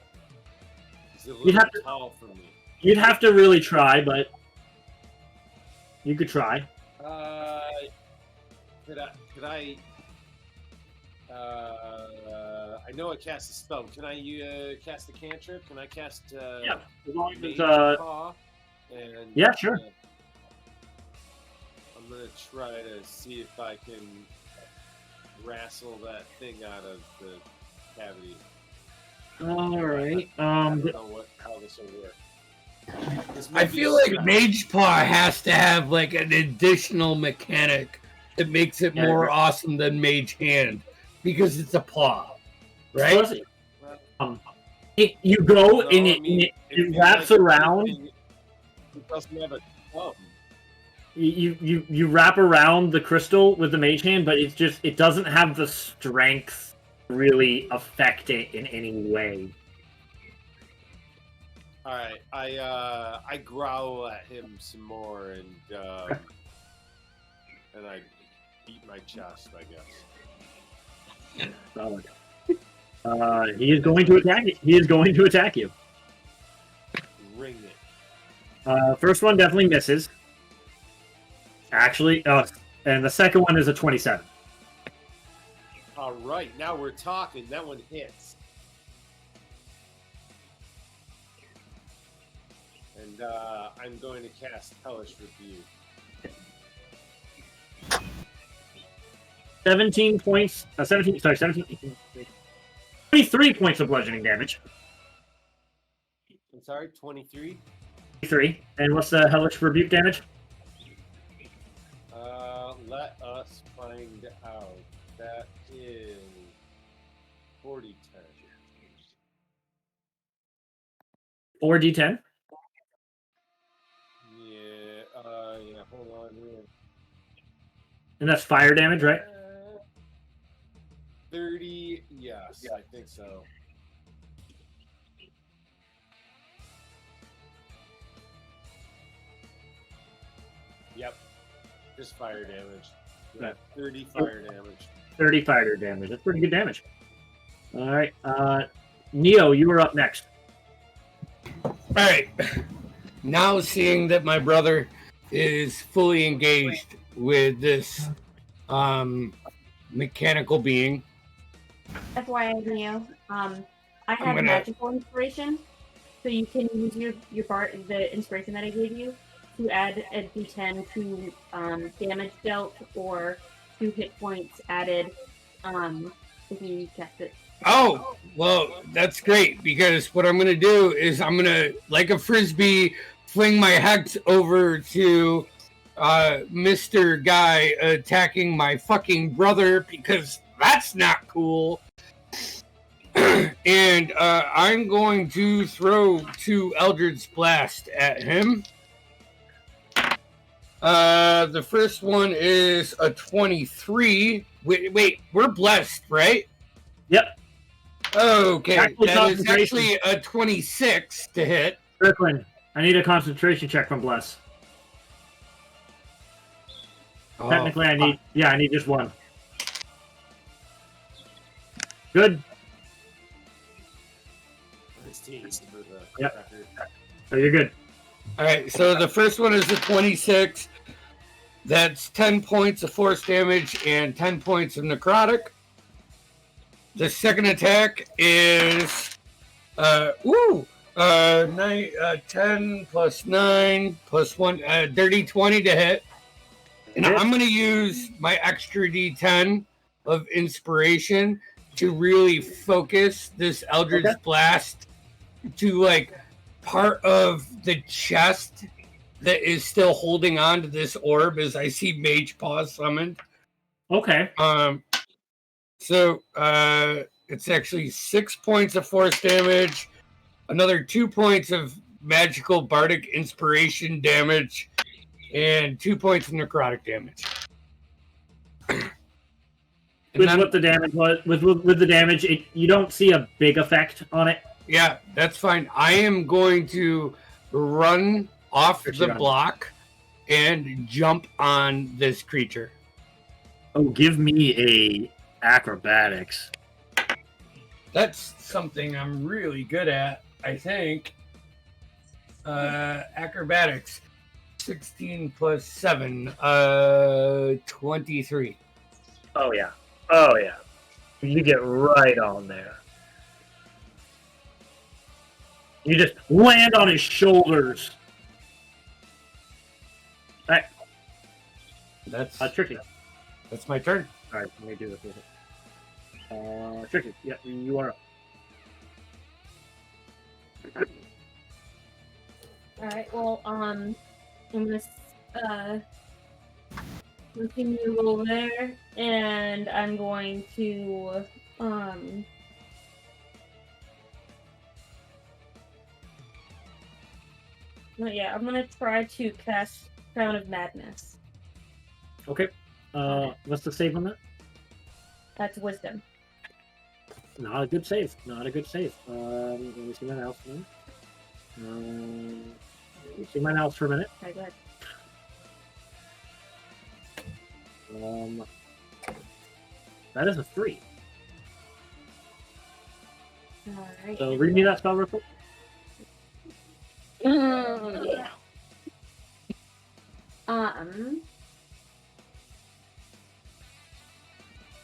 Is it a You'd little have to- tall for me? You'd have to really try, but you could try. Could I? I know I cast a spell. Can I cast a cantrip? Can I cast? Yeah, as long Mage as Paw? And yeah, sure. I'm gonna try to see if I can wrestle that thing out of the cavity. All right. I don't know how this will work. This I might be feel a like spell. Mage Paw has to have like an additional mechanic that makes it Yeah, more right. awesome than Mage Hand because it's a paw, right? Plus, you go No, and I mean, it if wraps like around. anything, it doesn't have a thumb. You wrap around the crystal with the mage hand, but it doesn't have the strength to really affect it in any way. All right, I growl at him some more and I beat my chest, I guess. Solid. He is going to attack you. He is going to attack you. Ring it. First one definitely misses. Actually, and the second one is a 27. All right, now we're talking. That one hits. And I'm going to cast Hellish Rebuke. 17 points. 17. Sorry, 17. 23 points of bludgeoning damage. I'm sorry, 23. 3. And what's the hellish rebuke damage? Let us find out. That is 40 10. 4d10. Yeah, hold on here. And that's fire damage, right? 30, yes, I think so. Yep, just fire damage. Yeah, Right. 30 fire damage. 30 fire damage. That's pretty good damage. All right. Neo, you are up next. All right. now seeing that my brother is fully engaged with this mechanical being, FYI, Neo, I have gonna- magical inspiration, so you can use the inspiration that I gave you to add a d10 to damage dealt or 2 hit points added if you cast it. oh, well, that's great, because what I'm going to do is I'm going to, like a frisbee, fling my hex over to Mr. Guy attacking my fucking brother, because that's not cool. And I'm going to throw 2 Eldritch Blast at him. The first one is a 23. Wait, we're blessed, right? Yep. Okay, Actual that is concentration. actually a 26 to hit. Strickland, I need a concentration check from Bless. Technically, I need just one. Good. Yep. So you're good. All right, so the first one is a 26. That's 10 points of force damage and 10 points of necrotic. The second attack is 10 plus 9 plus 1, dirty 20 to hit. And I'm going to use my extra d10 of inspiration to really focus this Eldritch Blast to, like, part of the chest that is still holding on to this orb as I see Mage Paw summoned. Okay. So it's actually 6 points of force damage, another 2 points of magical bardic inspiration damage, and 2 points of necrotic damage. What the damage was, with the damage, you don't see a big effect on it. Yeah, that's fine. I am going to run off the block and jump on this creature. Oh, give me a acrobatics. That's something I'm really good at, I think. Acrobatics. 16 plus 7. 23. Oh, yeah. Oh, yeah. You get right on there. You just land on his shoulders. All right. That's Tricky. That's my turn. All right, let me do this with it. Tricky. Yeah, you are up. All right. Well, I'm gonna continue over there, and I'm going to I'm gonna try to cast Crown of Madness. Okay. What's the save on that? That's Wisdom. Not a good save. Not a good save. Let me see my mouse for a minute. Let me see my mouse for a minute. Okay, go ahead. That is a 3. All right. So read me that spell real quick. Yeah.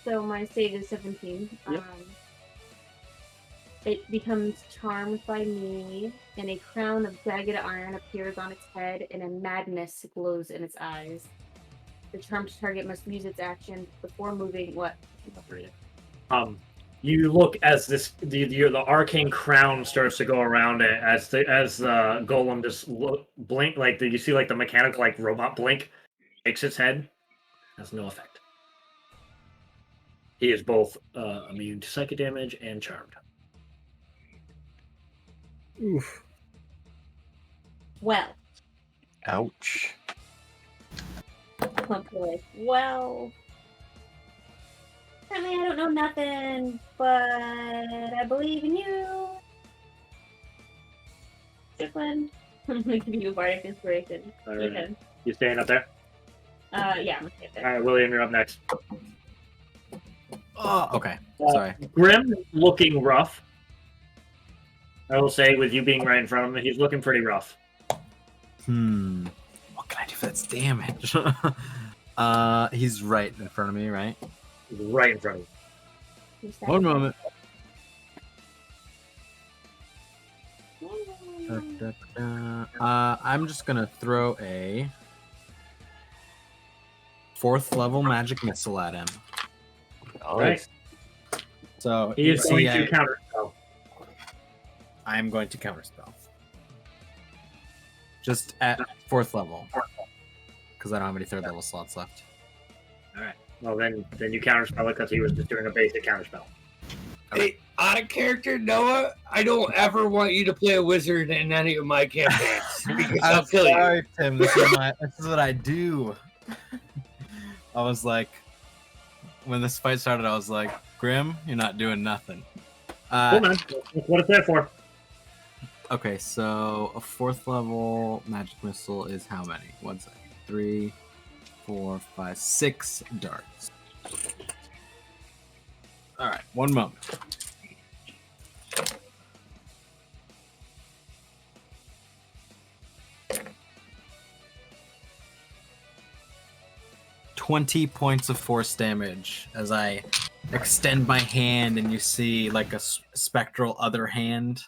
So my save is 17. Yep. It becomes charmed by me, and a crown of jagged iron appears on its head, and a madness glows in its eyes. The charmed target must use its action before moving. What? You look as the arcane crown starts to go around it as the golem just blink, like you see like the mechanical like robot blink, shakes its head, has no effect. He is both immune to psychic damage and charmed. Oof. Well. Ouch. Like, well, I mean, I don't know nothing, but I believe in you. Strickland. I'm gonna give you a bardic inspiration. All right. You staying up there? Yeah, I'm gonna stay All there. right, William, you're up next. Oh, okay. Sorry. Grim looking rough. I will say, with you being right in front of him, he's looking pretty rough. What can I do for that's damage? He's right in front of me, right? Right in front of you. Who's that? One moment. I'm just gonna throw a 4th level magic missile at him. Nice. So He is going to counter spell. I am going to counterspell. Just at 4th level. Because I don't have any 3rd level slots left. All right. Well, then you counterspell it because he was just doing a basic counterspell. Hey, out of character, Noah, I don't ever want you to play a wizard in any of my campaigns because I'll kill you. Tim. This is what I do. I was like, when this fight started, I was like, Grim, you're not doing nothing. Cool, man. That's what it's there for. Okay, so a 4th level magic missile is how many? 1 second. 3, 4, 5, 6 darts. All right, 1 moment. $20 points of force damage as I extend my hand, and you see like a spectral other hand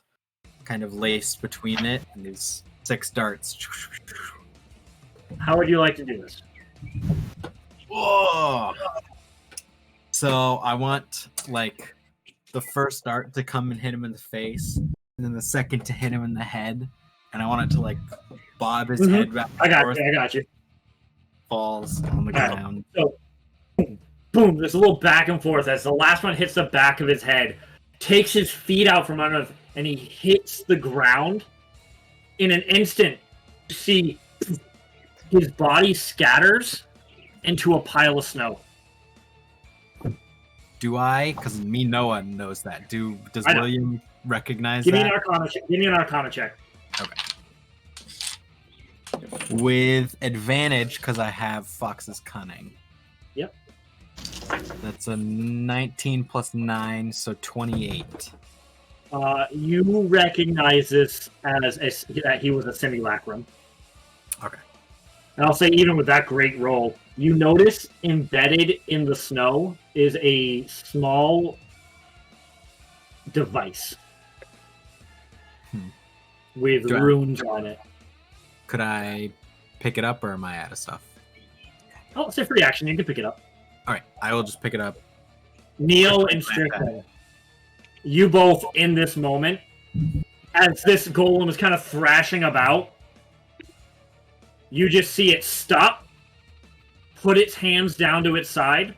kind of laced between it, and these 6 darts. How would you like to do this? Whoa! So I want like the first dart to come and hit him in the face, and then the second to hit him in the head, and I want it to like bob his head back and forth. I got you. Falls on the ground. So, boom, there's a little back and forth as the last one hits the back of his head, takes his feet out from under him, and he hits the ground. In an instant, you see his body scatters into a pile of snow. Do I? Because me, Noah knows that. Does I know. William recognize Give me that? Give me an Arcana check. Okay. With advantage, because I have Fox's Cunning. Yep. That's a 19 plus 9, so 28. You recognize this as that he was a simulacrum. Okay. And I'll say, even with that great roll, you notice embedded in the snow is a small device with Do I- runes on it. Could I pick it up, or am I out of stuff? Oh, it's a free action. You can pick it up. All right, I will just pick it up. Neil and Strickland, you both in this moment, as this golem is kind of thrashing about, you just see it stop, put its hands down to its side,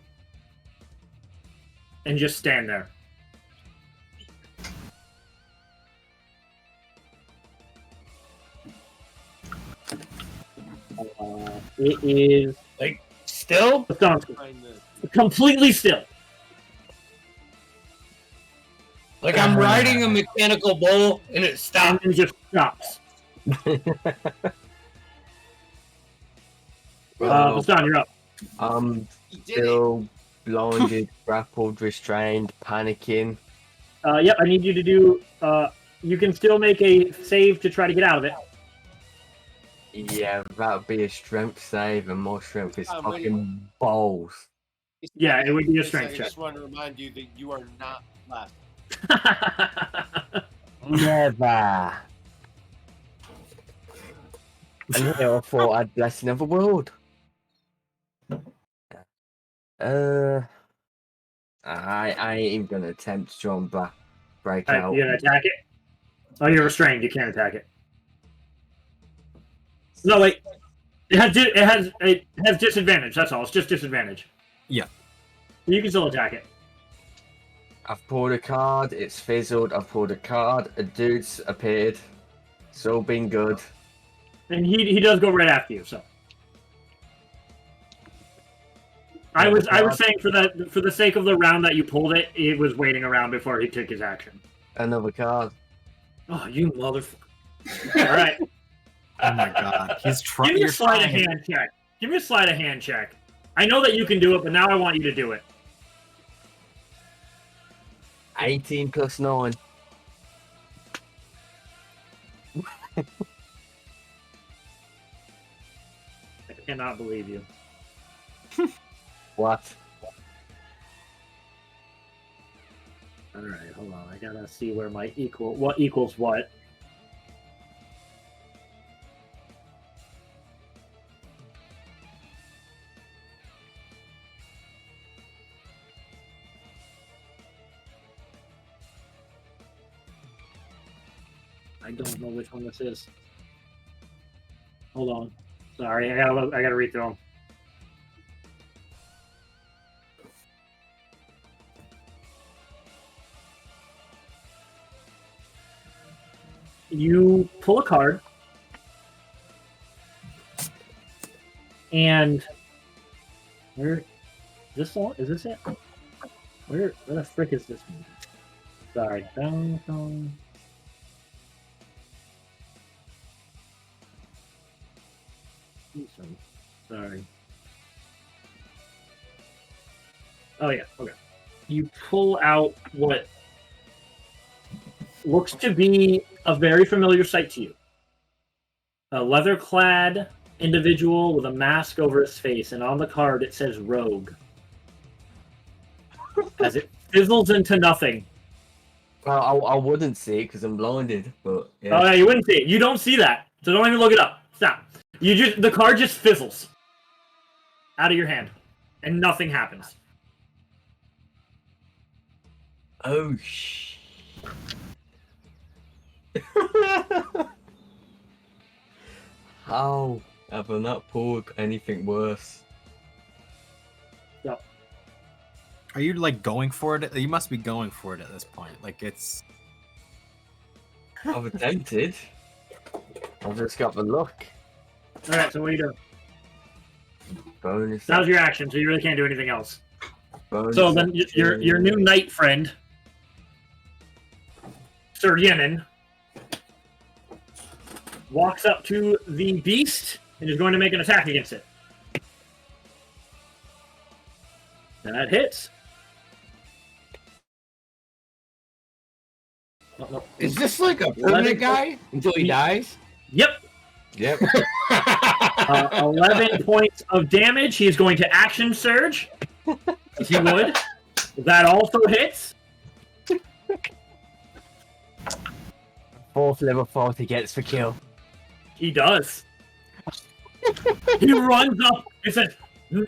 and just stand there. It is Still? completely still. Like I'm riding a mechanical bull and it And stops. then just stops. Bastan, you're up. Still blinded, grappled, restrained, panicking. Yep, I need you to do. You can still make a save to try to get out of it. Yeah, that would be a strength save, and my strength is I'm fucking balls. Yeah, it would be a I strength check. just want to remind you that you are not left. Never. And here I thought I'd bless another world. I ain't even gonna attempt to try and break out. You gonna attack it? Oh, you're restrained. You can't attack it. No, wait. It has disadvantage. That's all. It's just disadvantage. Yeah. You can still attack it. I've pulled a card, it's fizzled, I've pulled a card, a dude's appeared. It's all been good. And he does go right after you. So I was saying for the sake of the round that you pulled it, it was waiting around before he took his action. Another card. Oh, you motherfucker! All right. Oh my god, he's trying. Give me a sleight of hand check. Give me a sleight of hand check. I know that you can do it, but now I want you to do it. 18 plus 9. cannot believe you. What? All right, hold on. I gotta see where my what equals what. I don't know which one this is. Hold on. Sorry, I gotta read through them. You pull a card, and where this one is this it? Where the frick is this movie? Sorry, down. Sorry. Oh yeah, okay. You pull out what looks to be a very familiar sight to you. A leather-clad individual with a mask over his face, and on the card it says Rogue. As it fizzles into nothing. Well, I wouldn't see it because I'm blinded, but yeah. Oh yeah, you wouldn't see it. You don't see that, so don't even look it up. Stop. The card just fizzles out of your hand, and nothing happens. Oh How have I not pulled anything worse? Yep. Are you like going for it? You must be going for it at this point. Like it's. I've attempted. I've just got the luck. All right, so what are you doing? Bonus. That was your action, so you really can't do anything else. Bonus So then your action. new knight friend, Sir Yenin, walks up to the beast and is going to make an attack against it. That hits. Oh, no. Is this like a permanent guy until he dies? Yep. Yep. 11 points of damage. He is going to action surge. As he would. That also hits. 4th level 40 gets for kill. He does. He runs up and says, "You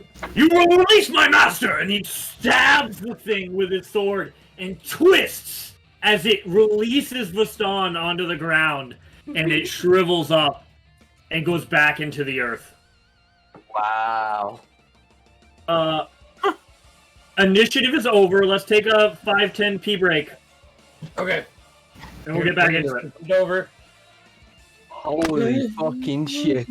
will release my master!" And he stabs the thing with his sword and twists as it releases Vastan onto the ground, and it shrivels up and goes back into the earth. Wow. Initiative is over. Let's take a 5-10 pee break, Okay. and we'll get back into it. It's over. Holy fucking shit.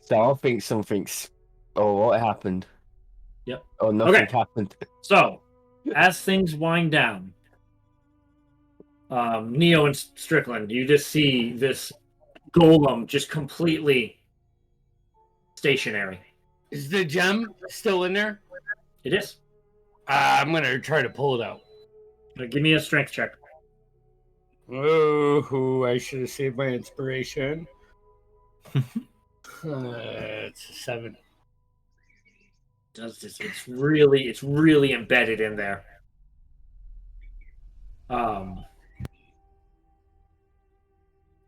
So I think something's. Oh, what happened? Yep. Oh, nothing Okay. happened. So, as things wind down, Neo and Strickland, you just see this golem just completely stationary. Is the gem still in there? It is. I'm gonna try to pull it out. Give me a strength check. Oh, I should have saved my inspiration. It's a 7. Does this? It's really embedded in there.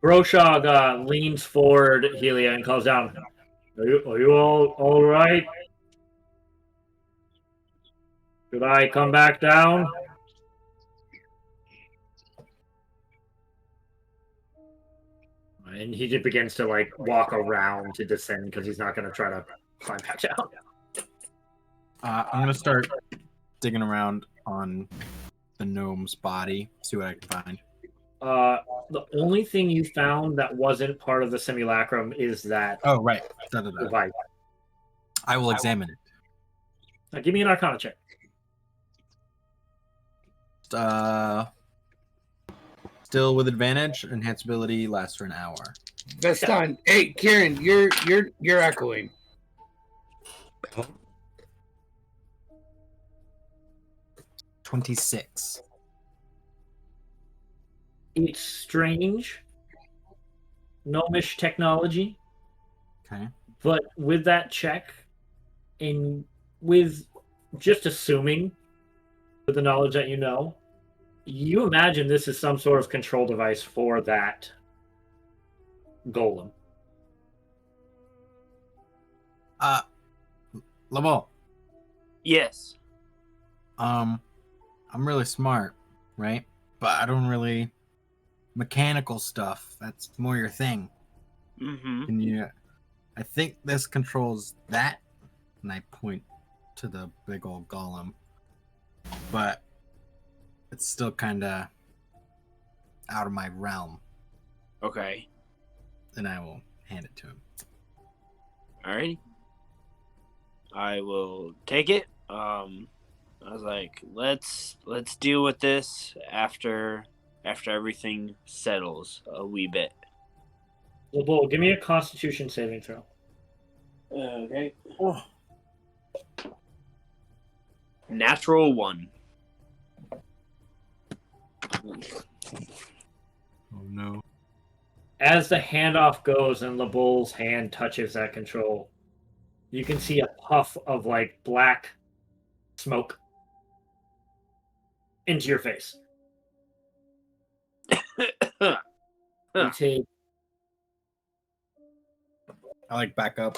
Groshog leans forward, Helia, and calls down. Are you all right? Should I come back down? And he just begins to like walk around to descend because he's not going to try to climb back down. I'm gonna start digging around on the gnome's body, see what I can find. The only thing you found that wasn't part of the simulacrum is that. Oh, right. Device. I will examine it. Now, give me an Arcana check. Still with advantage. Enhanceability lasts for an hour. That's done. Hey, Kieran, you're echoing. 26. It's strange, gnomish technology. Okay. But with that check, and with just assuming, with the knowledge that you imagine this is some sort of control device for that golem. Lamont. Yes. I'm really smart, right? But I don't really mechanical stuff. That's more your thing. Mm-hmm. Can you? I think this controls that, and I point to the big old golem. But it's still kind of out of my realm. Okay. And I will hand it to him. Alrighty. I will take it. I was like, let's deal with this after everything settles a wee bit. Well, give me a Constitution saving throw. Okay. Oh. Natural 1. Oh no. As the handoff goes and LeBeau's hand touches that control, you can see a puff of like black smoke into your face. You take I like back up.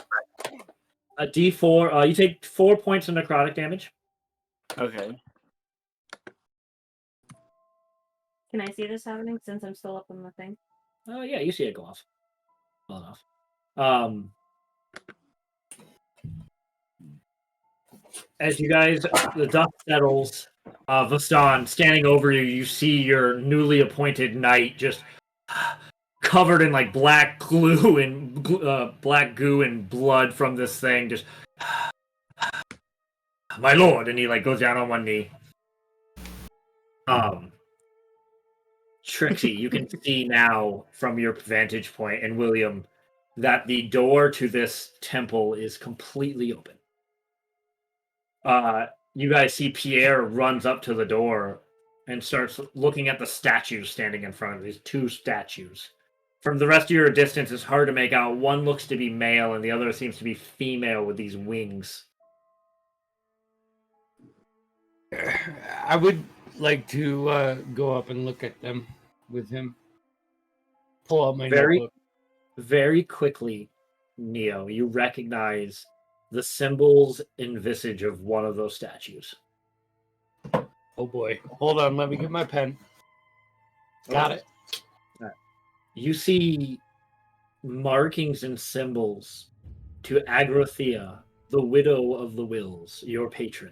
a D4. You take 4 points of necrotic damage. Okay. Can I see this happening since I'm still up on the thing? Oh yeah, you see it go off. Well enough. As you guys, the dust settles. Vastan, standing over you, you see your newly appointed knight just covered in like black glue and black goo and blood from this thing. Just, my lord, and he like goes down on one knee. Trixie, you can see now from your vantage point, and William, that the door to this temple is completely open. You guys see Pierre runs up to the door and starts looking at the statues standing in front of these 2 statues. From the rest of your distance, it's hard to make out. One looks to be male, and the other seems to be female with these wings. I would like to go up and look at them with him. Pull out my notebook. Very quickly, Neo, you recognize the symbols and visage of one of those statues. Oh boy. Hold on, let me get my pen. Got it. Right. You see markings and symbols to Agrothea, the widow of the Wills, your patron.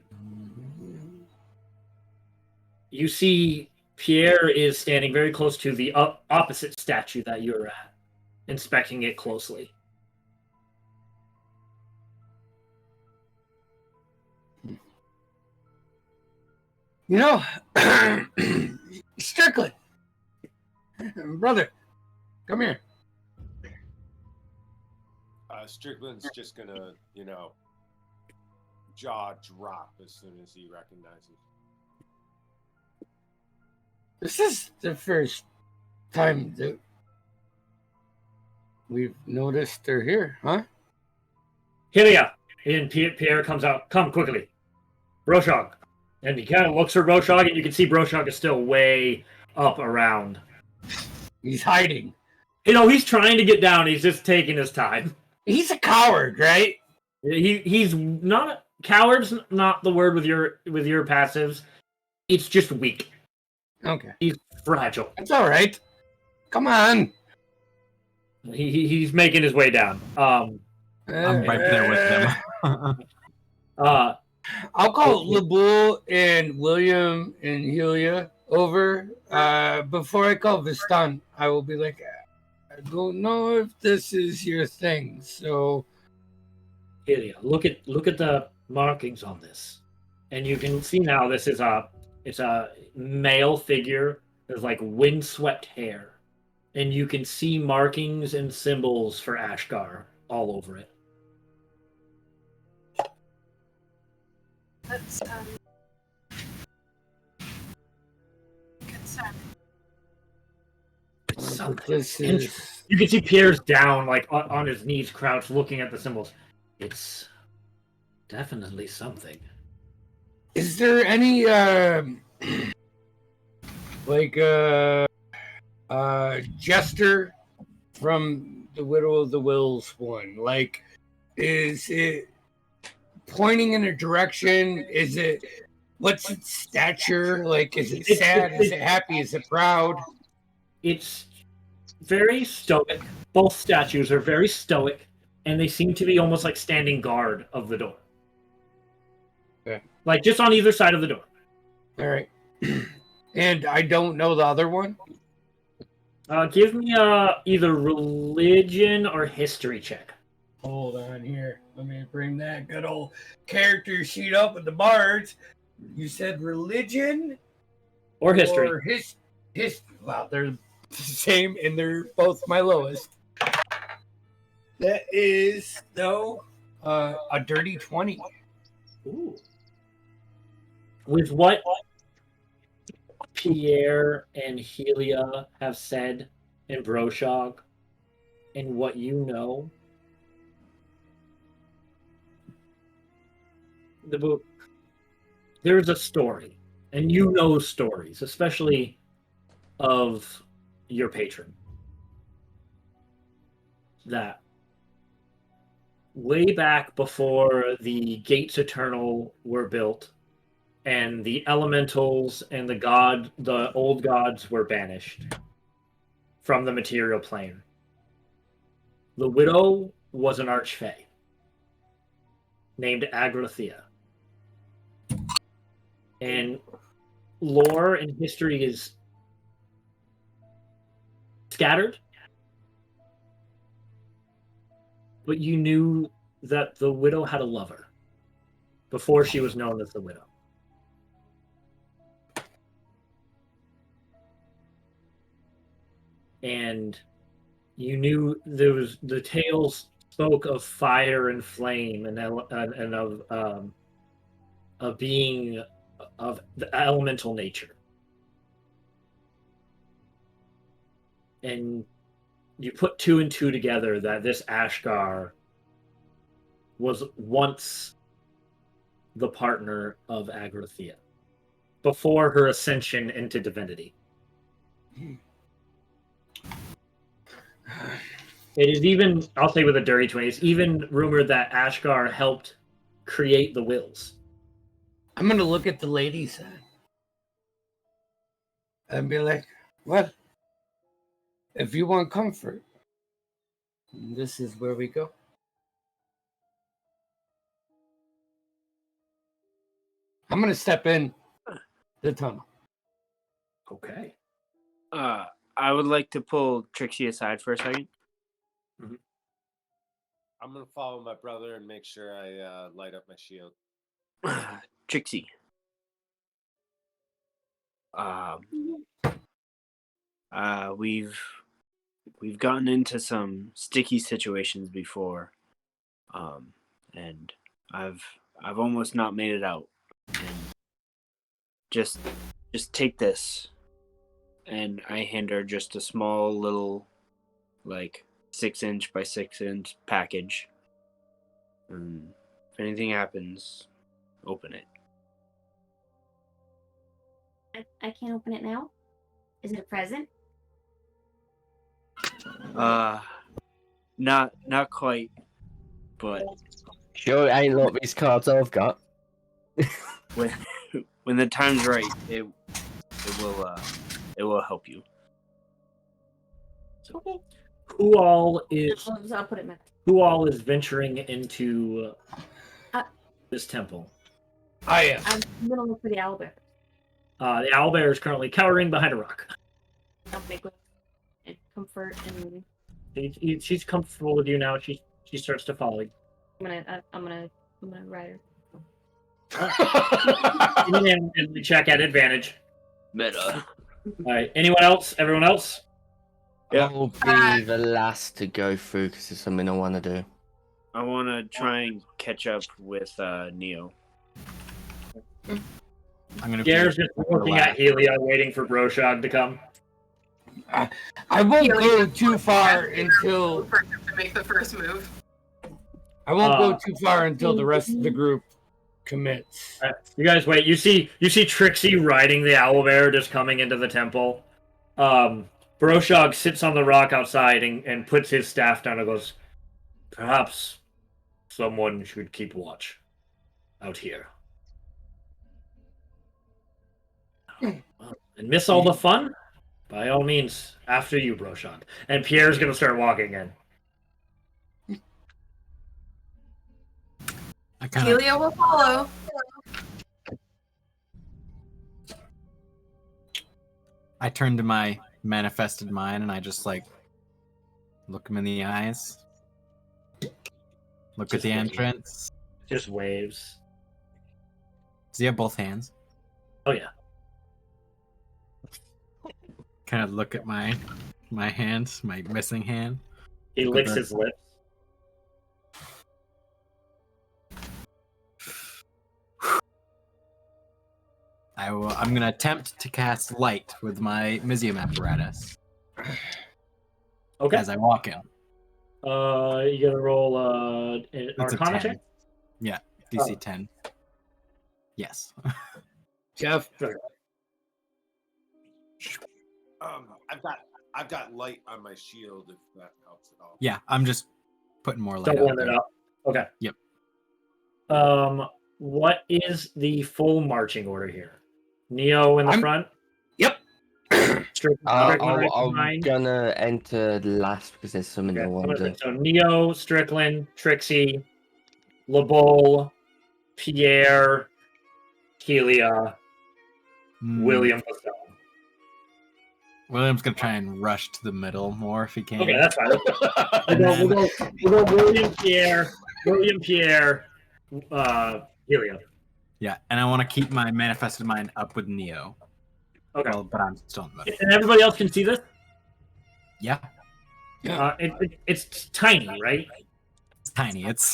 You see Pierre is standing very close to the opposite statue that you're at, inspecting it closely. You know, Strickland, brother, come here. Strickland's just gonna, jaw drop as soon as he recognizes. This is the first time that we've noticed they're here, huh? Hylia! And Pierre comes out. Come quickly. Broshog. And he kind of looks for Broshog, and you can see Broshog is still way up around. He's hiding. He's trying to get down. He's just taking his time. He's a coward, right? He's not coward's not the word with your passives. It's just weak. Okay. He's fragile. That's all right. Come on. He's making his way down. I'm right there with them. I'll call LeBoul and William and Helia over. Before I call Vistan, I will be like, I don't know if this is your thing. So, Helia, look at the markings on this, and you can see now this is it's a male figure. There's like windswept hair, and you can see markings and symbols for Ashgar all over it. That's concerning. It's something. this is. You can see Pierre's down, like on his knees, crouched, looking at the symbols. It's definitely something. Is there any jester from the Widow of the Wills one? Like, is it pointing in a direction? Is it what's its stature? Like, is it sad? Is it happy? Is it proud? It's very stoic. Both statues are very stoic, and they seem to be almost like standing guard of the door. Okay. Like just on either side of the door. All right. And I don't know the other one. Give me either religion or history check. Hold on here. Let me bring that good old character sheet up with the bards. You said religion Or history. or Wow, they're the same, and they're both my lowest. That is though a dirty 20. Ooh. With what Pierre and Helia have said in Broshog, and what you know, the book, there's a story, and you know stories, especially of your patron, that way back before the Gates Eternal were built and the elementals and the old gods were banished from the material plane, the widow was an archfey named Agrathea. And lore and history is scattered, but you knew that the widow had a lover before she was known as the widow. And you knew the tales spoke of fire and flame and of a being of the elemental nature. And you put two and two together that this Ashgar was once the partner of Agrathea before her ascension into divinity. It is even, I'll say with a dirty 20, it's even rumored that Ashgar helped create the wills. I'm gonna look at the ladies and be like, "Well, if you want comfort, this is where we go." I'm gonna step in the tunnel. Okay. I would like to pull Trixie aside for a second. I'm gonna follow my brother and make sure I light up my shield. Trixie, We've gotten into some sticky situations before, and I've almost not made it out. And just take this, and I hand her just a small little, like 6-inch by 6-inch package. And if anything happens, open it. I can't open it now. Is it a present? Not quite, but Sure, it ain't like these cards I've got. when the time's right, it will help you. Okay. Who all is I'll put it in my... who all is venturing into this temple? I am. I'm gonna look for the owlbear. The owlbear is currently cowering behind a rock. I'll make and comfort and She's comfortable with you now. She starts to follow. I'm gonna ride And we check at advantage. Meta. All right. Anyone else? Everyone else? Yeah. I'll be the last to go through because it's something I want to do. I want to try and catch up with Neo. I'm gonna. Gare's just looking at Helia, waiting for Broshog to come. I won't go too far until For him to make the first move. I won't go too far until the rest of the group commits. You guys wait. You see Trixie riding the owlbear just coming into the temple. Broshog sits on the rock outside and puts his staff down and goes, "Perhaps someone should keep watch out here." And miss all the fun? By all means, after you, Broshog. And Pierre's gonna start walking in. Helia will follow. I turn to my manifested mind and I just like look him in the eyes. Look at the entrance. Just waves. Does he have both hands? Oh yeah. Kind of look at my hand, my missing hand. He licks his lips. I'm gonna attempt to cast light with my Mizium apparatus. Okay. As I walk in. You gotta roll an It's a Arcana 10. check? Yeah, DC 10. Yes. Jeff, I've got light on my shield if that helps at all. Yeah, I'm just putting more light Doubling out it there. up. Okay. Yep. What is the full marching order here? Neo in the front? Yep. I'm gonna enter last because there's something I want to do. So Neo, Strickland, Trixie, LeBeau, Pierre, Helia, William Pascal. William's gonna try and rush to the middle more if he can. Okay, that's fine. We'll go William Pierre, Helia. Yeah, and I want to keep my manifested mind up with Neo. Okay. Well, but I'm still in the middle. And everybody else can see this? Yeah. It's tiny, right? It's tiny. It's,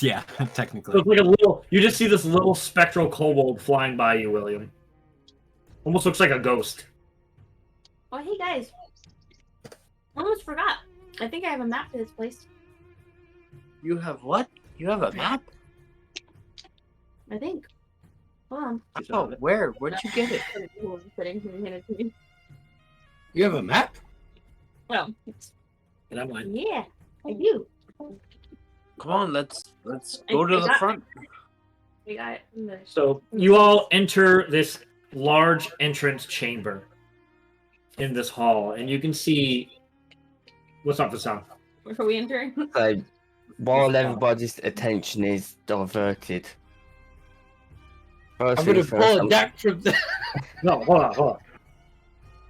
technically. So it's like a little, you just see this little spectral kobold flying by you, William. Almost looks like a ghost. Oh, hey guys. I almost forgot. I think I have a map to this place. You have what? You have a map? I think. Hold on. Oh, where? Where'd you get it? You have a map? Well, And I'm like, yeah, I do. Come on, let's go to the front. We got it. In the... so you all enter this large entrance chamber in this hall, and you can see what's up the sound. Where are we entering? So, while everybody's attention is diverted, I'm gonna pull a deck from the. No, hold on.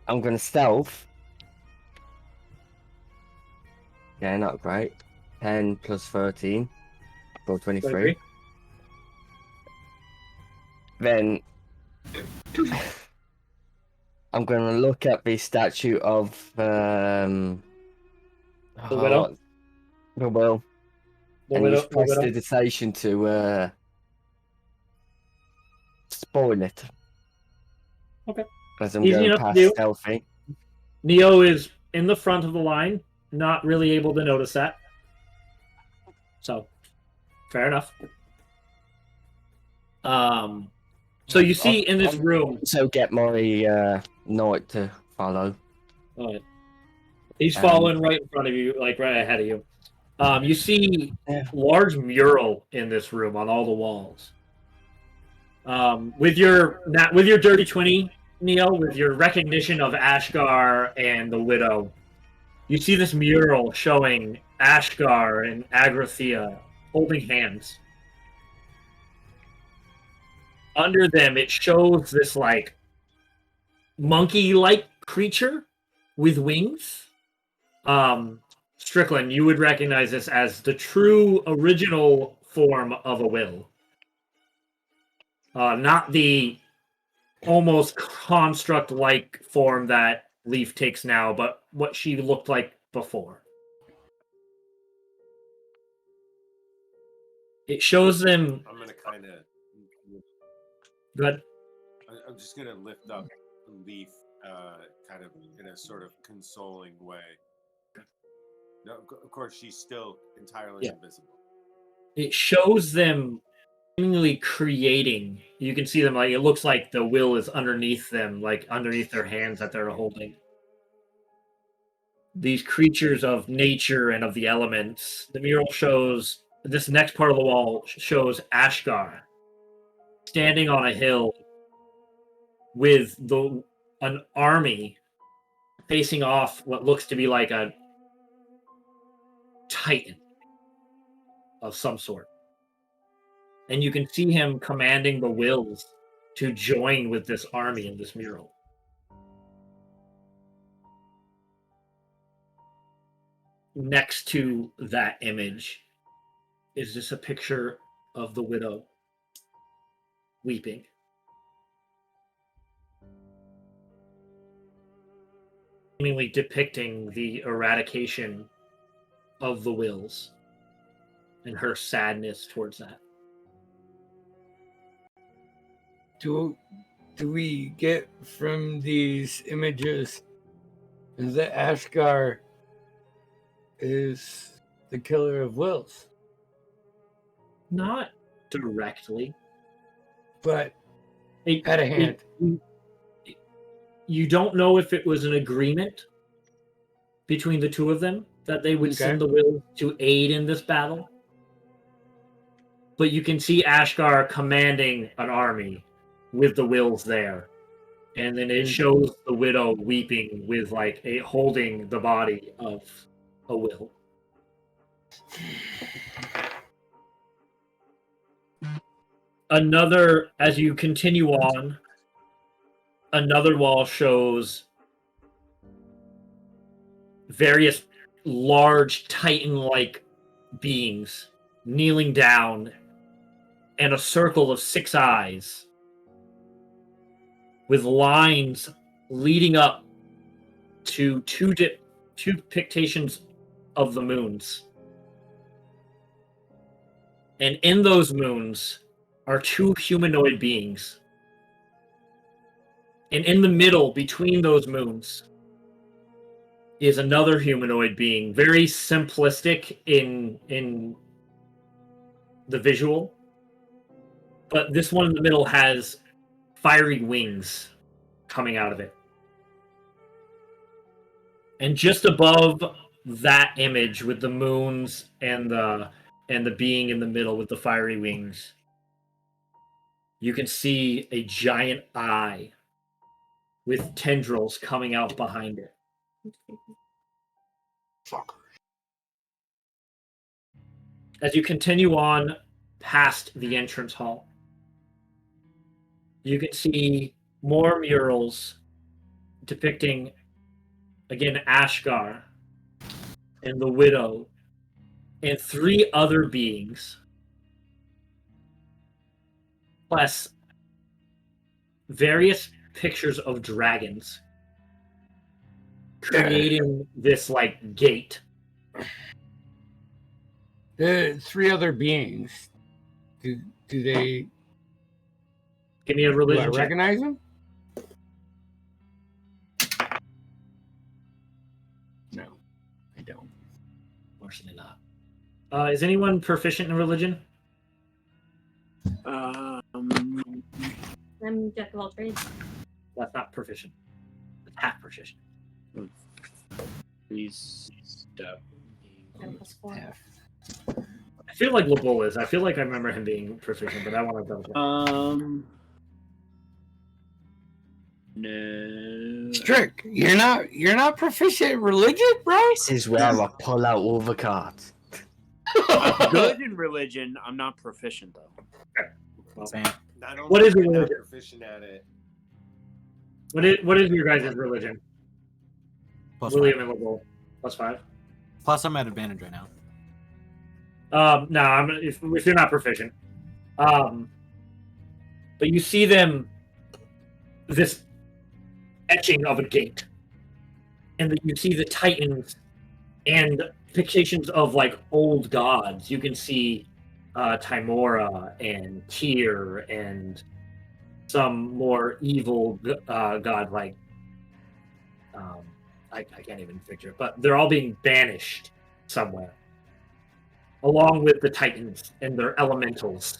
I'm gonna stealth. Yeah, not great. 10 plus 13. Roll 23. Then I'm gonna look at the statue of The widow. the will, The and use widow. The widow. prestidigitation to spoil it. Okay. As I'm Easy going enough to past do. stealthy. Neo is in the front of the line, not really able to notice that. So, fair enough. So you see in this room, So get my knight to follow. he's following right in front of you, like right ahead of you. You see large mural in this room on all the walls. With your dirty 20, Neo, with your recognition of Ashgar and the Widow, you see this mural showing Ashgar and Agrathea holding hands. Under them, it shows this like monkey-like creature with wings. Strickland, you would recognize this as the true original form of a will. Not the almost construct-like form that Leaf takes now, but what she looked like before. It shows them... I'm gonna kind of... Good. I'm just gonna lift up Leaf, kind of in a sort of consoling way. No, of course, she's still entirely invisible. It shows them seemingly creating. You can see them like it looks like the will is underneath them, like underneath their hands that they're holding. These creatures of nature and of the elements. The mural shows this next part of the wall shows Ashgar standing on a hill with an army facing off what looks to be like a titan of some sort. And you can see him commanding the wills to join with this army in this mural. Next to that image is just a picture of the widow weeping. Seemingly depicting the eradication of the wills and her sadness towards that. Do we get from these images that Ashgar is the killer of wills? Not directly. But at a hand. You don't know if it was an agreement between the two of them that they would send the will to aid in this battle. But you can see Ashgar commanding an army with the wills there. And then it shows the widow weeping with like holding the body of a will. As you continue on, another wall shows various large titan-like beings kneeling down and a circle of 6 eyes with lines leading up to two depictions of the moons. And in those moons are 2 humanoid beings. And in the middle, between those moons, is another humanoid being, very simplistic in the visual. But this one in the middle has fiery wings coming out of it. And just above that image with the moons and the being in the middle with the fiery wings, you can see a giant eye with tendrils coming out behind it. As you continue on past the entrance hall, you can see more murals depicting, again, Ashgar and the widow and 3 other beings, plus various pictures of dragons creating this like gate. The 3 other beings. Do they? Give me a Do I religion check. recognize them? No, I don't. Unfortunately not. Is anyone proficient in religion? I'm jack of all trades. That's not proficient. It's half proficient. Please stop. I'm +4. I feel like Labol is. I feel like I remember him being proficient, but I want to double check. No. Strick, you're not proficient in religion, bro. This is where I pull out all the cards. I'm good in religion. I'm not proficient though. Well, Same. Not only What is am I your not religion? proficient at it. what is your guys' religion? Plus William 5. and Labol. +5. Plus, I'm at advantage right now. No, if you're not proficient. But you see them, this etching of a gate, and you see the titans and fixations of like old gods. You can see Timora and Tyr and some more evil god like I can't even picture it, but they're all being banished somewhere, along with the titans and their elementals.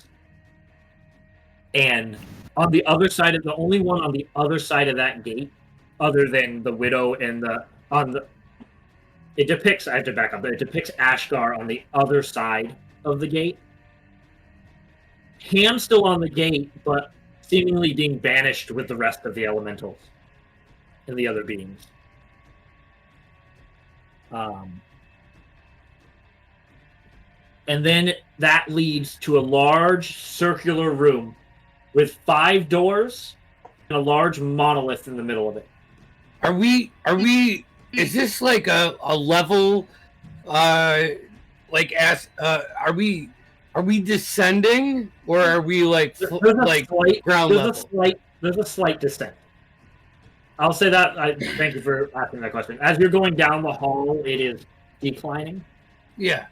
And on the other side of the only one on the other side of that gate, other than the widow and it depicts, I have to back up, but it depicts Ashgar on the other side of the gate. Ham's still on the gate, but seemingly being banished with the rest of the elementals and the other beings. And then that leads to a large circular room with 5 doors and a large monolith in the middle of it. Are we? Is this like a level? Are we descending or are we like ground level? There's a slight descent. I'll say that. Thank you for asking that question. As you're going down the hall, it is declining Yeah.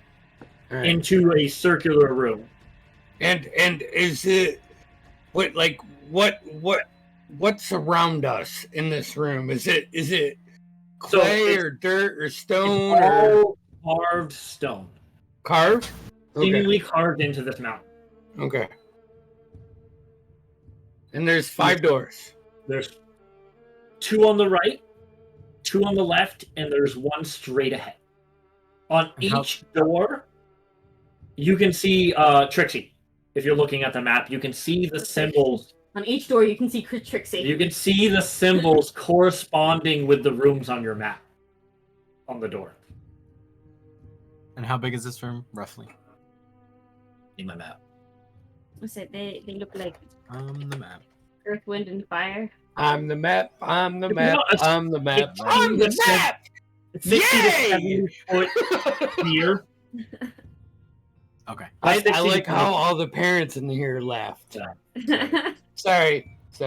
All right. into a circular room. And is it what's around us in this room? Is it clay or dirt or stone It's or all carved stone, carved? seemingly carved into this mountain. Okay. And there's 5 doors. There's 2 on the right, 2 on the left, and there's 1 straight ahead. On each door, you can see Trixie. If you're looking at the map, you can see the symbols. On each door, you can see Trixie. You can see the symbols corresponding with the rooms on your map on the door. And how big is this room, roughly? In my map. What's it? They look like The map. Earth, Wind, and Fire. I'm the map. I'm the map. No, I'm the map. it's- I'm the map. 60 to Yay! 70 foot here. Okay. I 60 like to- how all the parents in here laughed. Yeah. Sorry. It's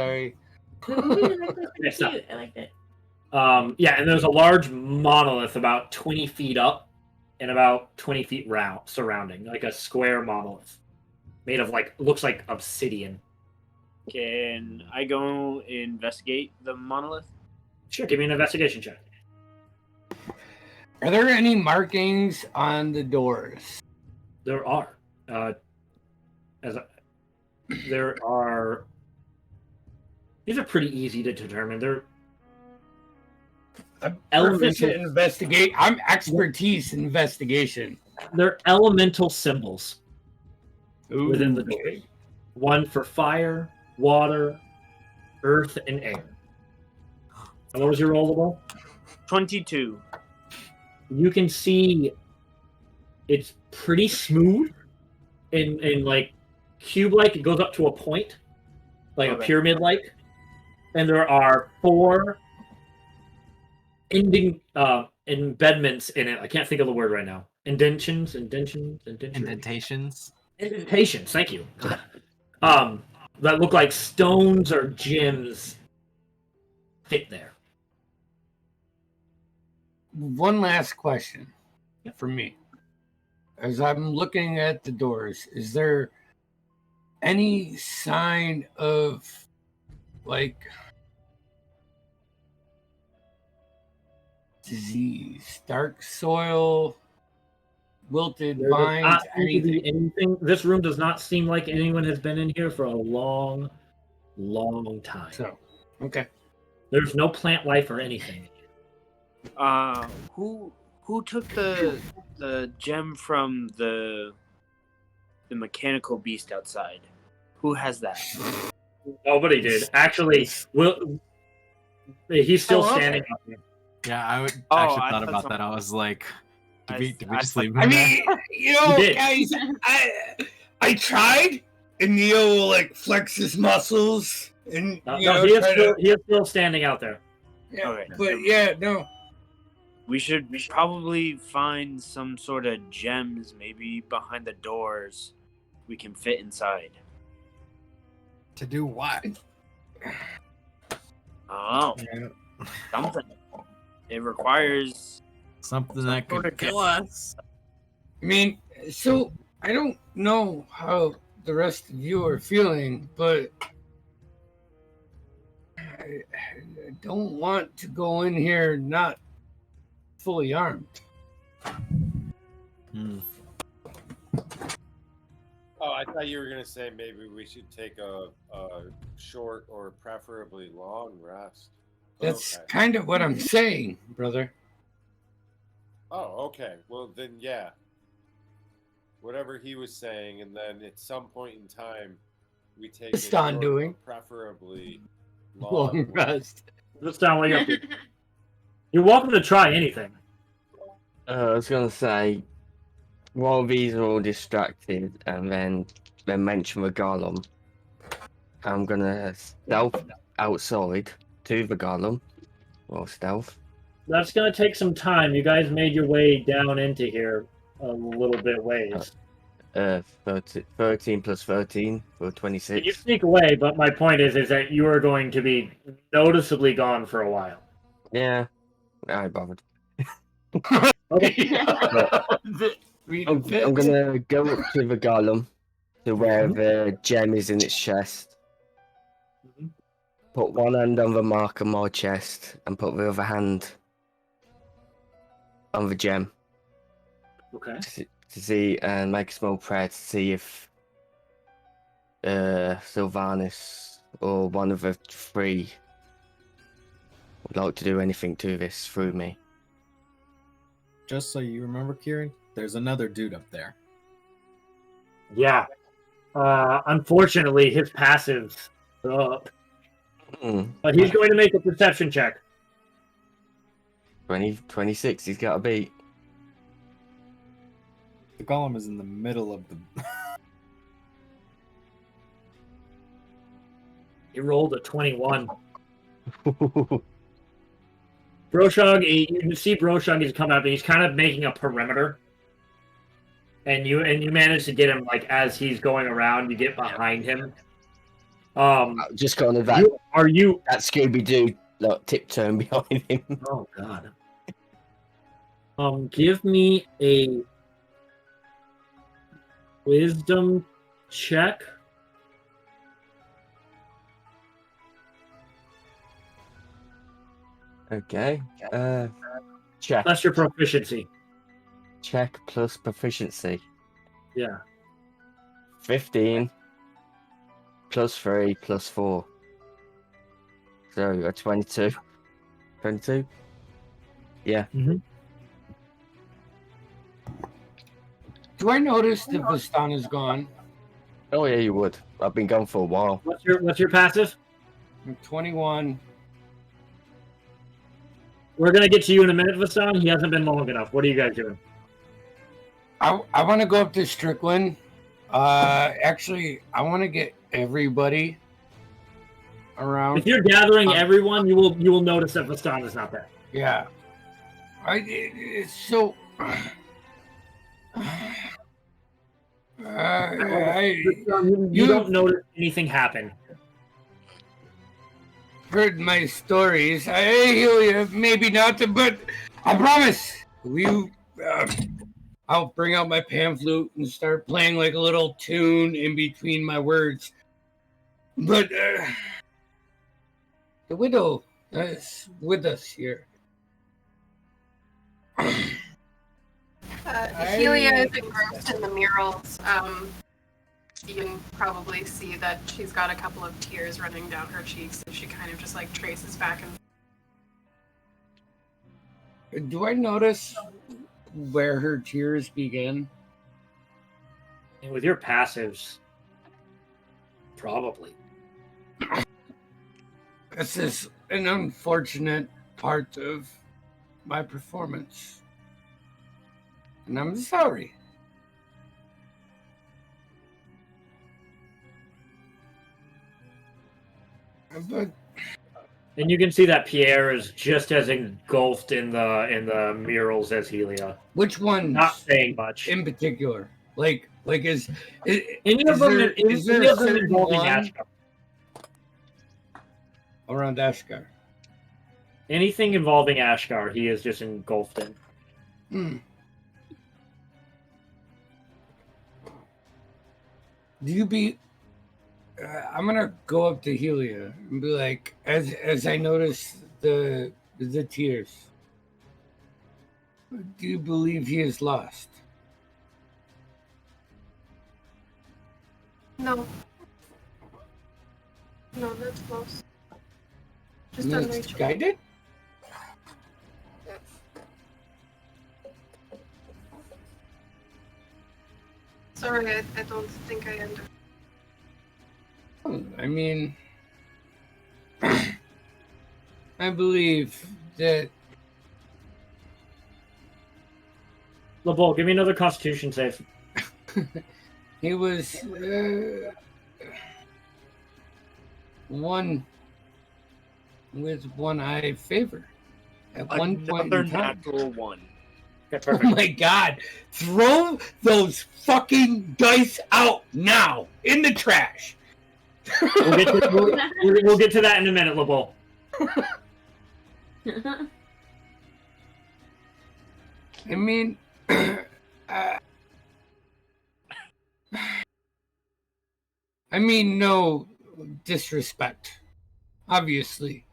not- cute. I liked it. Yeah, and there's a large monolith about 20 feet up and about 20 feet round surrounding, like a square monolith made of looks like obsidian. Can I go investigate the monolith? Sure, give me an investigation check. Are there any markings on the doors? There are. There are. These are pretty easy to determine. They're I'm elemental. proficient in investigate. I'm expertise in investigation. They're elemental symbols Ooh. within the door. One for fire, water, earth, and air. And what was your rollable? 22. You can see it's pretty smooth and like cube-like. It goes up to a point, like a Okay. pyramid-like. And there are 4 embedments in it. I can't think of the word right now. Indentations. Indentations. Indentations. Thank you. That look like stones or gems fit there. One last question for me. As I'm looking at the doors, is there any sign of like disease, dark soil, wilted There does vines, not seem to anything? be anything. This room does not seem like anyone has been in here for a long, long time. So, okay. There's no plant life or anything. Who took the gem from the mechanical beast outside? Who has that? Nobody did. Actually, he's still Oh, okay. standing up there. Yeah, I would Oh, actually I thought thought about some- that. I was like, did we I just thought- leave him I there? mean, you know, You did. guys, I tried, and Neo will like flex his muscles, and No, he is still standing out there. Yeah, Okay. but yeah, no. We should probably find some sort of gems, maybe behind the doors. We can fit inside. To do what? Oh, something. It requires. Something that Sort could of kill us. I mean, so I don't know how the rest of you are feeling, but I don't want to go in here not fully armed. Hmm. Oh, I thought you were gonna say maybe we should take a short or preferably long rest. That's Okay. kind of what I'm saying, brother. Oh, okay. Well, then, yeah. Whatever he was saying, and then at some point in time, we take What's a Don short, doing? preferably Long rest. That's not what you're. You're welcome to try anything. I was gonna say, while these are all distracted, and then they mention the golem, I'm gonna stealth outside to the golem. Well, stealth. That's gonna take some time. You guys made your way down into here a little bit ways. 13 plus 13 for You 26. sneak away, but my point is that you are going to be noticeably gone for a while. Yeah, I ain't bothered. Okay. I'm gonna go up to the golem to where the gem is in its chest. Mhm. Put one hand on the mark on my chest and put the other hand on the gem Okay. to see and make a small prayer to see if Sylvanus or one of the three would like to do anything to this through me. Just so you remember, Kieran, there's another dude up there. Yeah. Unfortunately, his passive's up. Hmm. But he's going to make a perception check. 26, he's got to beat. The golem is in the middle of the. He rolled a 21. Broshog, you can see Broshog is coming up, and he's kind of making a perimeter. And you manage to get him like as he's going around. You get behind him. Just kind of that, that Scooby Doo like tiptoeing behind him. Oh God. Give me a wisdom check. Okay. Check. Plus your proficiency. Check plus proficiency. Yeah. 15 plus 3 plus 4. So a 22. 22? Yeah. Do I notice that Vistan is gone? Oh yeah, you would. I've been gone for a while. What's your passive? I'm 21. We're gonna get to you in a minute, Vassan. He hasn't been long enough. What are you guys doing? I want to go up to Strickland. Actually, I want to get everybody around. If you're gathering everyone, you will notice that Vastan is not there. Yeah. So. You don't notice anything happen. heard my stories. Maybe not, but I promise. I'll bring out my pan flute and start playing like a little tune in between my words. But the widow is with us here. Helia is engrossed in the murals. You can probably see that she's got a couple of tears running down her cheeks as she kind of just like traces back and. Do I notice where her tears begin? And with your passives, probably. This is an unfortunate part of my performance. And I'm sorry. But And you can see that Pierre is just as engulfed in the murals as Helia. which one? Not saying much. In particular, like is Any of them, there any a of them certain involving one Ashgar. around Ashgar? Anything involving Ashgar, he is just engulfed in. Hmm. Do you be? I'm gonna go up to Helia and be like, as I notice the tears. Do you believe he is lost? No. No, that's close. Just unreachable. Guided? Sorry, I don't think I understand. I mean, I believe that LeBeau, give me another Constitution save. he was one with one eye favor at one point in time. natural one. Okay, Oh perfect. my god! Throw those fucking dice out now in the trash. We'll get to that in a minute, LeBeau. I mean, no disrespect. Obviously,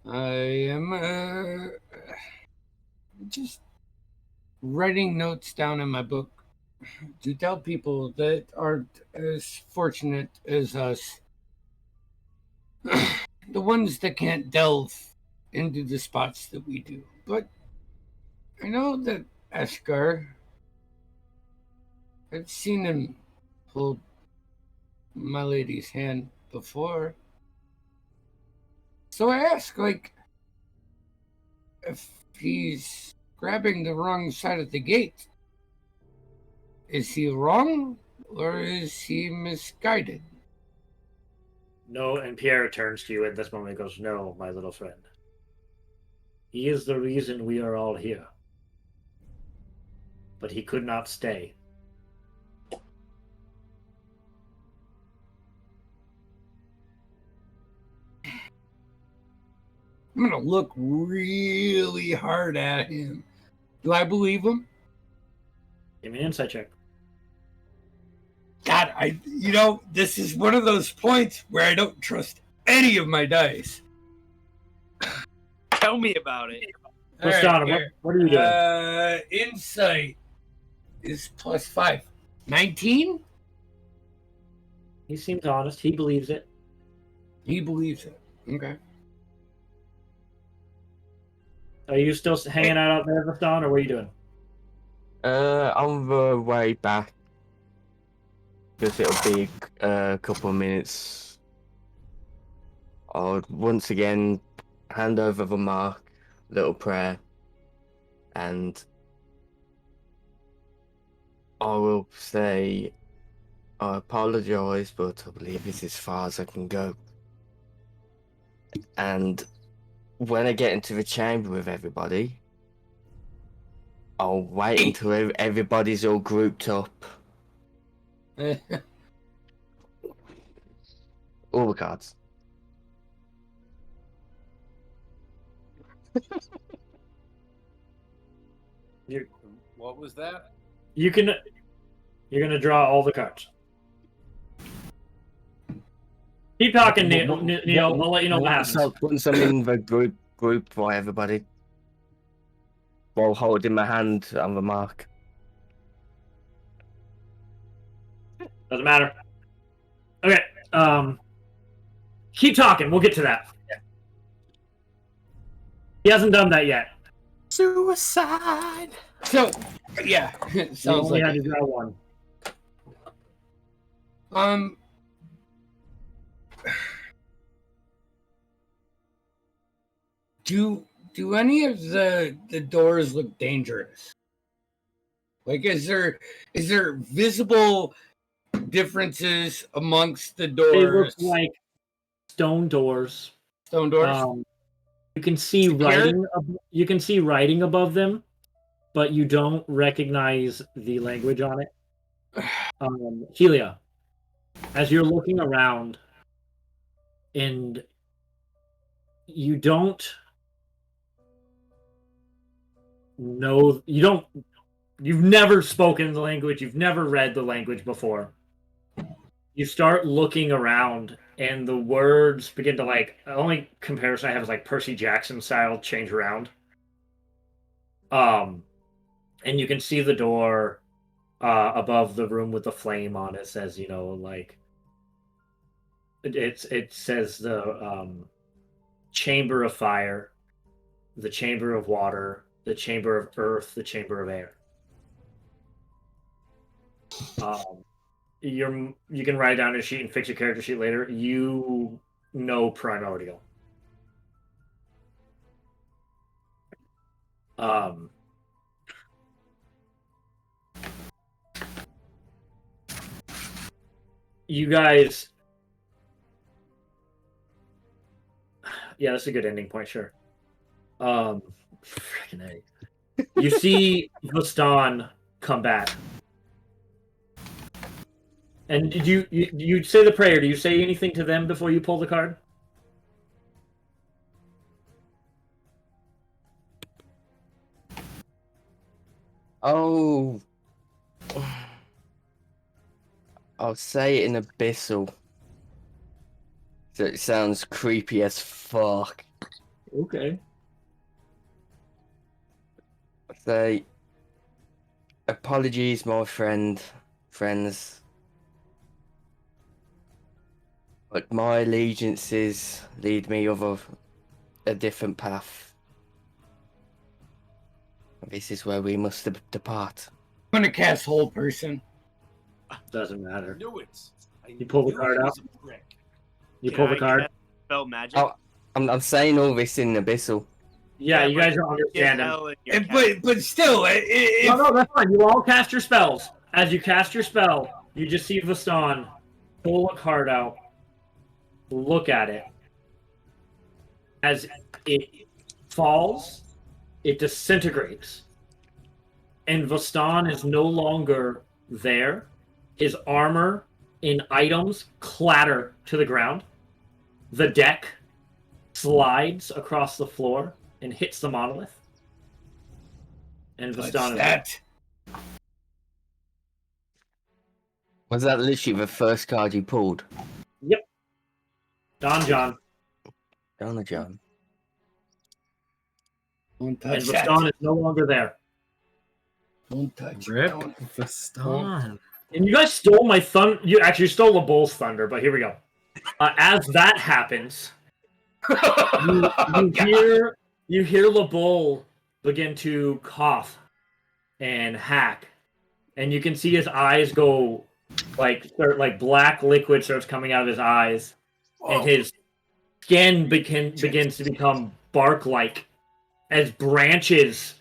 I am just writing notes down in my book to tell people that aren't as fortunate as us. The ones that can't delve into the spots that we do. But I know that Ashgar, I've seen him hold my lady's hand before. So I ask, like, if he's grabbing the wrong side of the gate, is he wrong or is he misguided? No, and Pierre turns to you at this moment and goes, "No, my little friend. He is the reason we are all here. But he could not stay. I'm gonna look really hard at him. Do I believe him? Give me an insight check." God, this is one of those points where I don't trust any of my dice. Tell me about it. Lestana, what are you doing? Insight is +5. 19? He seems honest. He believes it. He believes it. Okay. Are you still hanging out there, Lestana, or what are you doing? On the way back, because it'll be a couple of minutes. I'll once again hand over the mark, little prayer, and I will say I apologise, but I believe it's as far as I can go. And when I get into the chamber with everybody, I'll wait until everybody's all grouped up. All the cards. What was that? You're gonna draw all the cards. Keep talking, Neil. I'll let you know what happens. Once I'm in the group for everybody, while holding my hand on the mark. Doesn't matter. Okay. Keep talking. We'll get to that. He hasn't done that yet. Suicide. So, yeah, it You sounds only like had to draw one. Do any of the doors look dangerous? Like, is there visible differences amongst the They doors? look like stone doors. Stone doors. You can see writing. You can see writing above them, but you don't recognize the language on it. Helia, as you're looking around, and you don't know, you've never spoken the language, you've never read the language before. You start looking around, and the words begin to, like, the only comparison I have is like Percy Jackson style change around. And you can see the door above the room with the flame on it says, like it says the chamber of fire, the chamber of water, the chamber of earth, the chamber of air. You can write down a sheet and fix your character sheet later. You know primordial. You guys, yeah, that's a good ending point, sure. Freaking A. You see Vastan come back. And did you say the prayer? Do you say anything to them before you pull the card? Oh. I'll say it in abyssal. So it sounds creepy as fuck. Okay. I'll say, apologies, my friends. But my allegiances lead me over a different path. This is where we must depart. I'm gonna cast whole person. Doesn't matter. I knew it. You pull the card out. You pull the card. Spell magic. Oh, I'm saying all this in abyssal. Yeah, you guys don't understand him. But still, No, that's fine. You all cast your spells. As you cast your spell, you just see Vastan pull a card out, look at it. As it falls, it disintegrates. And Vastan is no longer there. His armor and items clatter to the ground. The deck slides across the floor and hits the monolith. And Vastan is that? Was that literally the first card you pulled? Yep. Don John. Donna John. Don't And touch that. Vastan is no longer there. Don't touch it. Rip Don't. the storm. And you guys stole my thunder. You actually stole the bull's thunder, but here we go. As that happens, you hear the bull begin to cough and hack, and you can see his eyes go like black liquid starts coming out of his eyes, and his skin begins to become bark-like as branches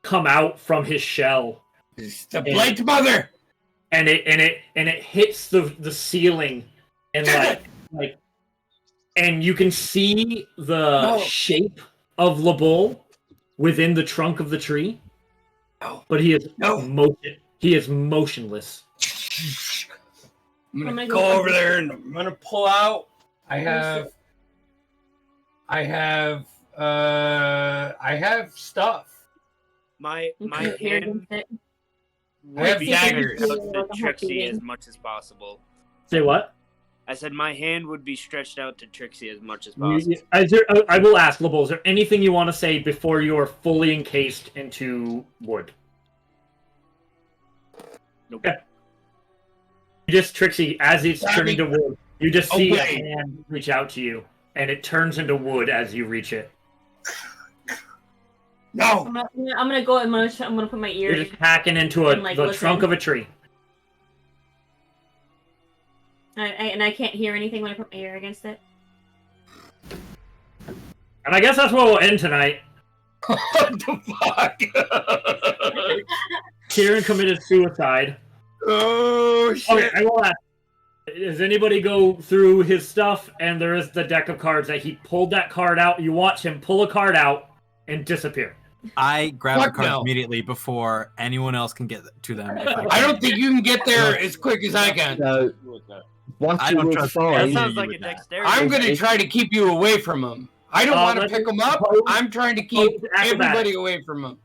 come out from his shell. It's the Blight Mother. And it hits the ceiling, and and you can see the shape of LeBull within the trunk of the tree. But he is motionless. I'm gonna go over there and I'm gonna pull out. I have I have stuff. My Here hand against it. I have would be daggers. stretched out to Trixie as much as possible. Say what? I said my hand would be stretched out to Trixie as much as possible. I will ask, Lobo, is there anything you want to say before you are fully encased into wood? Nope. Okay. Just, Trixie, as it's turning to wood, you just see a hand reach out to you, and it turns into wood as you reach it. No. I'm gonna go. I'm gonna put my ear. You're just hacking into And, like, the listen. trunk of a tree. And I can't hear anything when I put my ear against it. And I guess that's where we'll end tonight. What the fuck? Kieran committed suicide. Oh shit! Okay, I will ask. Does anybody go through his stuff and there is the deck of cards that he pulled that card out? You watch him pull a card out and disappear. I grab Fuck the cards no. immediately before anyone else can get to them. If I don't think you can get there as quick as I can. So, what I you don't will trust That find, sounds like with a that. dexterity. I'm going to try to keep you away from him. I don't want to let's pick him up. pose- I'm trying to keep pose acrobatics. everybody away from him.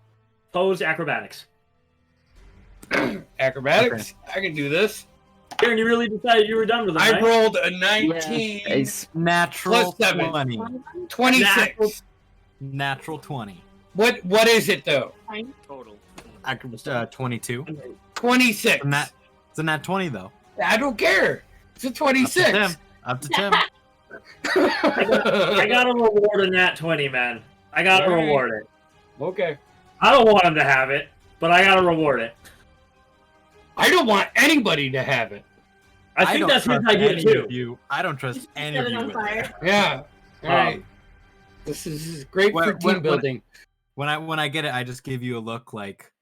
Pose acrobatics. Acrobatics. I can do this. Kieran, you really decided you were done with it, I right? rolled a 19 it's Natural Plus 7. 20. 26. Natural 20. What is it though? Total. 22. 26. It's a nat 20 though. I don't care. It's a 26. Up to Tim. I got to reward a nat 20, man. I got to Alright. reward it. Okay. I don't want him to have it, but I got to reward it. I don't want anybody to have it. I think don't that's his trust idea any too. of you. I don't trust any Set of it you. on with fire. it. Yeah. All right. This is great for team building. When I get it, I just give you a look like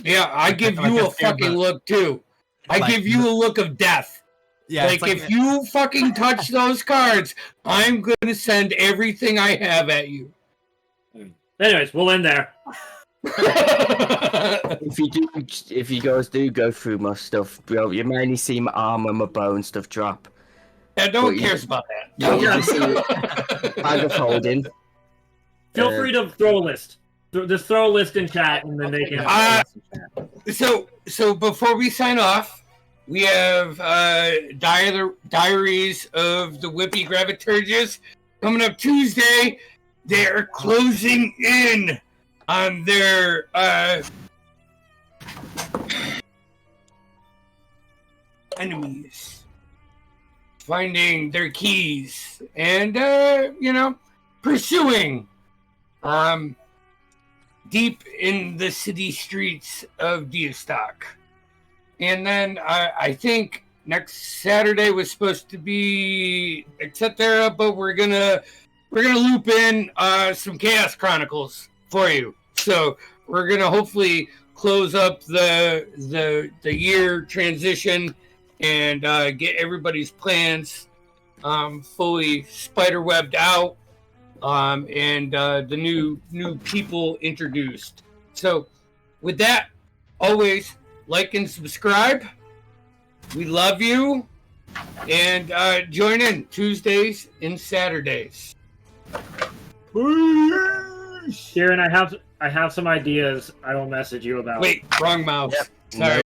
Yeah, I give like you a a fucking scared look too. I Like give you a look of death. yeah. Like, it's like if you fucking touch those cards, I'm gonna send everything I have at you. Anyways, we'll end there. if you guys do go through my stuff, bro, you mainly see my arm and my bow and stuff drop. Yeah, no one Well, cares about that. You just see bag of holding. Feel free to throw a list. Just throw a list in chat, and then they can. So before we sign off, we have Diaries of the Whippy Graviturgus coming up Tuesday. They are closing in on their enemies, finding their keys, and pursuing deep in the city streets of Diastock. And then I think next Saturday was supposed to be etc., but we're gonna loop in some Chaos Chronicles for you. So we're gonna hopefully close up the year transition and get everybody's plans fully spiderwebbed out. And the new people introduced. So, with that, always like and subscribe. We love you, and join in Tuesdays and Saturdays. Kieran, I have some ideas. I will message you about. Wait, wrong mouse. Yep. Sorry.